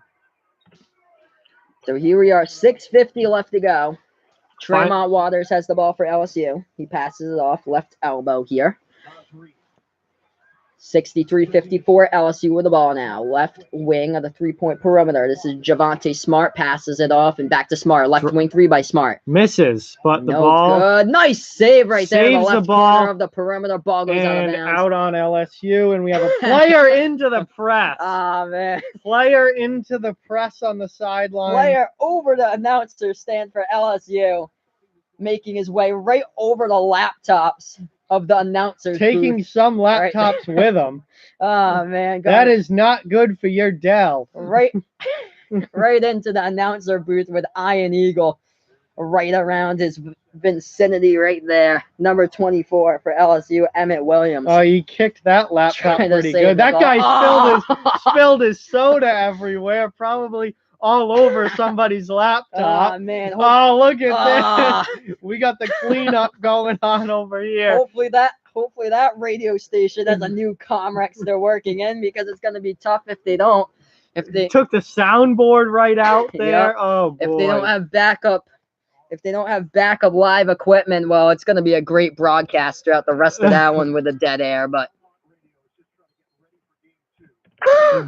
So here we are, 6:50 left to go. Tremont Waters has the ball for LSU. He passes it off, left elbow here. 63-54, LSU with the ball now. Left wing of the 3-point perimeter. This is Javonte Smart, passes it off, and back to Smart. Left wing 3 by Smart. Misses, but the ball. Good. Nice save right there. Saves The left ball corner of the perimeter. Ball goes out of bounds. And out on LSU, and we have a player into the press. Ah, man. Player into the press on the sideline. Player over the announcer stand for LSU, making his way right over the laptops of the announcers. Taking booth. some laptops with him. Oh, man. That is not good for your Dell. Right into the announcer booth with Iron Eagle right around his vicinity right there. Number 24 for LSU, Emmett Williams. Oh, he kicked that laptop pretty good. That guy spilled his soda everywhere, probably all over somebody's laptop. Oh, man. Oh, look at this. We got the cleanup going on over here. Hopefully that radio station has a new Comrex they're working in, because it's going to be tough if they don't. If they took the soundboard right out there. Yep. Oh, boy. If they don't have backup live equipment, well, it's going to be a great broadcast throughout the rest of that one with the dead air, but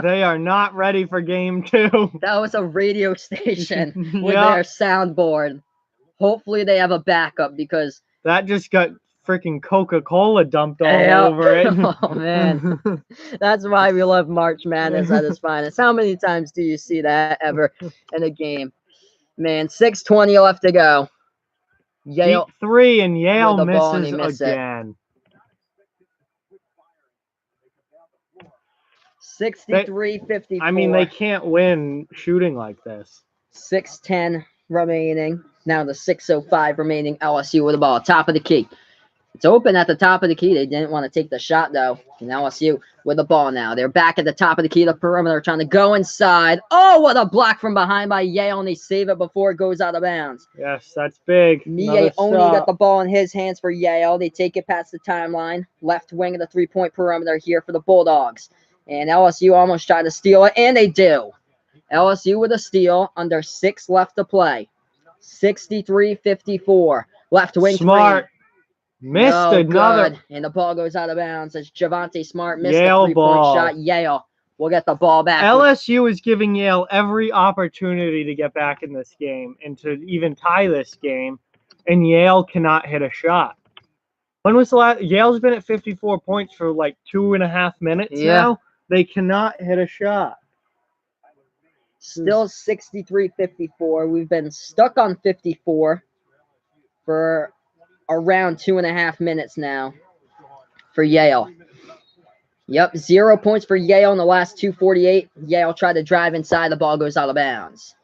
they are not ready for game 2. That was a radio station with their soundboard. Hopefully they have a backup, because that just got freaking Coca-Cola dumped all over it. Oh, man. That's why we love March Madness at its finest. How many times do you see that ever in a game? Man, 6:20 left to go. Yale deep 3, and Yale misses again. 63-54. I mean, they can't win shooting like this. 6:10 remaining. Now the 6:05 remaining. LSU with the ball. Top of the key. It's open at the top of the key. They didn't want to take the shot, though. And LSU with the ball now. They're back at the top of the key. The perimeter trying to go inside. Oh, what a block from behind by Yale, and they save it before it goes out of bounds. Yes, that's big. Mie only got the ball in his hands for Yale. They take it past the timeline. Left wing of the 3-point perimeter here for the Bulldogs. And LSU almost tried to steal it, and they do. LSU with a steal, under 6 left to play. 63-54. Left wing Smart. Missed another. Good. And the ball goes out of bounds as Javonte Smart missed the 3-point shot. Yale will get the ball back. LSU is giving Yale every opportunity to get back in this game and to even tie this game, and Yale cannot hit a shot. When was the last? Yale's been at 54 points for like 2.5 minutes now. They cannot hit a shot. Still 63-54. We've been stuck on 54 for around 2.5 minutes now for Yale. Yep, 0 points for Yale in the last 2:48. Yale tried to drive inside. The ball goes out of bounds.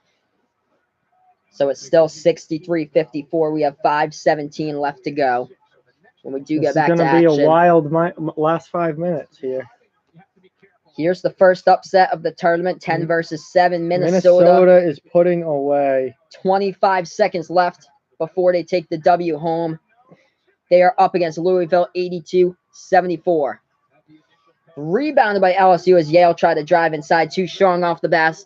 So it's still 63-54. We have 5:17 left to go. when we do This get is back to going to be action. a wild last 5 minutes here. Here's the first upset of the tournament, 10 versus 7. Minnesota is putting away. 25 seconds left before they take the W home. They are up against Louisville, 82-74. Rebounded by LSU as Yale tried to drive inside. Too strong off the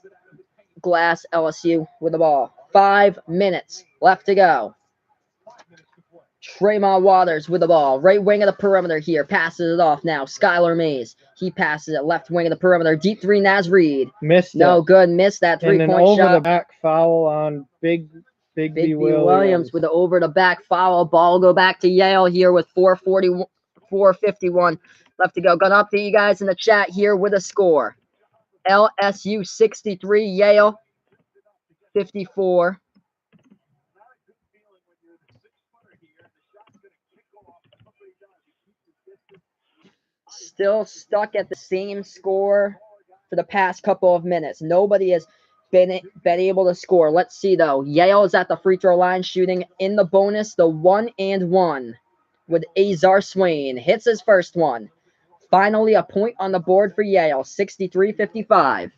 glass. LSU with the ball. 5 minutes left to go. Tremont Waters with the ball. Right wing of the perimeter here. Passes it off now. Skylar Mays. He passes it left wing of the perimeter. Deep three, Naz Reid. Missed No it. good. Missed that three-point shot. And an over-the-back foul on Big B. Williams. With the over-the-back foul. Ball go back to Yale here with 4:51 left to go. Gonna update you guys in the chat here with a score. LSU 63, Yale 54. Still stuck at the same score for the past couple of minutes. Nobody has been able to score. Let's see, though. Yale is at the free throw line shooting in the bonus, the 1-and-1 with Azar Swain. Hits his first one. Finally, a point on the board for Yale, 63-55.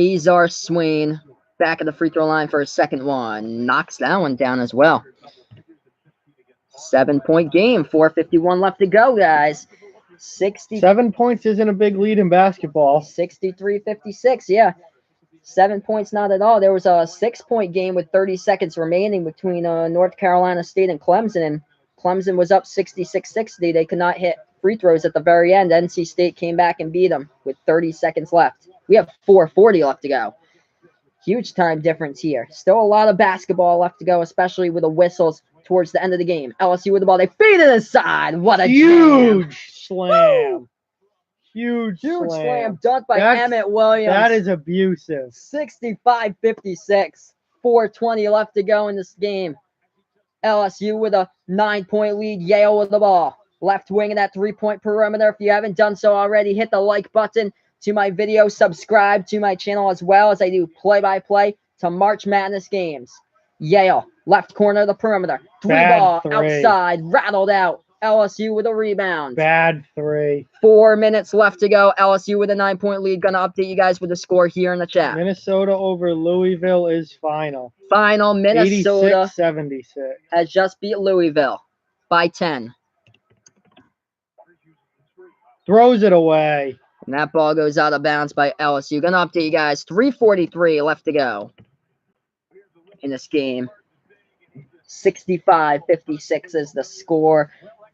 Azar Swain back at the free throw line for a second one. Knocks that one down as well. 7-point game. 4:51 left to go, guys. 7 points isn't a big lead in basketball. 63-56, yeah. 7 points, not at all. There was a 6-point game with 30 seconds remaining between North Carolina State and Clemson, and Clemson was up 66-60. They could not hit free throws at the very end. NC State came back and beat them with 30 seconds left. We have 4:40 left to go. Huge time difference here. Still a lot of basketball left to go, especially with the whistles towards the end of the game. LSU with the ball. They feed it inside. What a huge slam. Huge slam dunk by Emmett Williams. That is abusive. 65-56. 4:20 left to go in this game. LSU with a 9-point lead. Yale with the ball. Left wing of that 3-point perimeter. If you haven't done so already, hit the like button to my video. Subscribe to my channel as well as I do play-by-play to March Madness games. Yale, left corner of the perimeter. Ball outside, rattled out. LSU with a rebound. Bad three. 4 minutes left to go. LSU with a 9-point lead. Gonna update you guys with the score here in the chat. Minnesota over Louisville is final. Minnesota 86-76 has just beat Louisville by 10. Throws it away. And that ball goes out of bounds by LSU. Gonna update you guys. 3:43 left to go in this game. 65-56 is the score.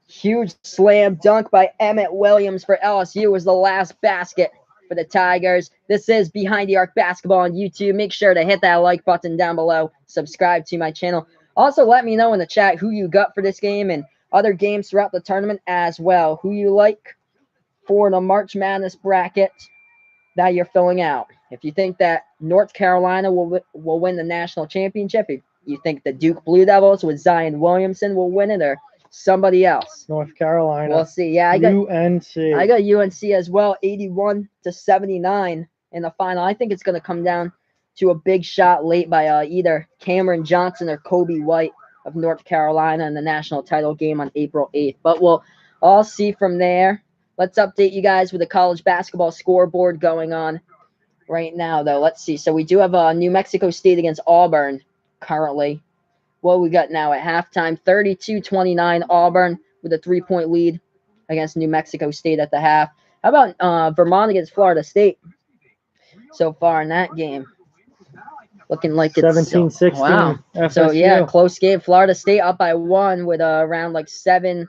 Huge slam dunk by Emmett Williams for LSU was the last basket for the Tigers. This is Behind the Arc Basketball on YouTube. Make sure to hit that like button down below. Subscribe to my channel. Also, let me know in the chat who you got for this game and other games throughout the tournament as well. Who you like for the March Madness bracket that you're filling out. If you think that North Carolina will win the national championship, if you think the Duke Blue Devils with Zion Williamson will win it, or somebody else. North Carolina. We'll see. Yeah, I got UNC as well, 81-79 in the final. I think it's going to come down to a big shot late by either Cameron Johnson or Kobe White of North Carolina in the national title game on April 8th. But we'll all see from there. Let's update you guys with the college basketball scoreboard going on right now, though. Let's see. So we do have New Mexico State against Auburn currently. What we got now at halftime, 32-29 Auburn with a 3-point lead against New Mexico State at the half. How about Vermont against Florida State so far in that game? Looking like it's 17-16. Wow. FSU. So, yeah, close game. Florida State up by 1 with around like 7:50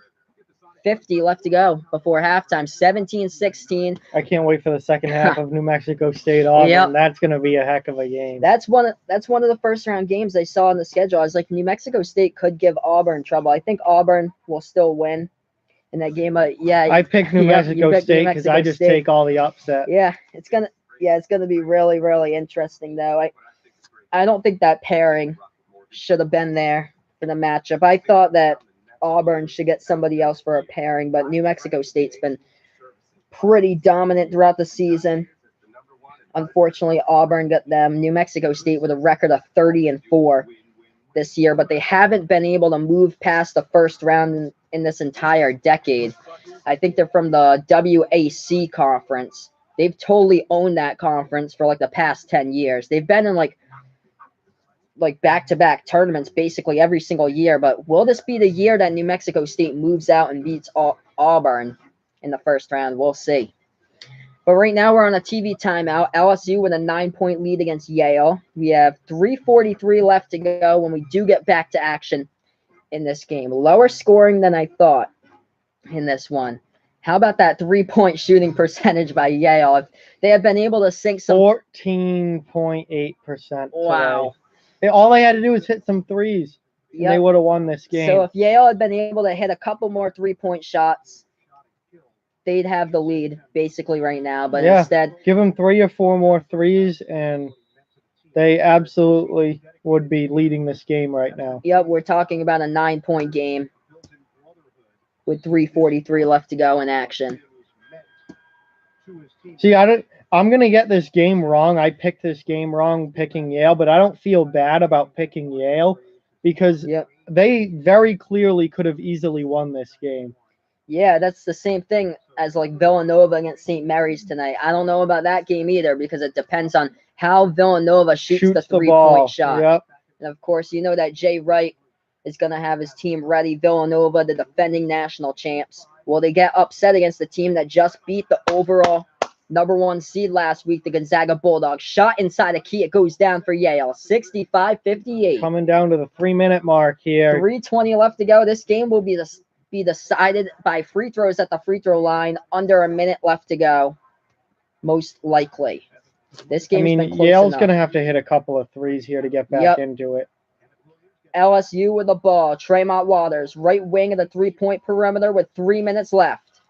left to go before halftime. 17-16. I can't wait for the second half of New Mexico State Auburn. Yep. That's going to be a heck of a game. That's one of the first round games I saw on the schedule. I was like, New Mexico State could give Auburn trouble. I think Auburn will still win in that game. Yeah, I picked New Mexico State because I just take all the upset. Yeah, it's gonna be really, really interesting though. I don't think that pairing should have been there for the matchup. I thought that Auburn should get somebody else for a pairing, but New Mexico State's been pretty dominant throughout the season. Unfortunately, Auburn got them. New Mexico State with a record of 30-4 this year, but they haven't been able to move past the first round in this entire decade. I think they're from the WAC conference. They've totally owned that conference for like the past 10 years. They've been in like back-to-back tournaments basically every single year, but will this be the year that New Mexico State moves out and beats Auburn in the first round? We'll see. But right now we're on a TV timeout. LSU with a 9-point lead against Yale. We have 3:43 left to go when we do get back to action in this game. Lower scoring than I thought in this one. How about that 3-point shooting percentage by Yale? If they have been able to sink some 14.8%. Wow. All they had to do was hit some threes, and they would have won this game. So if Yale had been able to hit a couple more 3-point shots, they'd have the lead basically right now. But instead, give them 3 or 4 more threes, and they absolutely would be leading this game right now. Yep, we're talking about a 9-point game with 3:43 left to go in action. See, I'm going to get this game wrong. I picked this game wrong picking Yale, but I don't feel bad about picking Yale because they very clearly could have easily won this game. Yeah, that's the same thing as like Villanova against St. Mary's tonight. I don't know about that game either because it depends on how Villanova shoots the 3-point shot. Yep. And of course, you know that Jay Wright is going to have his team ready. Villanova, the defending national champs. Will they get upset against the team that just beat the overall #1 seed last week, the Gonzaga Bulldogs? Shot inside the key. It goes down for Yale. 65-58. Coming down to the 3-minute mark here. 3:20 left to go. This game will be decided by free throws at the free throw line. Under a minute left to go, most likely. This game's been close Yale's enough. going to have to hit a couple of threes here to get back into it. LSU with the ball. Tremont Waters, right wing of the 3-point perimeter with 3 minutes left.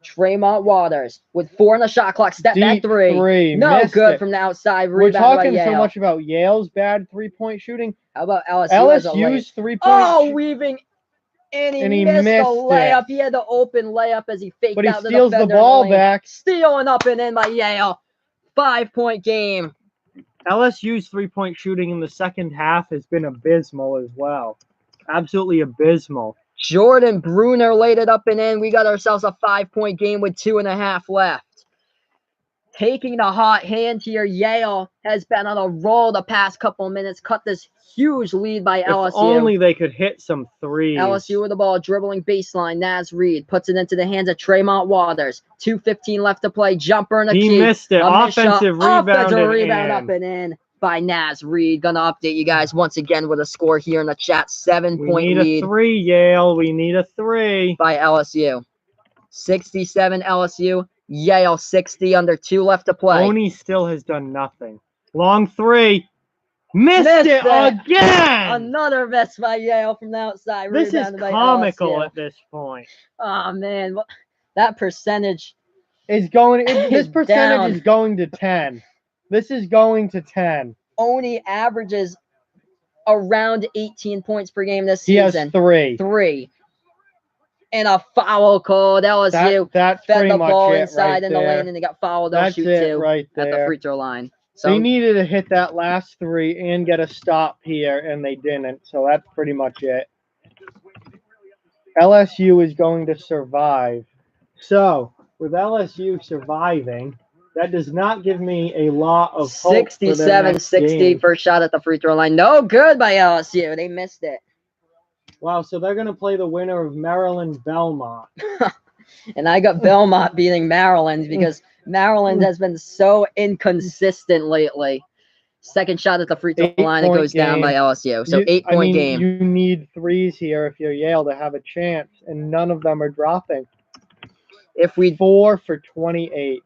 Tremont Waters with 4 on the shot clock. Step back three. No good from the outside. We're talking so much about Yale's bad 3-point shooting. How about LSU? LSU's 3-point weaving. And he missed the layup. He had the open layup as he faked out the defender. But he steals the ball back. Stealing up and in by Yale. 5-point game. LSU's 3-point shooting in the second half has been abysmal as well. Absolutely abysmal. Jordan Bruner laid it up and in. We got ourselves a 5-point game with 2.5 left. Taking the hot hand here, Yale has been on a roll the past couple of minutes. Cut this huge lead by LSU. If only they could hit some threes. LSU with the ball, dribbling baseline. Naz Reid puts it into the hands of Tremont Waters. 2:15 left to play. Jumper in the key. He missed it. Offensive rebound up and in by Naz Reid. Gonna update you guys once again with a score here in the chat. 7-point lead. We need a 3, Yale. We need a 3. By LSU. 67 LSU. Yale 60, under 2 left to play. Oni still has done nothing. Long 3. Missed it again! Another miss by Yale from the outside. This is comical at this point. Oh, man. That percentage is going. This percentage is going to 10. This is going to 10. Oni averages around 18 points per game this season. He has 3. 3. And a foul called. LSU fed the ball inside in the lane, and they got fouled. They'll shoot 2 right at the free throw line. So they needed to hit that last 3 and get a stop here, and they didn't. So that's pretty much it. LSU is going to survive. So with LSU surviving, that does not give me a lot of hope. 67-60 first shot at the free throw line. No good by LSU. They missed it. Wow, so they're going to play the winner of Maryland-Belmont. And I got Belmont beating Maryland because Maryland has been so inconsistent lately. Second shot at the free throw line, it goes down by LSU. So 8-point game. You need threes here if you're Yale to have a chance, and none of them are dropping. 4 for 28.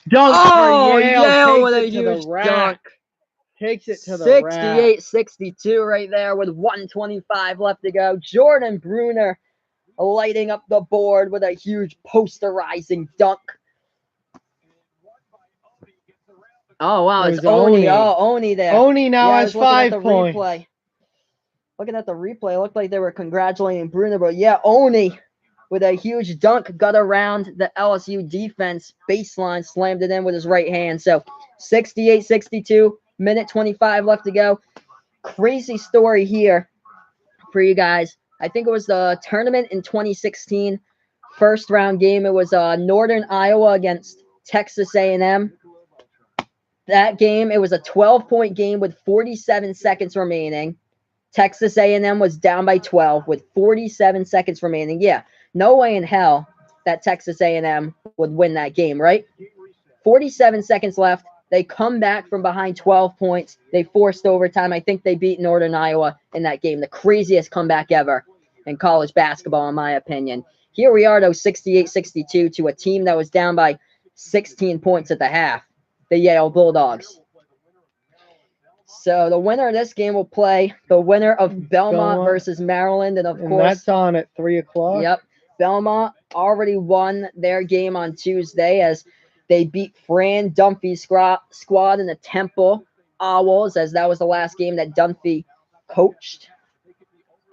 Dunk for Yale with a huge dunk. Takes it to the rack. 68-62 right there with 1:25 left to go. Jordan Bruner lighting up the board with a huge posterizing dunk. Oh, wow. It's Oni. Oh, Oni there. Oni now has 5 points. Looking at the replay, it looked like they were congratulating Bruner, but yeah, Oni with a huge dunk, got around the LSU defense baseline, slammed it in with his right hand. So 68-62, minute 25 left to go. Crazy story here for you guys. I think it was the tournament in 2016, first round game. It was Northern Iowa against Texas A&M. That game, it was a 12-point game with 47 seconds remaining. Texas A&M was down by 12 with 47 seconds remaining. Yeah, no way in hell that Texas A&M would win that game, right? 47 seconds left. They come back from behind 12 points. They forced overtime. I think they beat Northern Iowa in that game. The craziest comeback ever in college basketball, in my opinion. Here we are, though, 68-62 to a team that was down by 16 points at the half, the Yale Bulldogs. So the winner of this game will play the winner of Belmont versus Maryland. And, of course, that's on at 3 o'clock. Yep. Belmont already won their game on Tuesday as they beat Fran Dunphy's squad in the Temple Owls, as that was the last game that Dunphy coached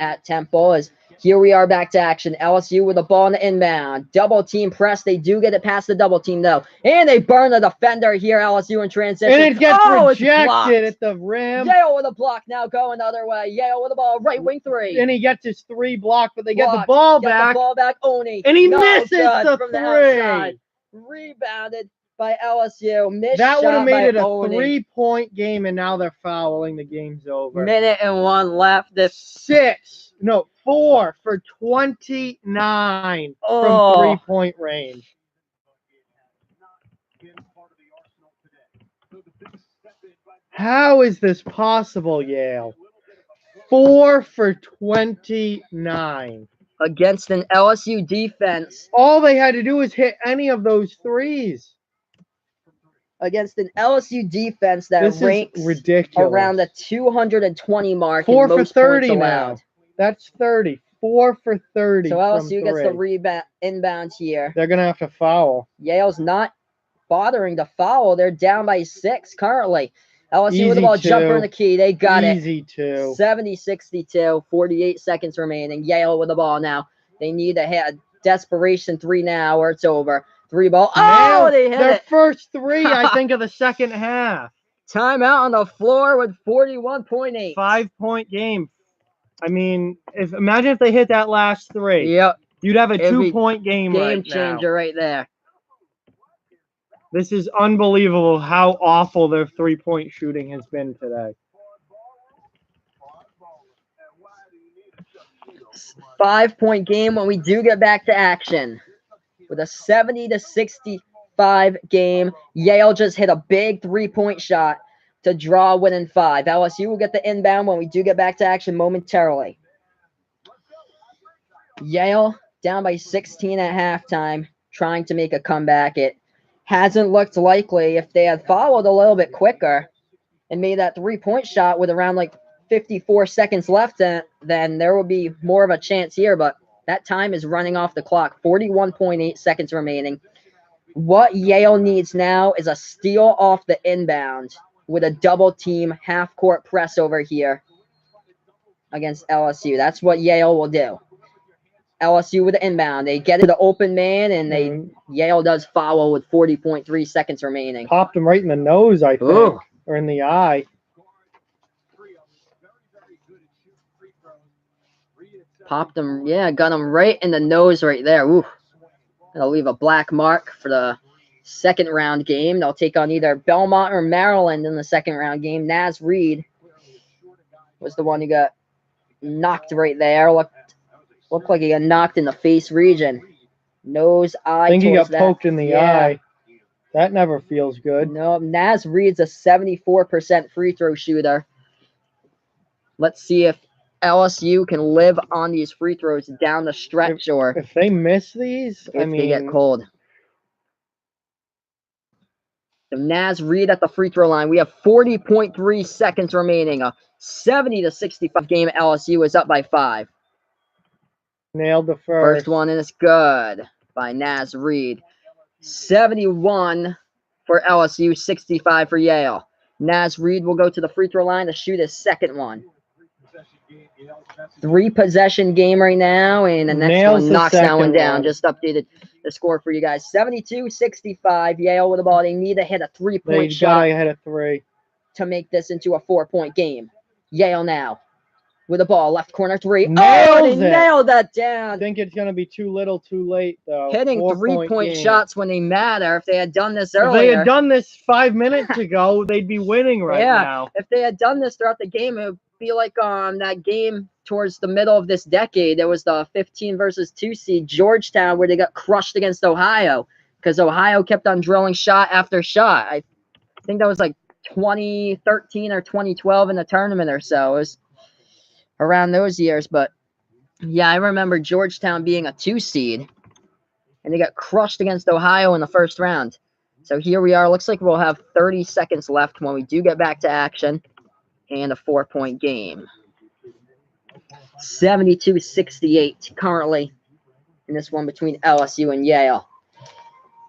at Temple. As here we are back to action. LSU with the ball in the inbound. Double team press. They do get it past the double team, though. And they burn the defender here, LSU in transition. And it gets rejected at the rim. Yale with a block now going the other way. Yale with the ball, right wing three. And he gets his 3 block, but they get the ball back. The ball back, Oni. And he misses the from 3. The outside. Rebounded by LSU. That would have made it a 3-point game, and now they're fouling. The game's over. Minute and 1 left. 4 for 29 from 3-point range. How is this possible, Yale? 4 for 29. Against an LSU defense. All they had to do was hit any of those threes. Against an LSU defense that ranks ridiculous. Around the 220 mark. 4 for 30 now. That's 30. 4 for 30. So LSU gets the rebound inbound here. They're going to have to foul. Yale's not bothering to foul. They're down by 6 currently. LSU with the ball, jumper in the key. They got it. Easy 2. 70-62, 48 seconds remaining. Yale with the ball now. They need a hit. Desperation 3 now or it's over. 3 ball. Oh, they hit their it. First 3, I think, of the second half. Timeout on the floor with 41.8. 5-point game. I mean, imagine if they hit that last 3. Yep. You'd have a 2-point game right now. Game changer right there. This is unbelievable how awful their 3-point shooting has been today. 5-point game when we do get back to action. With a 70-65 game, Yale just hit a big 3-point shot to draw a win in 5. LSU will get the inbound when we do get back to action momentarily. Yale down by 16 at halftime, trying to make a comeback. It hasn't looked likely. If they had followed a little bit quicker and made that 3-point shot with around 54 seconds left, then there would be more of a chance here. But that time is running off the clock. 41.8 seconds remaining. What Yale needs now is a steal off the inbound with a double team half-court press over here against LSU. That's what Yale will do. LSU with the inbound. They get to the open man, and Yale does foul with 40.3 seconds remaining. Popped him right in the nose, I think, or in the eye. Popped him, got him right in the nose right there. Ooh. That'll leave a black mark for the second round game. They'll take on either Belmont or Maryland in the second round game. Naz Reid was the one who got knocked right there. Looked like he got knocked in the face region. Nose, eye. I think he got poked in the eye. That never feels good. No, Naz Reid's a 74% free throw shooter. Let's see if LSU can live on these free throws down the stretch, or if they miss these, they get cold. So Naz Reid at the free throw line. We have 40.3 seconds remaining. A 70-65 game. LSU is up by 5. Nailed the First one, and it's good by Naz Reid. 71 for LSU, 65 for Yale. Naz Reid will go to the free throw line to shoot his second one. 3-possession game right now, and the next Nails one the knocks that one second down. one. Just updated the score for you guys. 72-65, Yale with the ball. They need to hit a 3-point shot They hit a 3 to make this into a 4-point game. Yale now with the ball, left corner 3. Nails they it. nailed that I down. think it's going to be too little, too late, though. Hitting 4-point 3-point game. shots when they matter. If they had done this If earlier, they had done this 5 minutes ago, they'd be winning right now. If they had done this throughout the game, it would be like that game towards the middle of this decade. There was the 15 versus 2 seed Georgetown where they got crushed against Ohio because Ohio kept on drilling shot after shot. I think that was like 2013 or 2012 in the tournament or so. It was around those years. But yeah, I remember Georgetown being a 2 seed and they got crushed against Ohio in the first round. So here we are. Looks like we'll have 30 seconds left when we do get back to action and a 4-point game. 72-68 currently in this one between LSU and Yale.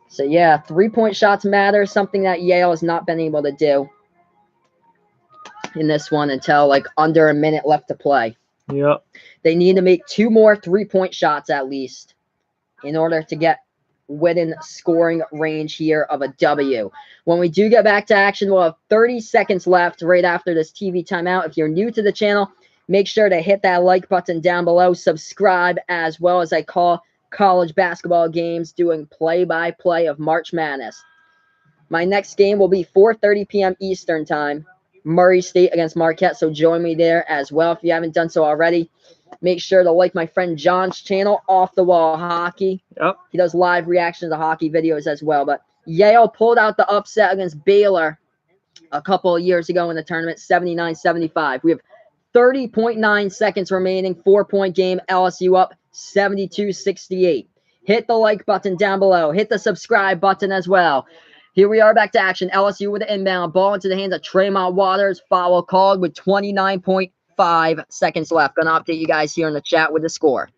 So yeah, 3-point shots matter, something that Yale has not been able to do in this one until like under a minute left to play. Yep. They need to make 2 more 3-point shots at least in order to get within scoring range here of a W. When we do get back to action, we'll have 30 seconds left right after this TV timeout. If you're new to the channel, make sure to hit that like button down below, subscribe, as well as I call college basketball games doing play-by-play of March Madness. My next game will be 4:30 p.m. Eastern Time, Murray State against Marquette, so join me there as well if you haven't done so already. Make sure to like my friend John's channel, Off the Wall Hockey. Yep. He does live reactions to hockey videos as well. But Yale pulled out the upset against Baylor a couple of years ago in the tournament, 79-75. We have 30.9 seconds remaining, 4-point game, LSU up 72-68. Hit the like button down below. Hit the subscribe button as well. Here we are back to action. LSU with the inbound. Ball into the hands of Tremont Waters. Foul called with 29.5 seconds left. Gonna update you guys here in the chat with the score.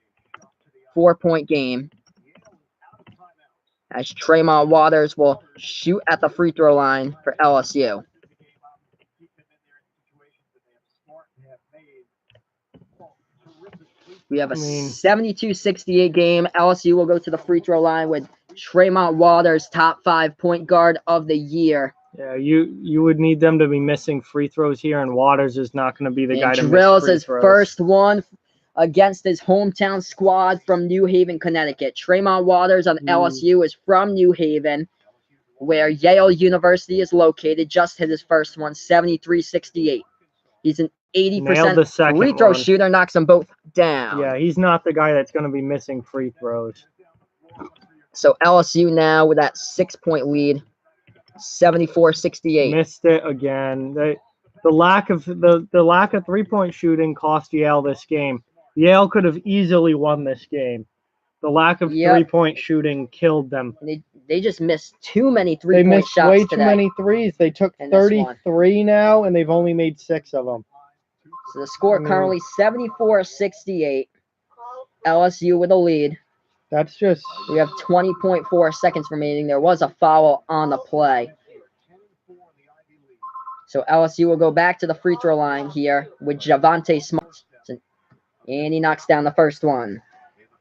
4-point game. As Tremont Waters will shoot at the free throw line for LSU. We have a 72-68 game. LSU will go to the free throw line with Tremont Waters, top 5 point guard of the year. Yeah, you would need them to be missing free throws here, and Waters is not going to be the guy to miss drills free his throws. First one against his hometown squad from New Haven, Connecticut. Tremont Waters on LSU is from New Haven, where Yale University is located. Just hit his first one, 73-68. He's an 80% free throw shooter, knocks them both down. Yeah, he's not the guy that's going to be missing free throws. So LSU now with that 6-point lead, 74-68. Missed it again. The lack of 3-point shooting cost Yale this game. Yale could have easily won this game. The lack of 3-point shooting killed them. They just missed too many 3-point shots. They missed way too many threes. They took 33 now, and they've only made 6 of them. So the score currently 74-68. LSU with a lead. That's just... We have 20.4 seconds remaining. There was a foul on the play. So LSU will go back to the free throw line here with Javonte Smart. And he knocks down the first one.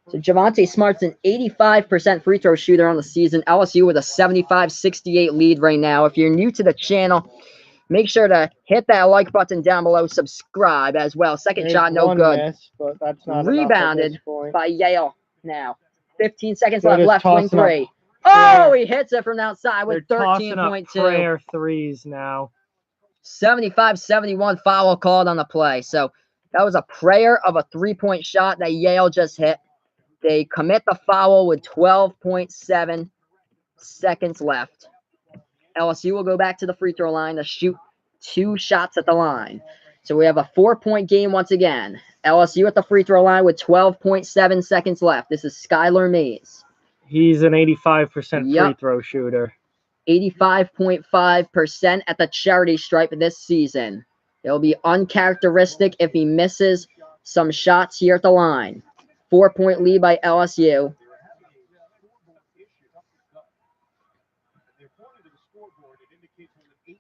So Javonte Smart's an 85% free throw shooter on the season. LSU with a 75-68 lead right now. If you're new to the channel, make sure to hit that like button down below. Subscribe as well. Second shot, no good. Miss, but that's not rebounded by Yale now. 15 seconds They're left. Left wing 3. Oh, he hits it from outside with 13.2. Prayer threes now. 75-71 foul called on the play. So that was a prayer of a 3-point shot that Yale just hit. They commit the foul with 12.7 seconds left. LSU will go back to the free throw line to shoot 2 shots at the line. So we have a 4-point game once again. LSU at the free throw line with 12.7 seconds left. This is Skylar Mays. He's an 85% free throw shooter. 85.5% at the charity stripe this season. It'll be uncharacteristic if he misses some shots here at the line. 4-point lead by LSU.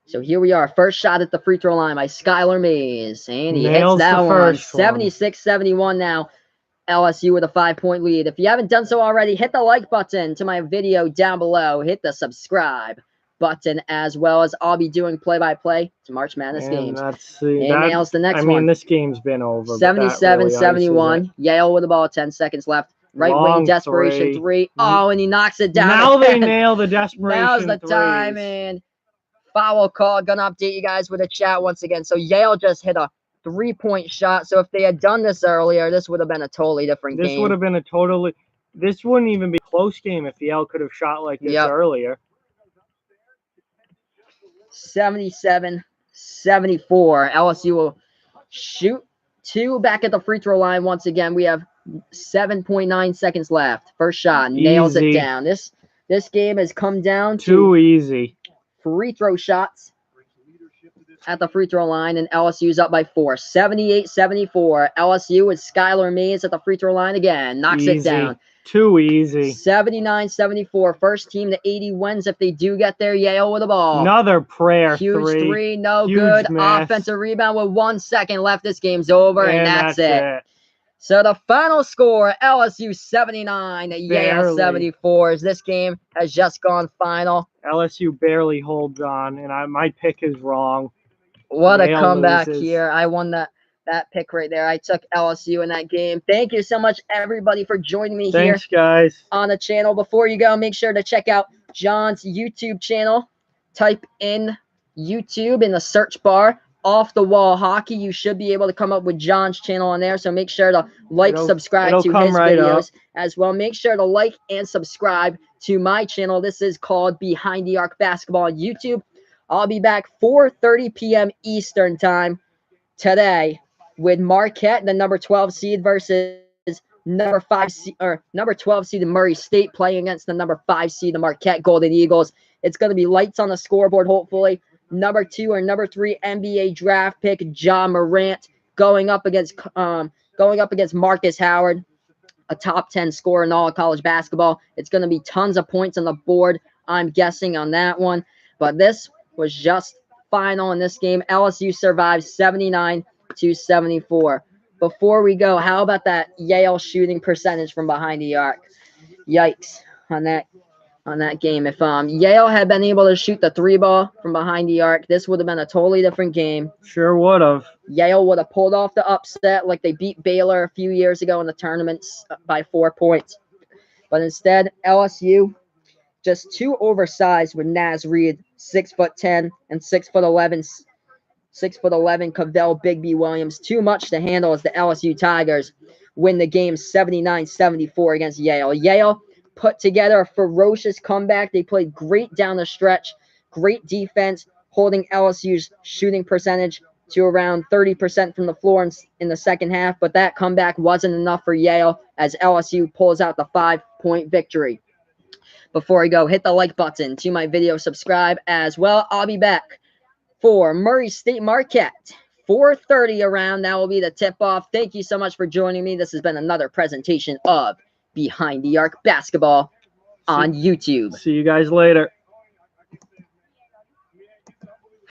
So here we are. First shot at the free throw line by Skylar Mays. And he Nails hits that the one. first one. 76-71 now. LSU with a 5-point lead. If you haven't done so already, hit the like button to my video down below. Hit the subscribe button as well, as I'll be doing play-by-play to March Madness games. And nails the next one. this game's been over. 77-71. Yale with the ball, 10 seconds left. Right wing desperation three. Oh, and he knocks it down. Now they nail the desperation. Now's the time, and foul call. Gonna update you guys with a chat once again. So Yale just hit a 3-point shot. So if they had done this earlier, this would have been a totally different game. This would have been a totally. This wouldn't even be a close game if Yale could have shot like this earlier. 77-74. LSU will shoot 2 back at the free throw line once again. We have 7.9 seconds left. First shot nails it down. This game has come down to too easy free throw shots at the free throw line, and LSU's up by 4. 78-74. LSU with Skylar Mays at the free throw line again. Knocks it down. Too easy. 79-74. First team to 80 wins if they do get there. Yale with the ball. Another prayer Huge three. No Huge good. miss. Offensive rebound with 1 second left. This game's over, and that's it. So the final score, LSU 79, Yale 74. As this game has just gone final. LSU barely holds on, and my pick is wrong. What a comeback here. I won that pick right there. I took LSU in that game. Thank you so much, everybody, for joining me here guys. on the channel. Before you go, make sure to check out John's YouTube channel. Type in YouTube in the search bar. Off the Wall Hockey. You should be able to come up with John's channel on there. So make sure to subscribe to his videos as well. Make sure to like and subscribe to my channel. This is called Behind the Arc Basketball on YouTube. I'll be back 4:30 p.m. Eastern time today with Marquette, the number 12 seed, versus number 12 seed Murray State, playing against the number 5 seed, the Marquette Golden Eagles. It's going to be lights on the scoreboard, hopefully. Number 2 or number 3 NBA draft pick Ja Morant going up against Marcus Howard, a top 10 scorer in all of college basketball. It's going to be tons of points on the board, I'm guessing, on that one. But this was just final in this game. LSU survived 79-74. Before we go, how about that Yale shooting percentage from behind the arc? Yikes on that game. If Yale had been able to shoot the 3 ball from behind the arc, this would have been a totally different game. Sure would have. Yale would have pulled off the upset like they beat Baylor a few years ago in the tournaments by 4 points. But instead, LSU just too oversized with Naz Reid, 6'10" and 6'11", 6'11" Cavell Bigby Williams. Too much to handle as the LSU Tigers win the game 79-74 against Yale. Yale put together a ferocious comeback. They played great down the stretch, great defense, holding LSU's shooting percentage to around 30% from the floor in the second half. But that comeback wasn't enough for Yale as LSU pulls out the 5-point victory. Before I go, hit the like button to my video, subscribe as well. I'll be back for Murray State Marquette, 4:30 around. That will be the tip-off. Thank you so much for joining me. This has been another presentation of Behind the Arc Basketball on YouTube. See you guys later.